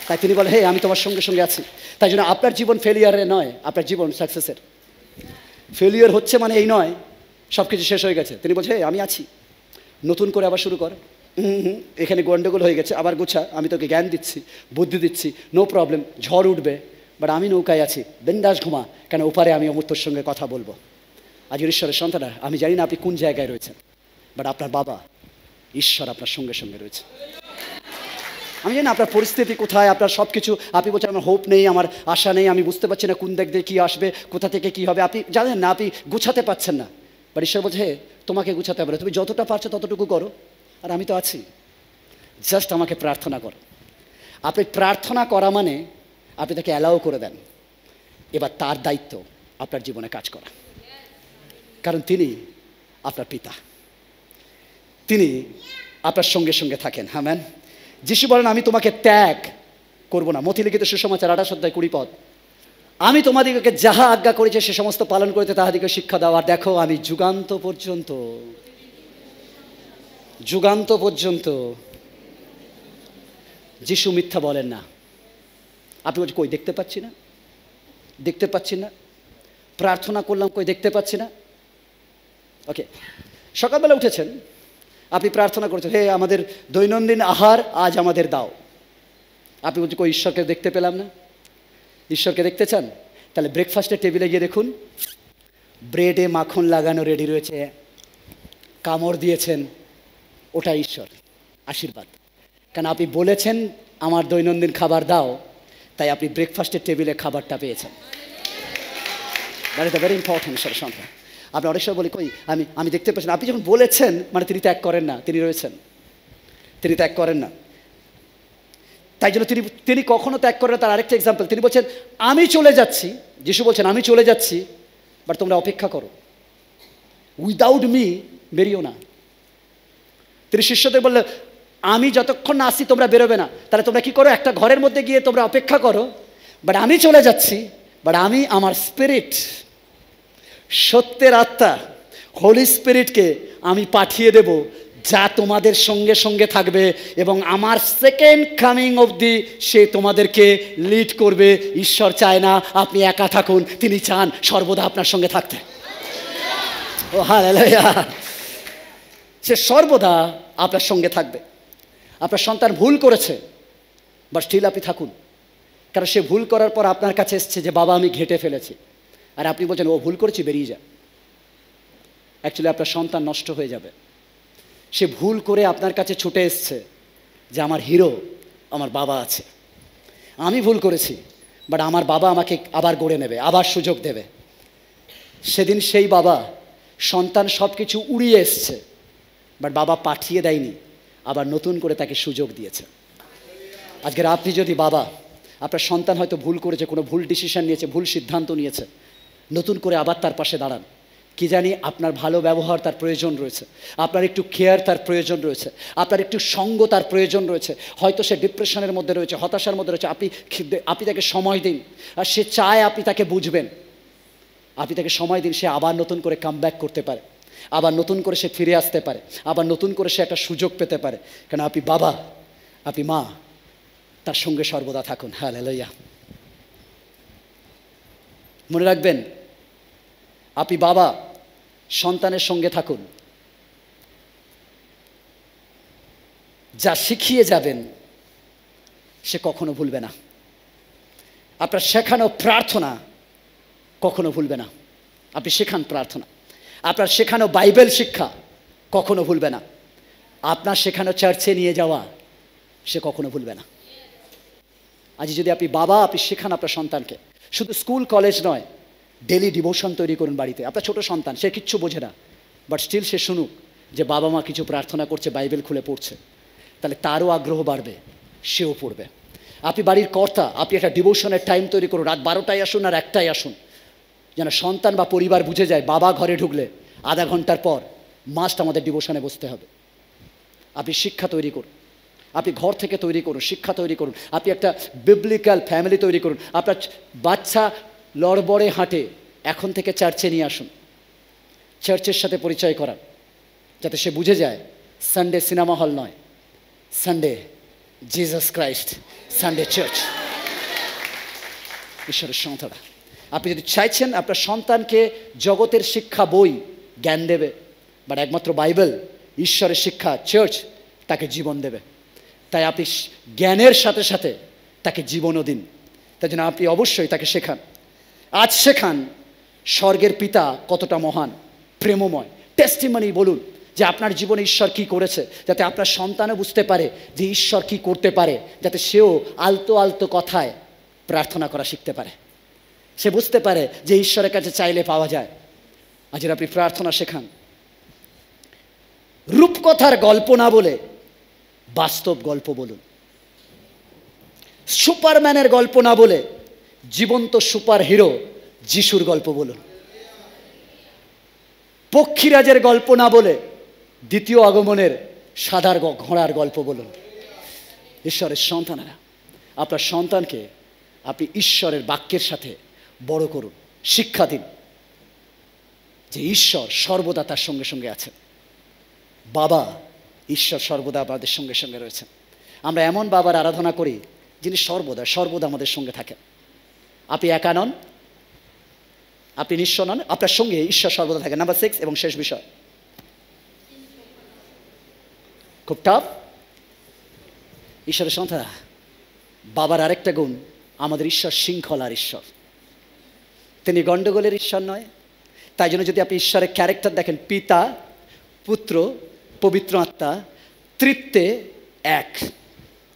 A: তাই তিনি বলে হে আমি তোমার সঙ্গে সঙ্গে আছি। তাই জন্য আপনার জীবন ফেলিয়ারে নয়, আপনার জীবন সাকসেসের। ফেলিয়ার হচ্ছে মানে এই নয় সব কিছু শেষ হয়ে গেছে। তিনি বলছে হে আমি আছি, নতুন করে আবার শুরু কর। এখানে গন্ডগোল হয়ে গেছে, আবার গোছা, আমি তোকে জ্ঞান দিচ্ছি, বুদ্ধি দিচ্ছি, নো প্রবলেম, ঝড় উঠবে, বাট আমি নৌকায় আছি, বিন্দাস ঘুমা, কেন ওপারে আমি অমূর্তর সঙ্গে কথা বলবো। আজ ঈশ্বরের সন্তানরা, আমি জানি না আপনি কোন জায়গায় রয়েছেন, বাট আপনার বাবা ঈশ্বর আপনার সঙ্গে সঙ্গে রয়েছে। আমি জানি না আপনার পরিস্থিতি কোথায়, আপনার সব কিছু, আপনি বলছেন আমার হোপ নেই, আমার আশা নেই, আমি বুঝতে পারছি না কোন দিক দিয়ে কী আসবে, কোথা থেকে কী হবে, আপনি জানেন না, আপনি গুছাতে পারছেন না। বাট ঈশ্বর বলছে হে তোমাকে গুছাতে হবে, তুমি যতটা পারছো ততটুকু করো, আর আমি তো আছি, জাস্ট আমাকে প্রার্থনা করো। আপনি প্রার্থনা করা মানে আপনি তাকে অ্যালাউ করে দেন, এবার তার দায়িত্ব আপনার জীবনে কাজ করা। কারণ তিনি আপনার পিতা, তিনি আপনার সঙ্গে সঙ্গে থাকেন। হ্যাঁ ম্যান। যিশু বলেন আমি তোমাকে ত্যাগ করবো না। মথি লিখিত সুসমাচার 28 অধ্যায় 20 পদ। আমি তোমাদিগকে যাহা আজ্ঞা করেছে সে সমস্ত পালন করিতে তাহাদিকে শিক্ষা দাও, আর দেখো আমি যুগান্ত পর্যন্ত, যুগান্ত পর্যন্ত। যিশু মিথ্যা বলেন না। আপনি বলছেন কই দেখতে পাচ্ছি না, দেখতে পাচ্ছি না, প্রার্থনা করলাম কই দেখতে পাচ্ছি না। ওকে, সকালবেলা উঠেছেন, আপনি প্রার্থনা করেছেন হে আমাদের দৈনন্দিন আহার আজ আমাদের দাও। আপনি বলছেন কই ঈশ্বরকে দেখতে পেলাম না। ঈশ্বরকে দেখতে চান? তাহলে ব্রেকফাস্টের টেবিলে গিয়ে দেখুন, ব্রেডে মাখন লাগানো রেডি রয়েছে, কামড় দিয়েছেন, ওটা ঈশ্বর আশীর্বাদ। কারণ আপনি বলেছেন আমার দৈনন্দিন খাবার দাও, তাই আপনি ব্রেকফাস্টের টেবিলে খাবারটা পেয়েছেন। That is the very important ঈশ্বরের সন্তান। আপনি অনেক সময় বলি কই আমি দেখতে পাচ্ছি না। আপনি যখন বলেছেন মানে তিনি ত্যাগ করেন না, তিনি রয়েছেন, তিনি ত্যাগ করেন না। তাই জন্য তিনি কখনো ত্যাগ করেন না। তার আরেকটা এক্সাম্পল, তিনি বলছেন আমি চলে যাচ্ছি, যিশু বলছেন আমি চলে যাচ্ছি, বাট তোমরা অপেক্ষা করো, উইদাউট মি বেরিও না। তিনি শিষ্যদের বললেন আমি যতক্ষণ না আসি তোমরা বেরোবে না। তাহলে তোমরা কি করো, একটা ঘরের মধ্যে গিয়ে তোমরা অপেক্ষা করো, বাট আমি চলে যাচ্ছি, বাট আমি আমার স্পিরিট সত্যের আত্মা হোলি স্পিরিটকে আমি পাঠিয়ে দেব, যা তোমাদের সঙ্গে সঙ্গে থাকবে এবং আমার সেকেন্ড কামিং অবধি সে তোমাদেরকে লিড করবে। ঈশ্বর চায় না আপনি একা থাকুন, তিনি চান সর্বদা আপনার সঙ্গে থাকতে। ও হালেলুয়া! সে সর্বদা আপনার সঙ্গে থাকবে। আপনার সন্তান ভুল করেছে, বাট স্টিল আপনি থাকুন, কারণ সে ভুল করার পর আপনার কাছে এসছে যে বাবা আমি ঘেঁটে ফেলেছি, আর আপনি বলছেন ও ভুল করেছি বেরিয়ে যা। অ্যাকচুয়ালি আপনার সন্তান নষ্ট হয়ে যাবে। সে ভুল করে আপনার কাছে ছুটে এসছে যে আমার হিরো আমার বাবা আছে, আমি ভুল করেছি, বাট আমার বাবা আমাকে আবার গড়ে নেবে, আবার সুযোগ দেবে। সেদিন সেই বাবা, সন্তান সব কিছু উড়িয়ে এসছে, বাট বাবা পাঠিয়ে দেয়নি, আবার নতুন করে তাকে সুযোগ দিয়েছে। আজকের আপনি যদি বাবা, আপনার সন্তান হয়তো ভুল করেছে, কোনো ভুল ডিসিশন নিয়েছে, ভুল সিদ্ধান্ত নিয়েছে, নতুন করে আবার তার পাশে দাঁড়ান। কি জানি আপনার ভালো ব্যবহার তার প্রয়োজন রয়েছে, আপনার একটু কেয়ার তার প্রয়োজন রয়েছে, আপনার একটু সঙ্গ তার প্রয়োজন রয়েছে। হয়তো সে ডিপ্রেশনের মধ্যে রয়েছে, হতাশার মধ্যে রয়েছে, আপনি তাকে সময় দিন, আর সে চায় আপনি তাকে বুঝবেন। আপনি তাকে সময় দিন, সে আবার নতুন করে কামব্যাক করতে পারে, আবার নতুন করে সে ফিরে আসতে পারে, আবার নতুন করে সে একটা সুযোগ পেতে পারে। কারণ আপনি বাবা, আপনি মা, তার সঙ্গে সর্বদা থাকুন। হালেলুয়া! মনে রাখবেন, আপনি বাবা, সন্তানের সঙ্গে থাকুন। যা শিখিয়ে যাবেন সে কখনো ভুলবে না। আপনার শেখানো প্রার্থনা কখনো ভুলবে না। আপনি শেখান প্রার্থনা, আপনার শেখানো বাইবেল শিক্ষা কখনো ভুলবে না। আপনার শেখানো চার্চে নিয়ে যাওয়া সে কখনো ভুলবে না। আজ যদি আপনি বাবা, আপনি শেখান আপনার সন্তানকে, শুধু স্কুল কলেজ নয়, ডেলি ডিভোশন তৈরি করুন বাড়িতে। আপনার ছোট সন্তান, সে কিচ্ছু বোঝে না, বাট স্টিল সে শুনুক যে বাবা মা কিছু প্রার্থনা করছে, বাইবেল খুলে পড়ছে, তাহলে তারও আগ্রহ বাড়বে, সেও পড়বে। আপনি বাড়ির কর্তা, আপনি একটা ডিভোশনের টাইম তৈরি করুন, রাত 12টায় আসুন আর 1টায় আসুন, যেন সন্তান বা পরিবার বুঝে যায় বাবা ঘরে ঢুকলে আধা ঘন্টার পর মাস্ট আমাদের ডিভোশনে বসতে হবে। আপনি শিক্ষা তৈরি করুন, আপনি ঘর থেকে তৈরি করুন, শিক্ষা তৈরি করুন। আপনি একটা বিবলিক্যাল ফ্যামিলি তৈরি করুন। আপনার বাচ্চা লড়বড়ে হাঁটে, এখন থেকে চার্চে নিয়ে আসুন, চার্চের সাথে পরিচয় করান, যাতে সে বুঝে যায় সানডে সিনেমা হল নয়, Sunday Jesus Christ, Sunday church. ঈশ্বরের সন্তানরা, আপনি যদি চাইছেন আপনার সন্তানকে জগতের শিক্ষা বই জ্ঞান দেবে, বাট একমাত্র বাইবেল, ঈশ্বরের শিক্ষা, চার্চ তাকে জীবন দেবে। তাই আপনি জ্ঞানের সাথে সাথে তাকে জীবনও দিন। তাই জন্য আপনি অবশ্যই তাকে শেখান। আজ শেখান স্বর্গের পিতা কতটা মহান, প্রেমময়। টেস্টিমনি বলুন যে আপনার জীবনে ঈশ্বর কি করেছে, যাতে আপনার সন্তানও বুঝতে পারে যে ঈশ্বর কি করতে পারে, যাতে সেও আলতো আলতো কথায় প্রার্থনা করা শিখতে পারে, সে বুঝতে পারে যে ঈশ্বরের কাছে চাইলে পাওয়া যায়। আজ আপনি প্রার্থনা শেখান। রূপকথার গল্প না বলে বাস্তব গল্প বলুন। সুপারম্যানের গল্প না বলে জীবন্ত সুপার হিরো যিশুর গল্প বলুন। পক্ষীরাজের গল্প না বলে দ্বিতীয় আগমনের সাদার ঘোড়ার গল্প বলুন। ঈশ্বরের সন্তানেরা, আপনার সন্তানকে আপনি ঈশ্বরের বাক্যের সাথে বড় করুন, শিক্ষা দিন যে ঈশ্বর সর্বদা তার সঙ্গে সঙ্গে আছেন। বাবা, ঈশ্বর সর্বদা আমাদের সঙ্গে সঙ্গে রয়েছেন। আমরা এমন বাবার আরাধনা করি যিনি সর্বদা সর্বদা আমাদের সঙ্গে থাকেন। আপনি একা নন, আপনি নিঃস্ব নন, আপনার সঙ্গে ঈশ্বর সর্বদা থাকেন। নাম্বার 6 এবং শেষ বিষয়, খুব টাফ। ঈশ্বরের সন্তান, বাবার আরেকটা গুণ, আমাদের ঈশ্বর শৃঙ্খলার ঈশ্বর, তিনি গণ্ডগোলের ঈশ্বর নয়। তাই জন্য যদি আপনি ঈশ্বরের ক্যারেক্টার দেখেন, পিতা, পুত্র, পবিত্র আত্মা, তৃত্বে এক,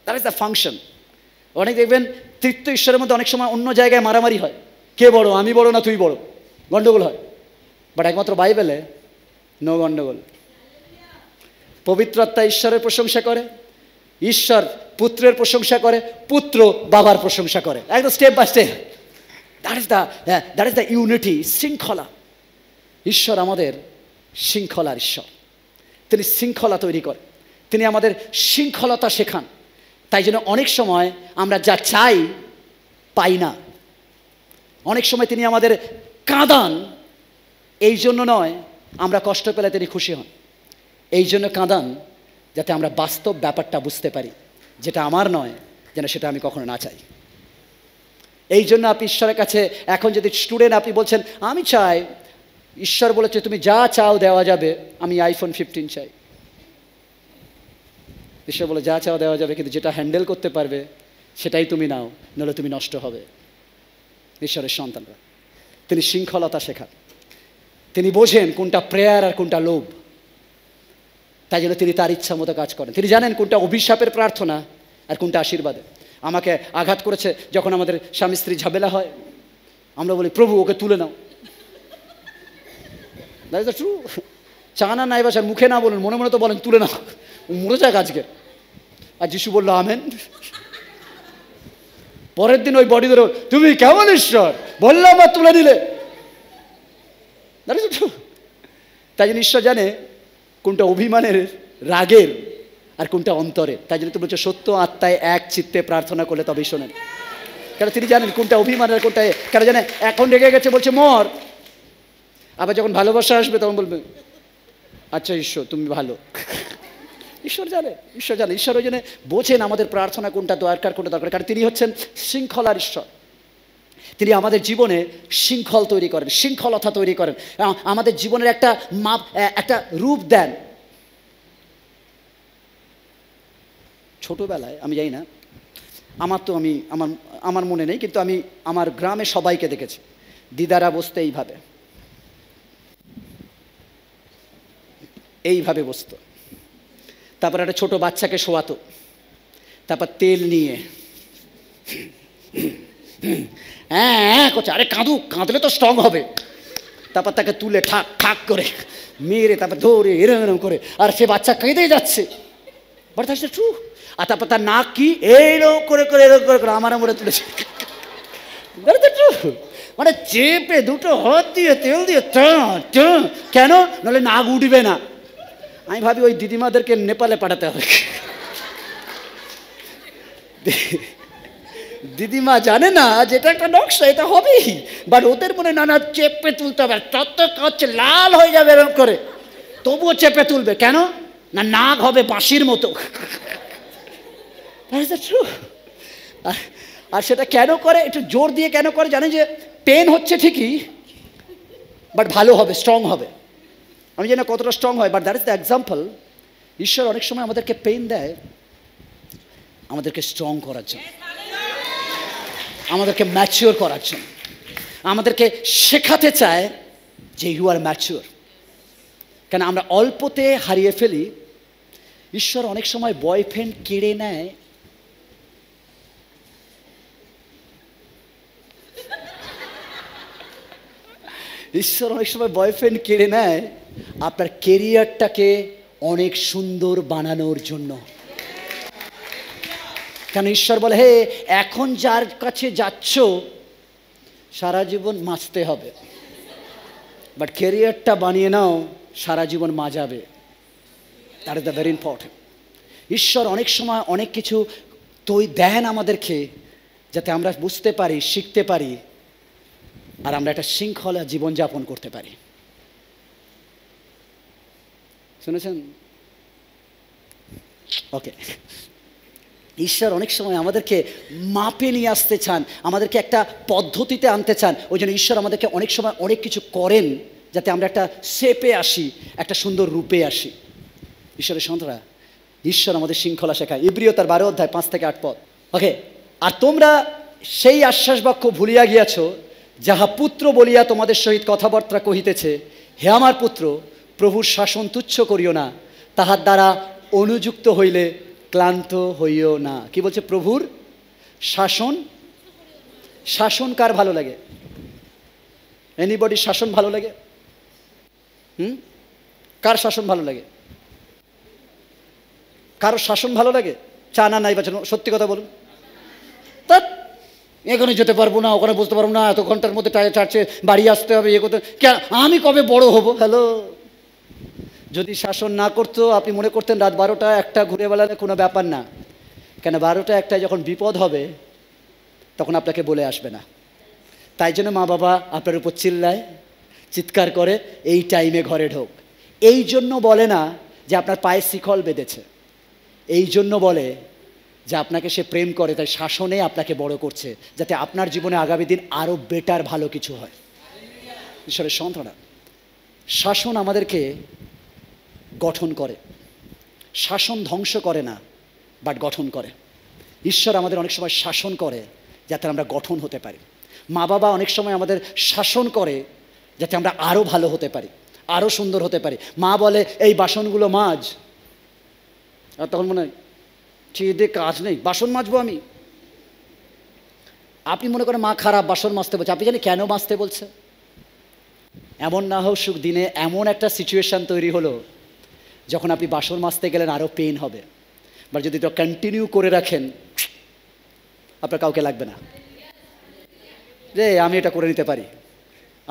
A: দ্যাট ইজ দ্য ফাংশন। অনেক দেখবেন তৃত্ব ঈশ্বরের মধ্যে অনেক সময় অন্য জায়গায় মারামারি হয়, কে বড়, আমি বড় না তুই বড়, গণ্ডগোল হয়। বাট একমাত্র বাইবেলে নো গণ্ডগোল। পবিত্র আত্মা ঈশ্বরের প্রশংসা করে, ঈশ্বর পুত্রের প্রশংসা করে, পুত্র বাবার প্রশংসা করে, একদম step by step. That is the unity, শৃঙ্খলা। ঈশ্বর আমাদের শৃঙ্খলার ঈশ্বর, তিনি শৃঙ্খলা তৈরি করে, তিনি আমাদের শৃঙ্খলতা শেখান। তাই জন্য অনেক সময় আমরা যা চাই পাই না, অনেক সময় তিনি আমাদের কাঁদান এই জন্য নয় আমরা কষ্ট পেলে তিনি খুশি হন, এই জন্য কাঁদান যাতে আমরা বাস্তব ব্যাপারটা বুঝতে পারি, যেটা আমার নয় যেন সেটা আমি কখনো না চাই। এই জন্য আপনি ঈশ্বরের কাছে এখন যদি স্টুডেন্ট আপনি বলছেন আমি চাই, ঈশ্বর বলেছে তুমি যা চাও দেওয়া যাবে, আমি আইফোন 15 চাই। ঈশ্বর বলে যা চাও দেওয়া যাবে, কিন্তু যেটা হ্যান্ডেল করতে পারবে সেটাই তুমি নাও, নাহলে তুমি নষ্ট হবে। ঈশ্বরের সন্তানরা তিনি শৃঙ্খলতা শেখান, তিনি বোঝেন কোনটা প্রেয়ার আর কোনটা লোভ, তাই জন্য তিনি তার ইচ্ছা মতো কাজ করেন। তিনি জানেন কোনটা অভিশাপের প্রার্থনা আর কোনটা আশীর্বাদে। আমাকে আঘাত করেছে যখন আমাদের স্বামী স্ত্রী ঝামেলা হয়, আমরা বলি প্রভু ওকে তুলে নাও। That is the true. চানা নাই বাসার মুখে না বলুন, মনে মনে তো বলেন তুলে নাও, ও মরে যাক আজকে। আর যিশু বললো আমেন। পরের দিন ওই বডি ধরো, তুমি কেমন ঈশ্বর, বললাম আর তুলে নিলে। That is the true. তাই জন্য ঈশ্বর জানে কোনটা অভিমানের, রাগের আর কোনটা অন্তরে। তাই জন্য তুমি বলছো সত্য আত্মায় এক চিত্তে প্রার্থনা করলে তবেই শোনেন। কারণ তিনি জানেন কোনটা অভিমানের কোনটা, কেন জানে এখন রেগে গেছে বলছে মর, আবার যখন ভালোবাসা আসবে তখন বলবে আচ্ছা ঈশ্বর তুমি ভালো। ঈশ্বর জানে, ঈশ্বর জানে, ঈশ্বর ওই জন্য বোঝেন আমাদের প্রার্থনা কোনটা দরকার কোনটা দরকার। কারণ তিনি হচ্ছেন শৃঙ্খলার ঈশ্বর। তিনি আমাদের জীবনে শৃঙ্খল তৈরি করেন, শৃঙ্খলতা তৈরি করেন, আমাদের জীবনের একটা মাপ, একটা রূপ দেন। ছোটোবেলায় আমি জানি না, আমার মনে নেই, কিন্তু আমি আমার গ্রামে সবাইকে দেখেছি দিদারা বসতে এইভাবে বসতো, তারপর একটা ছোট বাচ্চাকে শোয়াতো, তারপর তেল নিয়ে হ্যাঁ করছে, আরে কাঁদলে তো স্ট্রং হবে, তারপর তাকে তুলে ঠাক ঠাক করে মেরে তারপর ধরে এরম করে, আর সে বাচ্চা কেঁদেই যাচ্ছে, বাট দ্যাটস দ্য ট্রু। আর তারপর তার নাক কি এইরকম করে করে এরকম করে আমার মনে তুলেছে, দ্যাটস দ্য ট্রু। মানে চেপে দুটো হাত দিয়ে তেল দিয়ে কেন, নাহলে নাক উঠবে না। আমি ভাবি ওই দিদিমাদেরকে নেপালে পাঠাতে হবে। দিদিমা জানে না যেটা একটা নকশা, এটা হবেই, বাট ওদের মনে নানা চেপে তুলতে হবে, তত কাছে লাল হয়ে যাবে এরকম করে, তবুও চেপে তুলবে কেন না, নাক হবে বাঁশির মতো। আর সেটা কেন করে, একটু জোর দিয়ে কেন করে জানে, যে পেন হচ্ছে ঠিকই, বাট ভালো হবে, স্ট্রং হবে। আমি জানি না কতটা স্ট্রং হয়, but that is the example. ঈশ্বর অনেক সময় আমাদেরকে পেইন দেয় আমাদেরকে স্ট্রং করার জন্য, আমাদেরকে ম্যাচিওর করার জন্য, আমাদেরকে শেখাতে চায় যে ইউ আর ম্যাচিওর। কেন আমরা অল্পতে হারিয়ে ফেলি। ঈশ্বর অনেক সময় বয়ফ্রেন্ড কেড়ে নেয় ঈশ্বর অনেক সময় বয়ফ্রেন্ড কেড়ে নেয় আপনার কেরিয়ারটাকে অনেক সুন্দর বানানোর জন্য। কেন ঈশ্বর বলে হে এখন যার কাছে যাচ্ছ সারা জীবন মাজতে হবে, বাট কেরিয়ারটা বানিয়ে নাও সারা জীবন মাজাবে। That is the very important. ঈশ্বর অনেক সময় অনেক কিছু দেন আমাদেরকে যাতে আমরা বুঝতে পারি, শিখতে পারি, আর আমরা একটা শৃঙ্খলা জীবনযাপন করতে পারি। শুনেছেন? ওকে, ঈশ্বর অনেক সময় আমাদেরকে মাপে নিয়ে আসতে চান, আমাদেরকে একটা পদ্ধতিতে আনতে চান। ওই জন্য ঈশ্বর আমাদেরকে অনেক সময় অনেক কিছু করেন যাতে আমরা একটা শেপে আসি, একটা সুন্দর রূপে আসি। ঈশ্বরের সন্তানরা, ঈশ্বর আমাদের শৃঙ্খলা শেখায়। ইব্রিয় তার 12 অধ্যায় 5 থেকে 8 পদ। ওকে, আর তোমরা সেই আশ্বাস বাক্য ভুলিয়া গিয়াছ যাহা পুত্র বলিয়া তোমাদের সহিত কথাবার্তা কহিতেছে। হে আমার পুত্র, প্রভুর শাসন তুচ্ছ করিও না, তাহার দ্বারা অনুযুক্ত হইলে ক্লান্ত হইও না। কি বলছে? প্রভুর শাসন। শাসন কার ভালো লাগে? এনিবডি শাসন ভালো লাগে? কার শাসন ভালো লাগে? কারো শাসন ভালো লাগে? চা না নাই বাঁচানো, সত্যি কথা বলুন। তা এখানে যেতে পারবো না, ওখানে বুঝতে পারবো না, এত ঘন্টার মধ্যে চার্চে বাড়ি আসতে হবে, ইয়ে করতে, আমি কবে বড় হব? হ্যালো, যদি শাসন না করতো আপনি মনে করতেন রাত 12টা 1টা ঘুরে বেড়ালে কোনো ব্যাপার না। কেন 12টা 1টায় যখন বিপদ হবে তখন আপনাকে বলে আসবে না। তাই জন্য মা বাবা আপনার উপর চিল্লায়, চিৎকার করে এই টাইমে ঘরে ঢোক। এই জন্য বলে না যে আপনার পায়ে শিকল বেঁধেছে, এই জন্য বলে যে আপনাকে সে প্রেম করে, তাই শাসনে আপনাকে বড় করছে, যাতে আপনার জীবনে আগামী দিন আরও বেটার ভালো কিছু হয়। ঈশ্বরের সন্তানরা, শাসন আমাদেরকে গঠন করে। শাসন ধ্বংস করে না, বাট গঠন করে। ঈশ্বর আমাদের অনেক সময় শাসন করে যাতে আমরা গঠন হতে পারি। মা বাবা অনেক সময় আমাদের শাসন করে যাতে আমরা আরও ভালো হতে পারি, আরও সুন্দর হতে পারি। মা বলে এই বাসনগুলো মাজ, আর তখন মনে হয় চেয়ে কাজ নেই, বাসন মাজবো আমি। আপনি মনে করেন মা খারাপ, বাসন মাজতে বলছে, আপনি জানি কেন মাজতে বলছে। এমন না হোক সুখ দিনে এমন একটা সিচুয়েশান তৈরি হলো যখন আপনি বাসন মাজতে গেলেন আরও পেইন হবে, বা যদি এটা কন্টিনিউ করে রাখেন আপনার কাউকে লাগবে না যে আমি এটা করে নিতে পারি,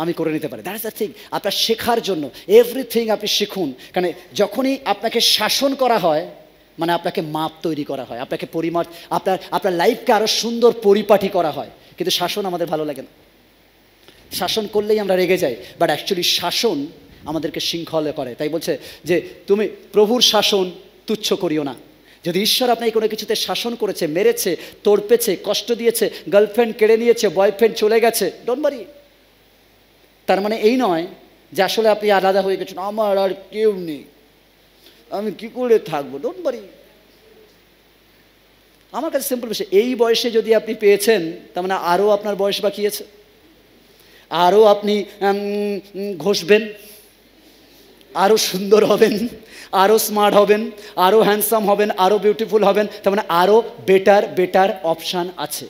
A: আমি করে নিতে পারি। That is the thing. আপনার শেখার জন্য এভরিথিং আপনি শিখুন, কারণ যখনই আপনাকে শাসন করা হয় মানে আপনাকে মাপ তৈরি করা হয়, আপনাকে পরিমাপ, আপনার লাইফকে আরও সুন্দর পরিপাটি করা হয়। কিন্তু শাসন আমাদের ভালো লাগে না, শাসন করলেই আমরা রেগে যাই, বাট অ্যাকচুয়ালি শাসন আমাদেরকে শৃঙ্খলা করে। তাই বলছে যে তুমি প্রভুর শাসন তুচ্ছ করিও না। যদি ঈশ্বর আপনাকে কোনো কিছুতে শাসন করেছে, মেরেছে, তোড়পেছে, কষ্ট দিয়েছে, গার্লফ্রেন্ড কেড়ে নিয়েছে, বয়ফ্রেন্ড চলে গেছে, ডোন্ট ওয়ারি। তার মানে এই নয় যে আসলে আপনি আলাদা হয়ে গেছেন, আমার আর কেউ নেই, আমি কি করে থাকবো, ডোন্ট ওয়ারি। আমার কাছে সিম্পল বিষয়, এই বয়সে যদি আপনি পেয়েছেন তার মানে আরও আপনার বয়স বাকি আছে, আরও আপনি ঘষবেন, আরও সুন্দর হবেন, আরও স্মার্ট হবেন, আরও হ্যান্ডসাম হবেন, আরও বিউটিফুল হবেন, তার মানে আরও বেটার অপশান আছে।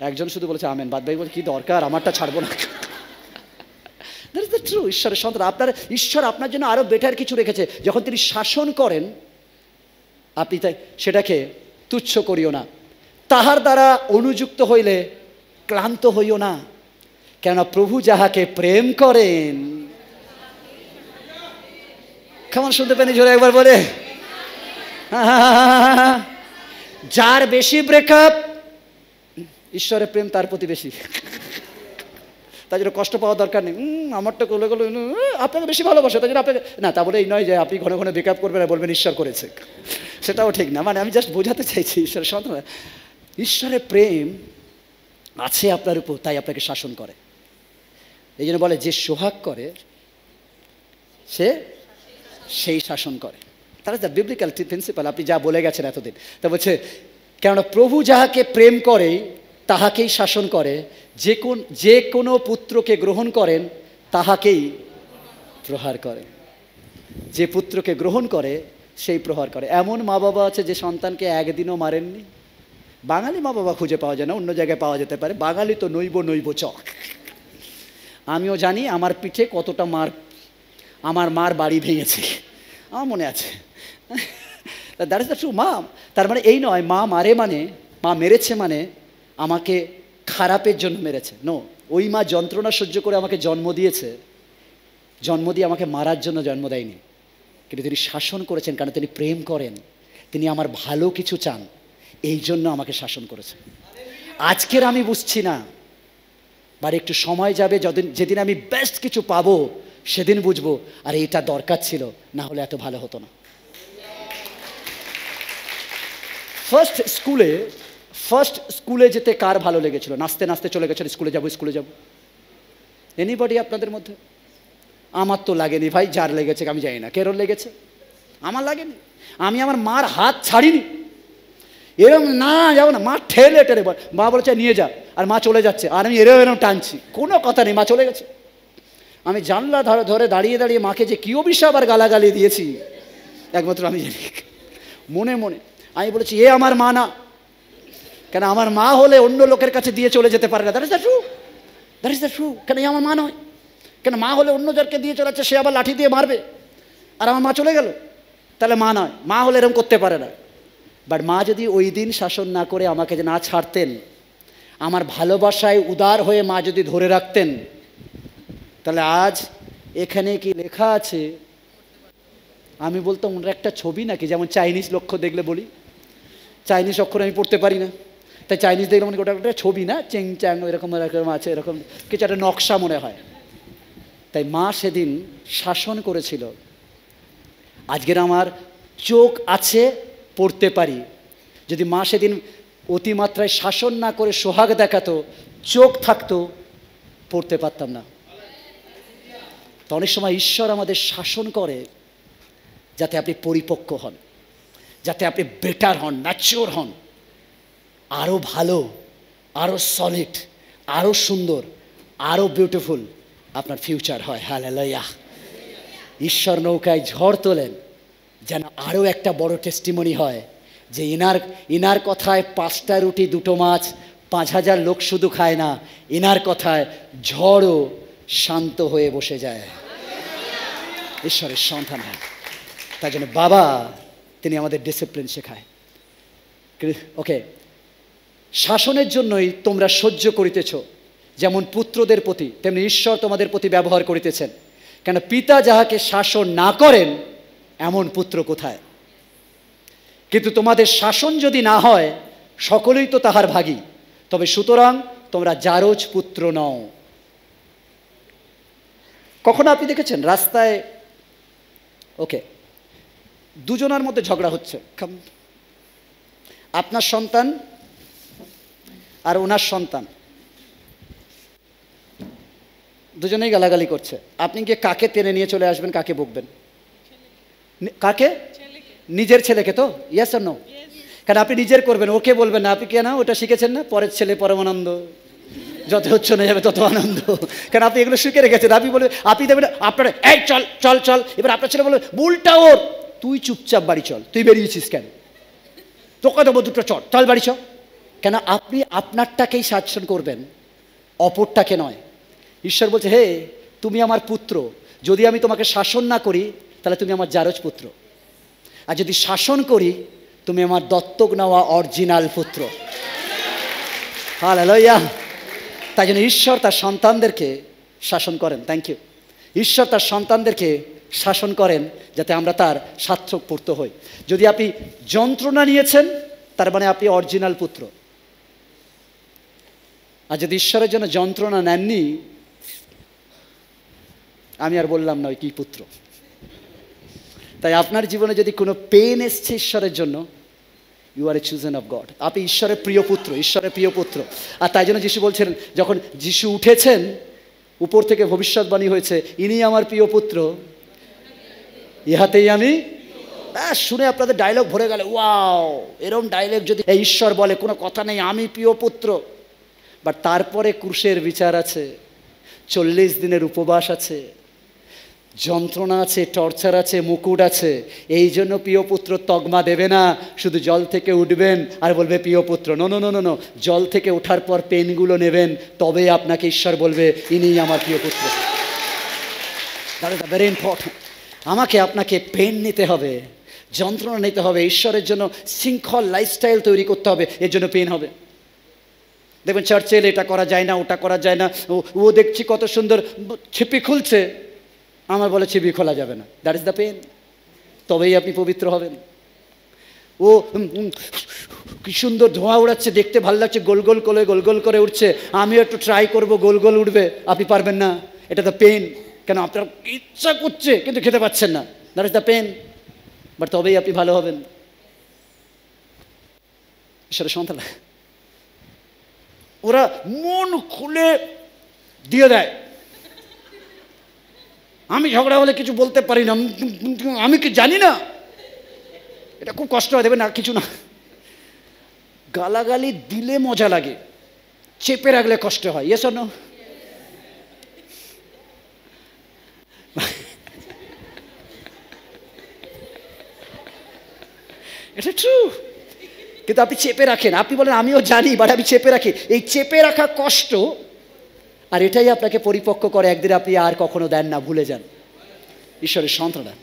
A: একজন শুধু বলেছে আমেন, বাদ বাকি বলে কি দরকার, আমারটা ছাড়বো না। That is the true. ঈশ্বরের সন্তান, ঈশ্বর আপনার জন্য আরও বেটার কিছু রেখেছে। যখন তিনি শাসন করেন আপনি তাই সেটাকে তুচ্ছ করিও না। তাহার দ্বারা অনুযুক্ত হইলে ক্লান্ত হইও না, কেন প্রভু যাহাকে প্রেম করেন। কেমন শুনতে পেনি জোরে একবার বলে। যার বেশি ব্রেকআপ, ঈশ্বরের প্রেম তার প্রতি বেশি, তাই জন্য কষ্ট পাওয়ার দরকার নেই। আমারটা করলে আপনাকে বেশি ভালোবাসে, তাই জন্য আপনাকে না, তা বলে এই নয় যে আপনি ঘন ঘন ব্রেকআপ করবেন আর বলবেন ঈশ্বর করেছে, সেটাও ঠিক না। মানে আমি জাস্ট বোঝাতে চাইছি ঈশ্বরের সন্তান, ঈশ্বরের প্রেম আছে আপনার উপর, তাই আপনাকে শাসন করে। এই জন্য বলে যে সোহাগ করে সে সেই শাসন করে। তারা দ্য বিবলিক্যাল প্রিন্সিপাল, আপনি যা বলে গেছেন এতদিন। তা বলছে কেননা প্রভু যাহাকে প্রেম করে তাহাকেই শাসন করে, যে কোনো পুত্রকে গ্রহণ করেন তাহাকেই প্রহার করে। যে পুত্রকে গ্রহণ করে সেই প্রহার করে। এমন মা বাবা আছে যে সন্তানকে একদিনও মারেননি। বাঙালি মা বাবা খুঁজে পাওয়া যায় না, অন্য জায়গায় পাওয়া যেতে পারে। বাঙালি তো নৈব চক। আমিও জানি আমার পিঠে কতটা মার, আমার মার বাড়ি ভেঙেছে, আমার মনে আছে। That is the true. মা তার মানে এই নয় মা মারে মানে, মা মেরেছে মানে আমাকে খারাপের জন্য মেরেছে। নো, ওই মা যন্ত্রণা সহ্য করে আমাকে জন্ম দিয়েছে, জন্ম দিয়ে আমাকে মারার জন্য জন্ম দেয়নি। কিন্তু তিনি শাসন করেছেন, কারণ তিনি প্রেম করেন, তিনি আমার ভালো কিছু চান, এই জন্য আমাকে শাসন করেছেন। আজকের আমি বুঝছি না, বাট একটু সময় যাবে, যেদিন আমি বেস্ট কিছু পাবো সেদিন বুঝবো আর এটা দরকার ছিল, না হলে এত ভালো হতো না। ফার্স্ট স্কুলে যেতে কার ভালো লেগেছিল? নাচতে নাচতে চলে গেছেন স্কুলে যাব। এনিবডি আপনাদের মধ্যে? আমার তো লাগেনি ভাই, যার লেগেছে আমি জানি না, কেরোর লেগেছে, আমার লাগেনি। আমি আমার মার হাত ছাড়িনি, এরম না যাবো না, মা ঠেলে মা বলেছে নিয়ে যা, আর মা চলে যাচ্ছে, আর আমি এরম টানছি, কোনো কথা নেই, মা চলে গেছে। আমি জানলা ধরে দাঁড়িয়ে মাকে যে কী অভিশাপ আর গালাগালি দিয়েছি একমাত্র আমি জানি। মনে আমি বলেছি এ আমার মা না, কেন আমার মা হলে অন্য লোকের কাছে দিয়ে চলে যেতে পারে না। That is the true. কেন আমার মা নয়, কেন মা হলে অন্য যাকে দিয়ে চলে যাচ্ছে, সে আবার লাঠি দিয়ে মারবে, আর আমার মা চলে গেল, তাহলে মা নয়। মা হলে এরকম করতে পারে না। বাট মা যদি ওই দিন শাসন না করে আমাকে যে না ছাড়তেন, আমার ভালোবাসায় উদার হয়ে মা যদি ধরে রাখতেন, তাহলে আজ এখানে কি লেখা আছে আমি বলতাম ওনার একটা ছবি নাকি, যেমন চাইনিজ লক্ষ্য দেখলে বলি, চাইনিজ অক্ষর আমি পড়তে পারি না, তাই চাইনিজ দেখলে মনে ওটা একটা ছবি না, চেং চ্যাং এরকম এরকম আছে, এরকম কিছু একটা নকশা মনে হয়। তাই মা সেদিন শাসন করেছিল। আজকের আমার চোখ আছে, পড়তে পারি। যদি মা সেদিন অতিমাত্রায় শাসন না করে সোহাগ দেখাতো, চোখ থাকতো, পড়তে পারতাম না। তো অনেক সময় ঈশ্বর আমাদের শাসন করে যাতে আপনি পরিপক্ক হন, যাতে আপনি বেটার হন, ম্যাচিওর হন, আরও ভালো, আরও সলিড, আরও সুন্দর, আরও বিউটিফুল আপনার ফিউচার হয়। হালেলুয়া। ঈশ্বর নৌকায় ঝড় তোলেন যেন আরও একটা বড় টেস্টিমনি হয় যে ইনার কথায় 5টা রুটি 2টো মাছ 5000 লোক শুধু খায় না, ইনার কথায় ঝড়ও শান্ত হয়ে বসে যায়। ঈশ্বরের সন্তান হয়। তাই জন্য বাবা তিনি আমাদের ডিসিপ্লিন শেখায়। ওকে, শাসনের জন্যই তোমরা সহ্য করিতেছ, যেমন পুত্রদের প্রতি তেমনি ঈশ্বর তোমাদের প্রতি ব্যবহার করিতেছেন। কেন পিতা যাহাকে শাসন না করেন এমন পুত্র কোথায়? কিন্তু তোমাদের শাসন যদি না হয় সকলেই তো তাহার ভাগী, তবে সুতরাং তোমরা জারজ পুত্র নও। কখনো আপনি দেখেছেন রাস্তায় ওকে দুজনের মধ্যে ঝগড়া হচ্ছে, আপনার সন্তান আর ওনার সন্তান, দুজনেই গালাগালি করছে, আপনি গিয়ে কাকে টেনে নিয়ে চলে আসবেন, কাকে বকবেন? কাকে? নিজের ছেলেকে তো? ইয়েস আর নো? কারণ আপনি নিজের করবেন, ওকে বলবেন না। আপনি কেন ওটা শিখেছেন না? পরের ছেলে পরমানন্দ, যত হচ্ছে না যাবে তত আনন্দ। কারণ আপনি এগুলো শিখে রেখেছেন। আপনি বলবেন, আপনি দেবেন আপনার এই চল চল চল, এবার আপনার ছেলে বলবে বুলটা ওর, তুই চুপচাপ বাড়ি চল, তুই বেরিয়েছিস কেন, তোকে দেবো 2টো চল, চল বাড়ি চ। কেন আপনি আপনারটাকেই শাসন করবেন, অপরটাকে নয়। ঈশ্বর বলছে, হে তুমি আমার পুত্র, যদি আমি তোমাকে শাসন না করি তাহলে তুমি আমার জারজ পুত্র, আর যদি শাসন করি তুমি আমার দত্তক নেওয়া অরিজিনাল পুত্র। হালেলুয়া। তাই জন্য ঈশ্বর তার সন্তানদেরকে শাসন করেন। Thank you. ঈশ্বর তার সন্তানদেরকে শাসন করেন যাতে আমরা তার সার্থক পুত্র হই। যদি আপনি যন্ত্রণা নিয়েছেন তার মানে আপনি অরিজিনাল পুত্র, আর যদি ঈশ্বরের জন্য যন্ত্রণা নেননি, আমি আর বললাম না ওই কি পুত্র। তাই আপনার জীবনে যদি কোনো পেন এসছে ঈশ্বরের জন্য, you are a chosen of God. আপনি ঈশ্বরের প্রিয় পুত্র, ঈশ্বরের প্রিয় পুত্র। আর তাই জন্য যিশু বলছেন, যখন যিশু উঠেছেন উপর থেকে ভবিষ্যৎবাণী হয়েছে, ইনি আমার প্রিয় পুত্র, ইহাতেই আমি। শুনে আপনাদের ডায়লগ ভরে গেল, ওয়াও, এরকম ডায়লগ যদি ঈশ্বর বলে, কোনো কথা নেই, আমি প্রিয় পুত্র। বাট তারপরে ক্রুশের বিচার আছে, 40 দিনের উপবাস আছে, যন্ত্রণা আছে, টর্চার আছে, মুকুট আছে। এই জন্য প্রিয় পুত্র তকমা দেবে না, শুধু জল থেকে উঠবেন আর বলবে প্রিয় পুত্র। No no no no no, জল থেকে ওঠার পর পেনগুলো নেবেন, তবে আপনাকে ঈশ্বর বলবে ইনিই আমার প্রিয় পুত্র। That is very important. আমাকে আপনাকে পেন নিতে হবে, যন্ত্রণা নিতে হবে, ঈশ্বরের জন্য শৃঙ্খল লাইফস্টাইল তৈরি করতে হবে, এর জন্য পেন হবে। দেখবেন চার্চে এলে এটা করা যায় না, ওটা করা যায় না, ও দেখছি কত সুন্দর ছিপি খুলছে, আমার বলে ছিপি খোলা যাবে না। That is the pain. তবেই আপনি পবিত্র হবেন। ও কি সুন্দর ধোঁয়া উড়াচ্ছে, দেখতে ভালো লাগছে, গোল গোল করে উঠছে, আমিও একটু ট্রাই করব, গোল গোল উঠবে, আপনি পারবেন না। এটা দ্য পেন। কেন আপনার ইচ্ছা করছে কিন্তু খেতে পাচ্ছেন না, that is the pain. But তবেই আপনি ভালো হবেন। ঈশ্বরের সন্তান ওরা মন খুলে দিয়ে দেয়। আমি ঝগড়া হলে কিছু বলতে পারি না, আমি কি জানি না, এটা খুব কষ্ট হয়। দেবেন আর কিছু না, গালাগালি দিলে মজা লাগে, চেপে রাখলে কষ্ট হয়। Yes or no? এটা ট্রু। কিন্তু আপনি চেপে রাখেন, আপনি বলেন আমিও জানি, বাট আমি চেপে রাখি। এই চেপে রাখা কষ্ট, আর এটাই আপনাকে পরিপক্ক করে। একদিন আপনি আর কখনো দেন না, ভুলে যান। ঈশ্বরের সন্তানরা,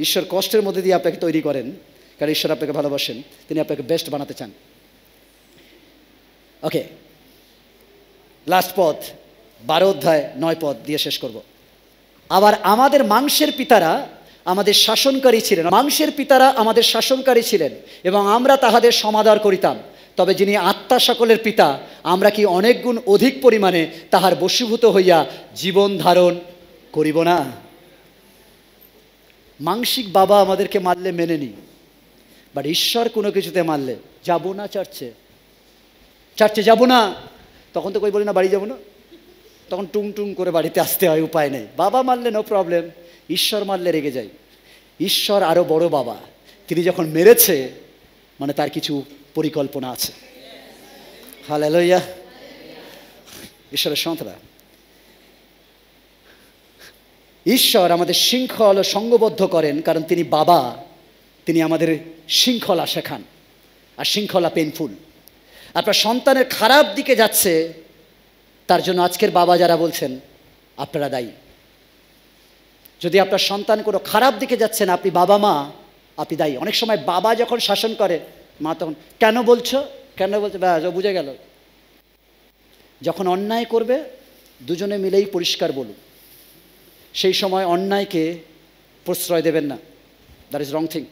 A: ঈশ্বর কষ্টের মধ্যে দিয়ে আপনাকে তৈরি করেন, কারণ ঈশ্বর আপনাকে ভালোবাসেন, তিনি আপনাকে বেস্ট বানাতে চান। ওকে, লাস্ট পদ 12 অধ্যায় 9 পদ দিয়ে শেষ করব। আবার আমাদের মাংসের পিতারা আমাদের শাসনকারী ছিলেন, মাংসের পিতারা আমাদের শাসনকারী ছিলেন, এবং আমরা তাহাদের সমাদর করিতাম। তবে যিনি আত্মা সকলের পিতা, আমরা কি অনেক গুণ অধিক পরিমাণে তাহার বশীভূত হইয়া জীবন ধারণ করিব না? মাংসিক বাবা আমাদেরকে মারলে মেনে নিই, বাট ঈশ্বর কোনো কিছুতে মারলে যাবো না চার্চে, চার্চে যাবো না, তখন তো কই বলি না বাড়ি যাবো না, তখন টুং টুং করে বাড়িতে আসতে হয়, উপায় নেই। বাবা মারলে নো প্রবলেম, ঈশ্বর মারলে রেগে যাই। ঈশ্বর আরও বড় বাবা, তিনি যখন মেরেছে মানে তার কিছু পরিকল্পনা আছে। হালেলুয়া, ঈশ্বরের সন্তানরা, ঈশ্বর আমাদের শৃঙ্খল ও সঙ্গবদ্ধ করেন, কারণ তিনি বাবা, তিনি আমাদের শৃঙ্খলা শেখান, আর শৃঙ্খলা পেনফুল। আপনার সন্তানের খারাপ দিকে যাচ্ছে, তার জন্য আজকের বাবা যারা বলছেন আপনারা দায়ী। যদি আপনার সন্তান কোনো খারাপ দিকে যাচ্ছেন, আপনি বাবা মা, আপনি দায়ী। অনেক সময় বাবা যখন শাসন করে, মা তখন কেন বলছো, কেন বলছো, ব্যাস ও বুঝে গেল। যখন অন্যায় করবে দুজনে মিলেই পরিষ্কার বলুন, সেই সময় অন্যায়কে প্রশ্রয় দেবেন না। That is wrong thing.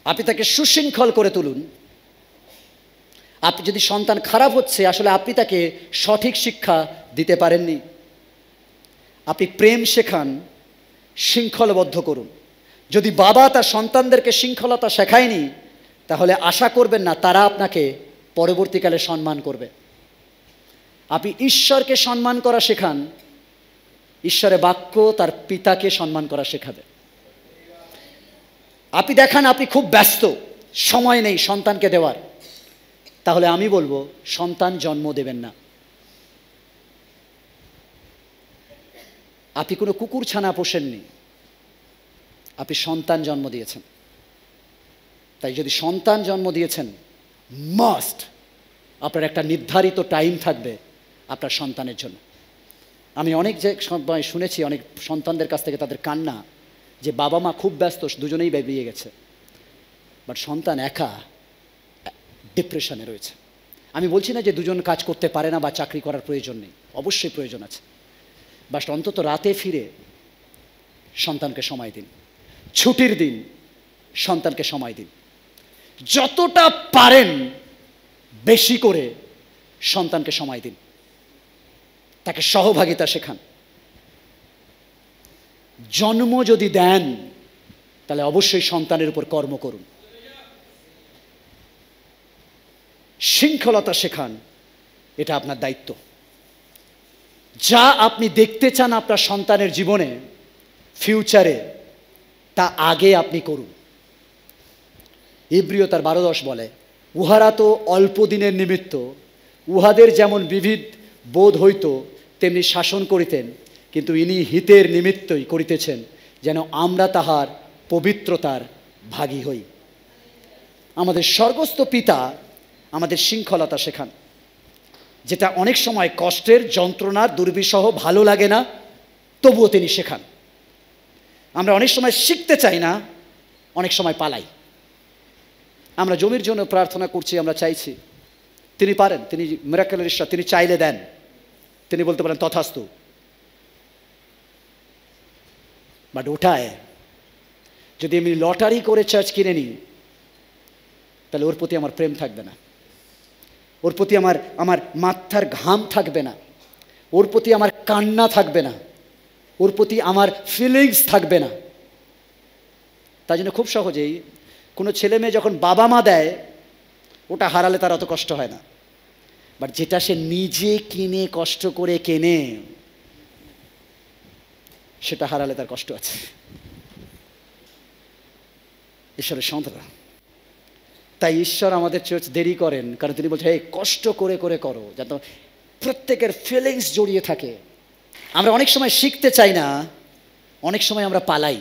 A: আপনি তাকে সুশৃঙ্খল করে তুলুন। আপনি যদি সন্তান খারাপ হচ্ছে, আসলে আপনি তাকে সঠিক শিক্ষা দিতে পারেননি। আপনি প্রেম শেখান, শৃঙ্খলবদ্ধ করুন। যদি বাবা তার সন্তানদেরকে শৃঙ্খলতা শেখায়নি, তাহলে আশা করবেন না তারা আপনাকে পরবর্তীকালে সম্মান করবে। আপনি ঈশ্বরকে সম্মান করা শেখান, ঈশ্বরের বাক্য তার পিতাকে সম্মান করা শেখাবে। আপনি দেখান আপনি খুব ব্যস্ত, সময় নেই সন্তানকে দেওয়ার, তাহলে আমি বলবো সন্তান জন্ম দেবেন না। আপনি কোনো কুকুর ছানা পোষেননি, আপনি সন্তান জন্ম দিয়েছেন। তাই যদি সন্তান জন্ম দিয়েছেন, মাস্ট আপনার একটা নির্ধারিত টাইম থাকবে আপনার সন্তানের জন্য। আমি অনেক যে সময় শুনেছি অনেক সন্তানদের কাছ থেকে তাদের কান্না, যে বাবা মা খুব ব্যস্ত, দুজনেই বেরিয়ে গেছে, বাট সন্তান একা ডিপ্রেশনে রয়েছে। আমি বলছি না যে দুজন কাজ করতে পারে না বা চাকরি করার প্রয়োজন নেই, অবশ্যই প্রয়োজন আছে, বাট অন্তত রাতে ফিরে সন্তানকে সময় দিন, ছুটির দিন সন্তানকে সময় দিন, যতটা পারেন বেশি করে সন্তানকে সময় দিন, তাকে সহভাগিতা শেখান। জন্ম যদি দেন তাহলে অবশ্যই সন্তানের উপর কর্ম করুন, শৃঙ্খলতা শেখান, এটা আপনার দায়িত্ব। যা আপনি দেখতে চান আপনার সন্তানের জীবনে, ফিউচারে, তা আগে আপনি করুন। ইব্রিয় তার 12:10 বলে, উহারা তো অল্প দিনের নিমিত্ত, উহাদের যেমন বিবিধ বোধ হইত তেমনি শাসন করিতেন, কিন্তু ইনি হিতের নিমিত্তই করিতেছেন, যেন আমরা তাহার পবিত্রতার ভাগী হই। আমাদের স্বর্গস্থ পিতা আমাদের শৃঙ্খলতা শেখান, যেটা অনেক সময় কষ্টের, যন্ত্রণার, দুর্বিষহ, ভালো লাগে না, তবুও তিনি শেখান। আমরা অনেক সময় শিখতে চাই না, অনেক সময় পালাই। আমরা জমির জন্য প্রার্থনা করছি, আমরা চাইছি, তিনি পারেন, তিনি মিরাকেলের ঈশ্বর, তিনি চাইলে দেন, তিনি বলতে পারেন তথাস্তু। বাট ওটায় যদি আমি লটারি করে চার্চ কিনে নিই, তাহলে ওর প্রতি আমার প্রেম থাকবে না, ওর প্রতি আমার মাথার ঘাম থাকবে না, ওর প্রতি আমার কান্না থাকবে না, ওর প্রতি আমার ফিলিংস থাকবে না। তাই জন্য খুব সহজেই কোনো ছেলে মেয়ে যখন বাবা মা দেয়, ওটা হারালে তার অত কষ্ট হয় না, বাট যেটা সে নিজে কিনে কষ্ট করে কেনে, সেটা হারালে তার কষ্ট আছে। ঈশ্বরের সন্তান, তাই ঈশ্বর আমাদের চার্চ দেরি করেন, কারণ তিনি বলছেন এই কষ্ট করে করে করো, যাতে প্রত্যেকের ফিলিংস জড়িয়ে থাকে। আমরা অনেক সময় শিখতে চাই না, অনেক সময় আমরা পালাই,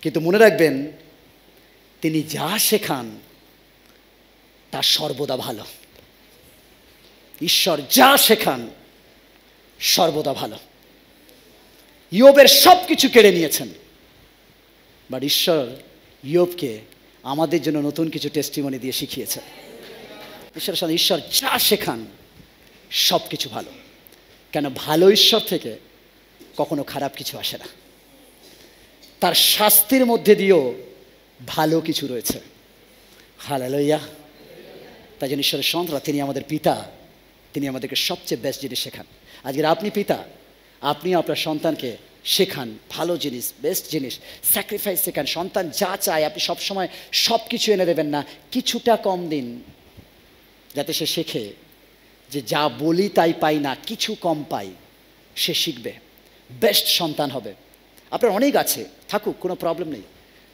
A: কিন্তু মনে রাখবেন তিনি যা শেখান তা সর্বদা ভালো। ঈশ্বর যা শেখান সর্বদা ভালো। ইয়োবের সব কিছু কেড়ে নিয়েছেন, বাট ঈশ্বর ইয়োবকে আমাদের জন্য নতুন কিছু টেস্টিমনি দিয়ে শিখিয়েছেন। ঈশ্বর যা শেখান সব কিছু ভালো, কেন ভালো ঈশ্বর থেকে কখনো খারাপ কিছু আসে না। তার শাস্তির মধ্যে দিয়েও ভালো কিছু রয়েছে। হালেলুয়া। তাই জন্য ঈশ্বরের সন্তানরা, তিনি আমাদের পিতা, তিনি আমাদেরকে সবচেয়ে বেস্ট জিনিস শেখান। আজকের আপনি পিতা, আপনিও আপনার সন্তানকে শেখান ভালো জিনিস, বেস্ট জিনিস, স্যাক্রিফাইস শেখান। সন্তান যা চায় আপনি সবসময় সব কিছু এনে দেবেন না, কিছুটা কম দিন, যাতে সে শেখে যে যা বলি তাই পাই না, কিছু কম পাই, সে শিখবে, বেস্ট সন্তান হবে। আপনার অনেক আছে, থাকুক, কোনো প্রবলেম নেই,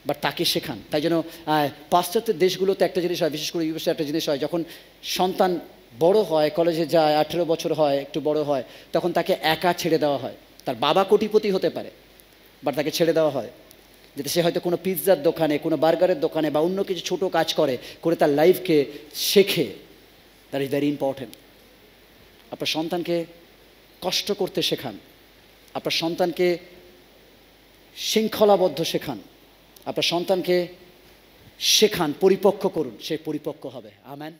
A: বাট তাকে শেখান। তাই জন্য পাশ্চাত্যের দেশগুলোতে একটা জিনিস হয়, বিশেষ করে ইউএসএ একটা জিনিস হয়, যখন সন্তান বড় হয়, কলেজে যায়, 18 বছর হয়, একটু বড় হয়, তখন তাকে একা ছেড়ে দেওয়া হয়। তার বাবা কোটিপতি হতে পারে, বাট তাকে ছেড়ে দেওয়া হয়, যাতে সে হয়তো কোনো পিৎজার দোকানে, কোনো বার্গারের দোকানে বা অন্য কিছু ছোটো কাজ করে তার লাইফকে শেখে। That is very important. আপনার সন্তানকে কষ্ট করতে শেখান, আপনার সন্তানকে শৃঙ্খলাবদ্ধ শেখান, আপনার সন্তানকে শেখান, পরিপক্ক করুন, সে পরিপক্ক হবে। আমেন।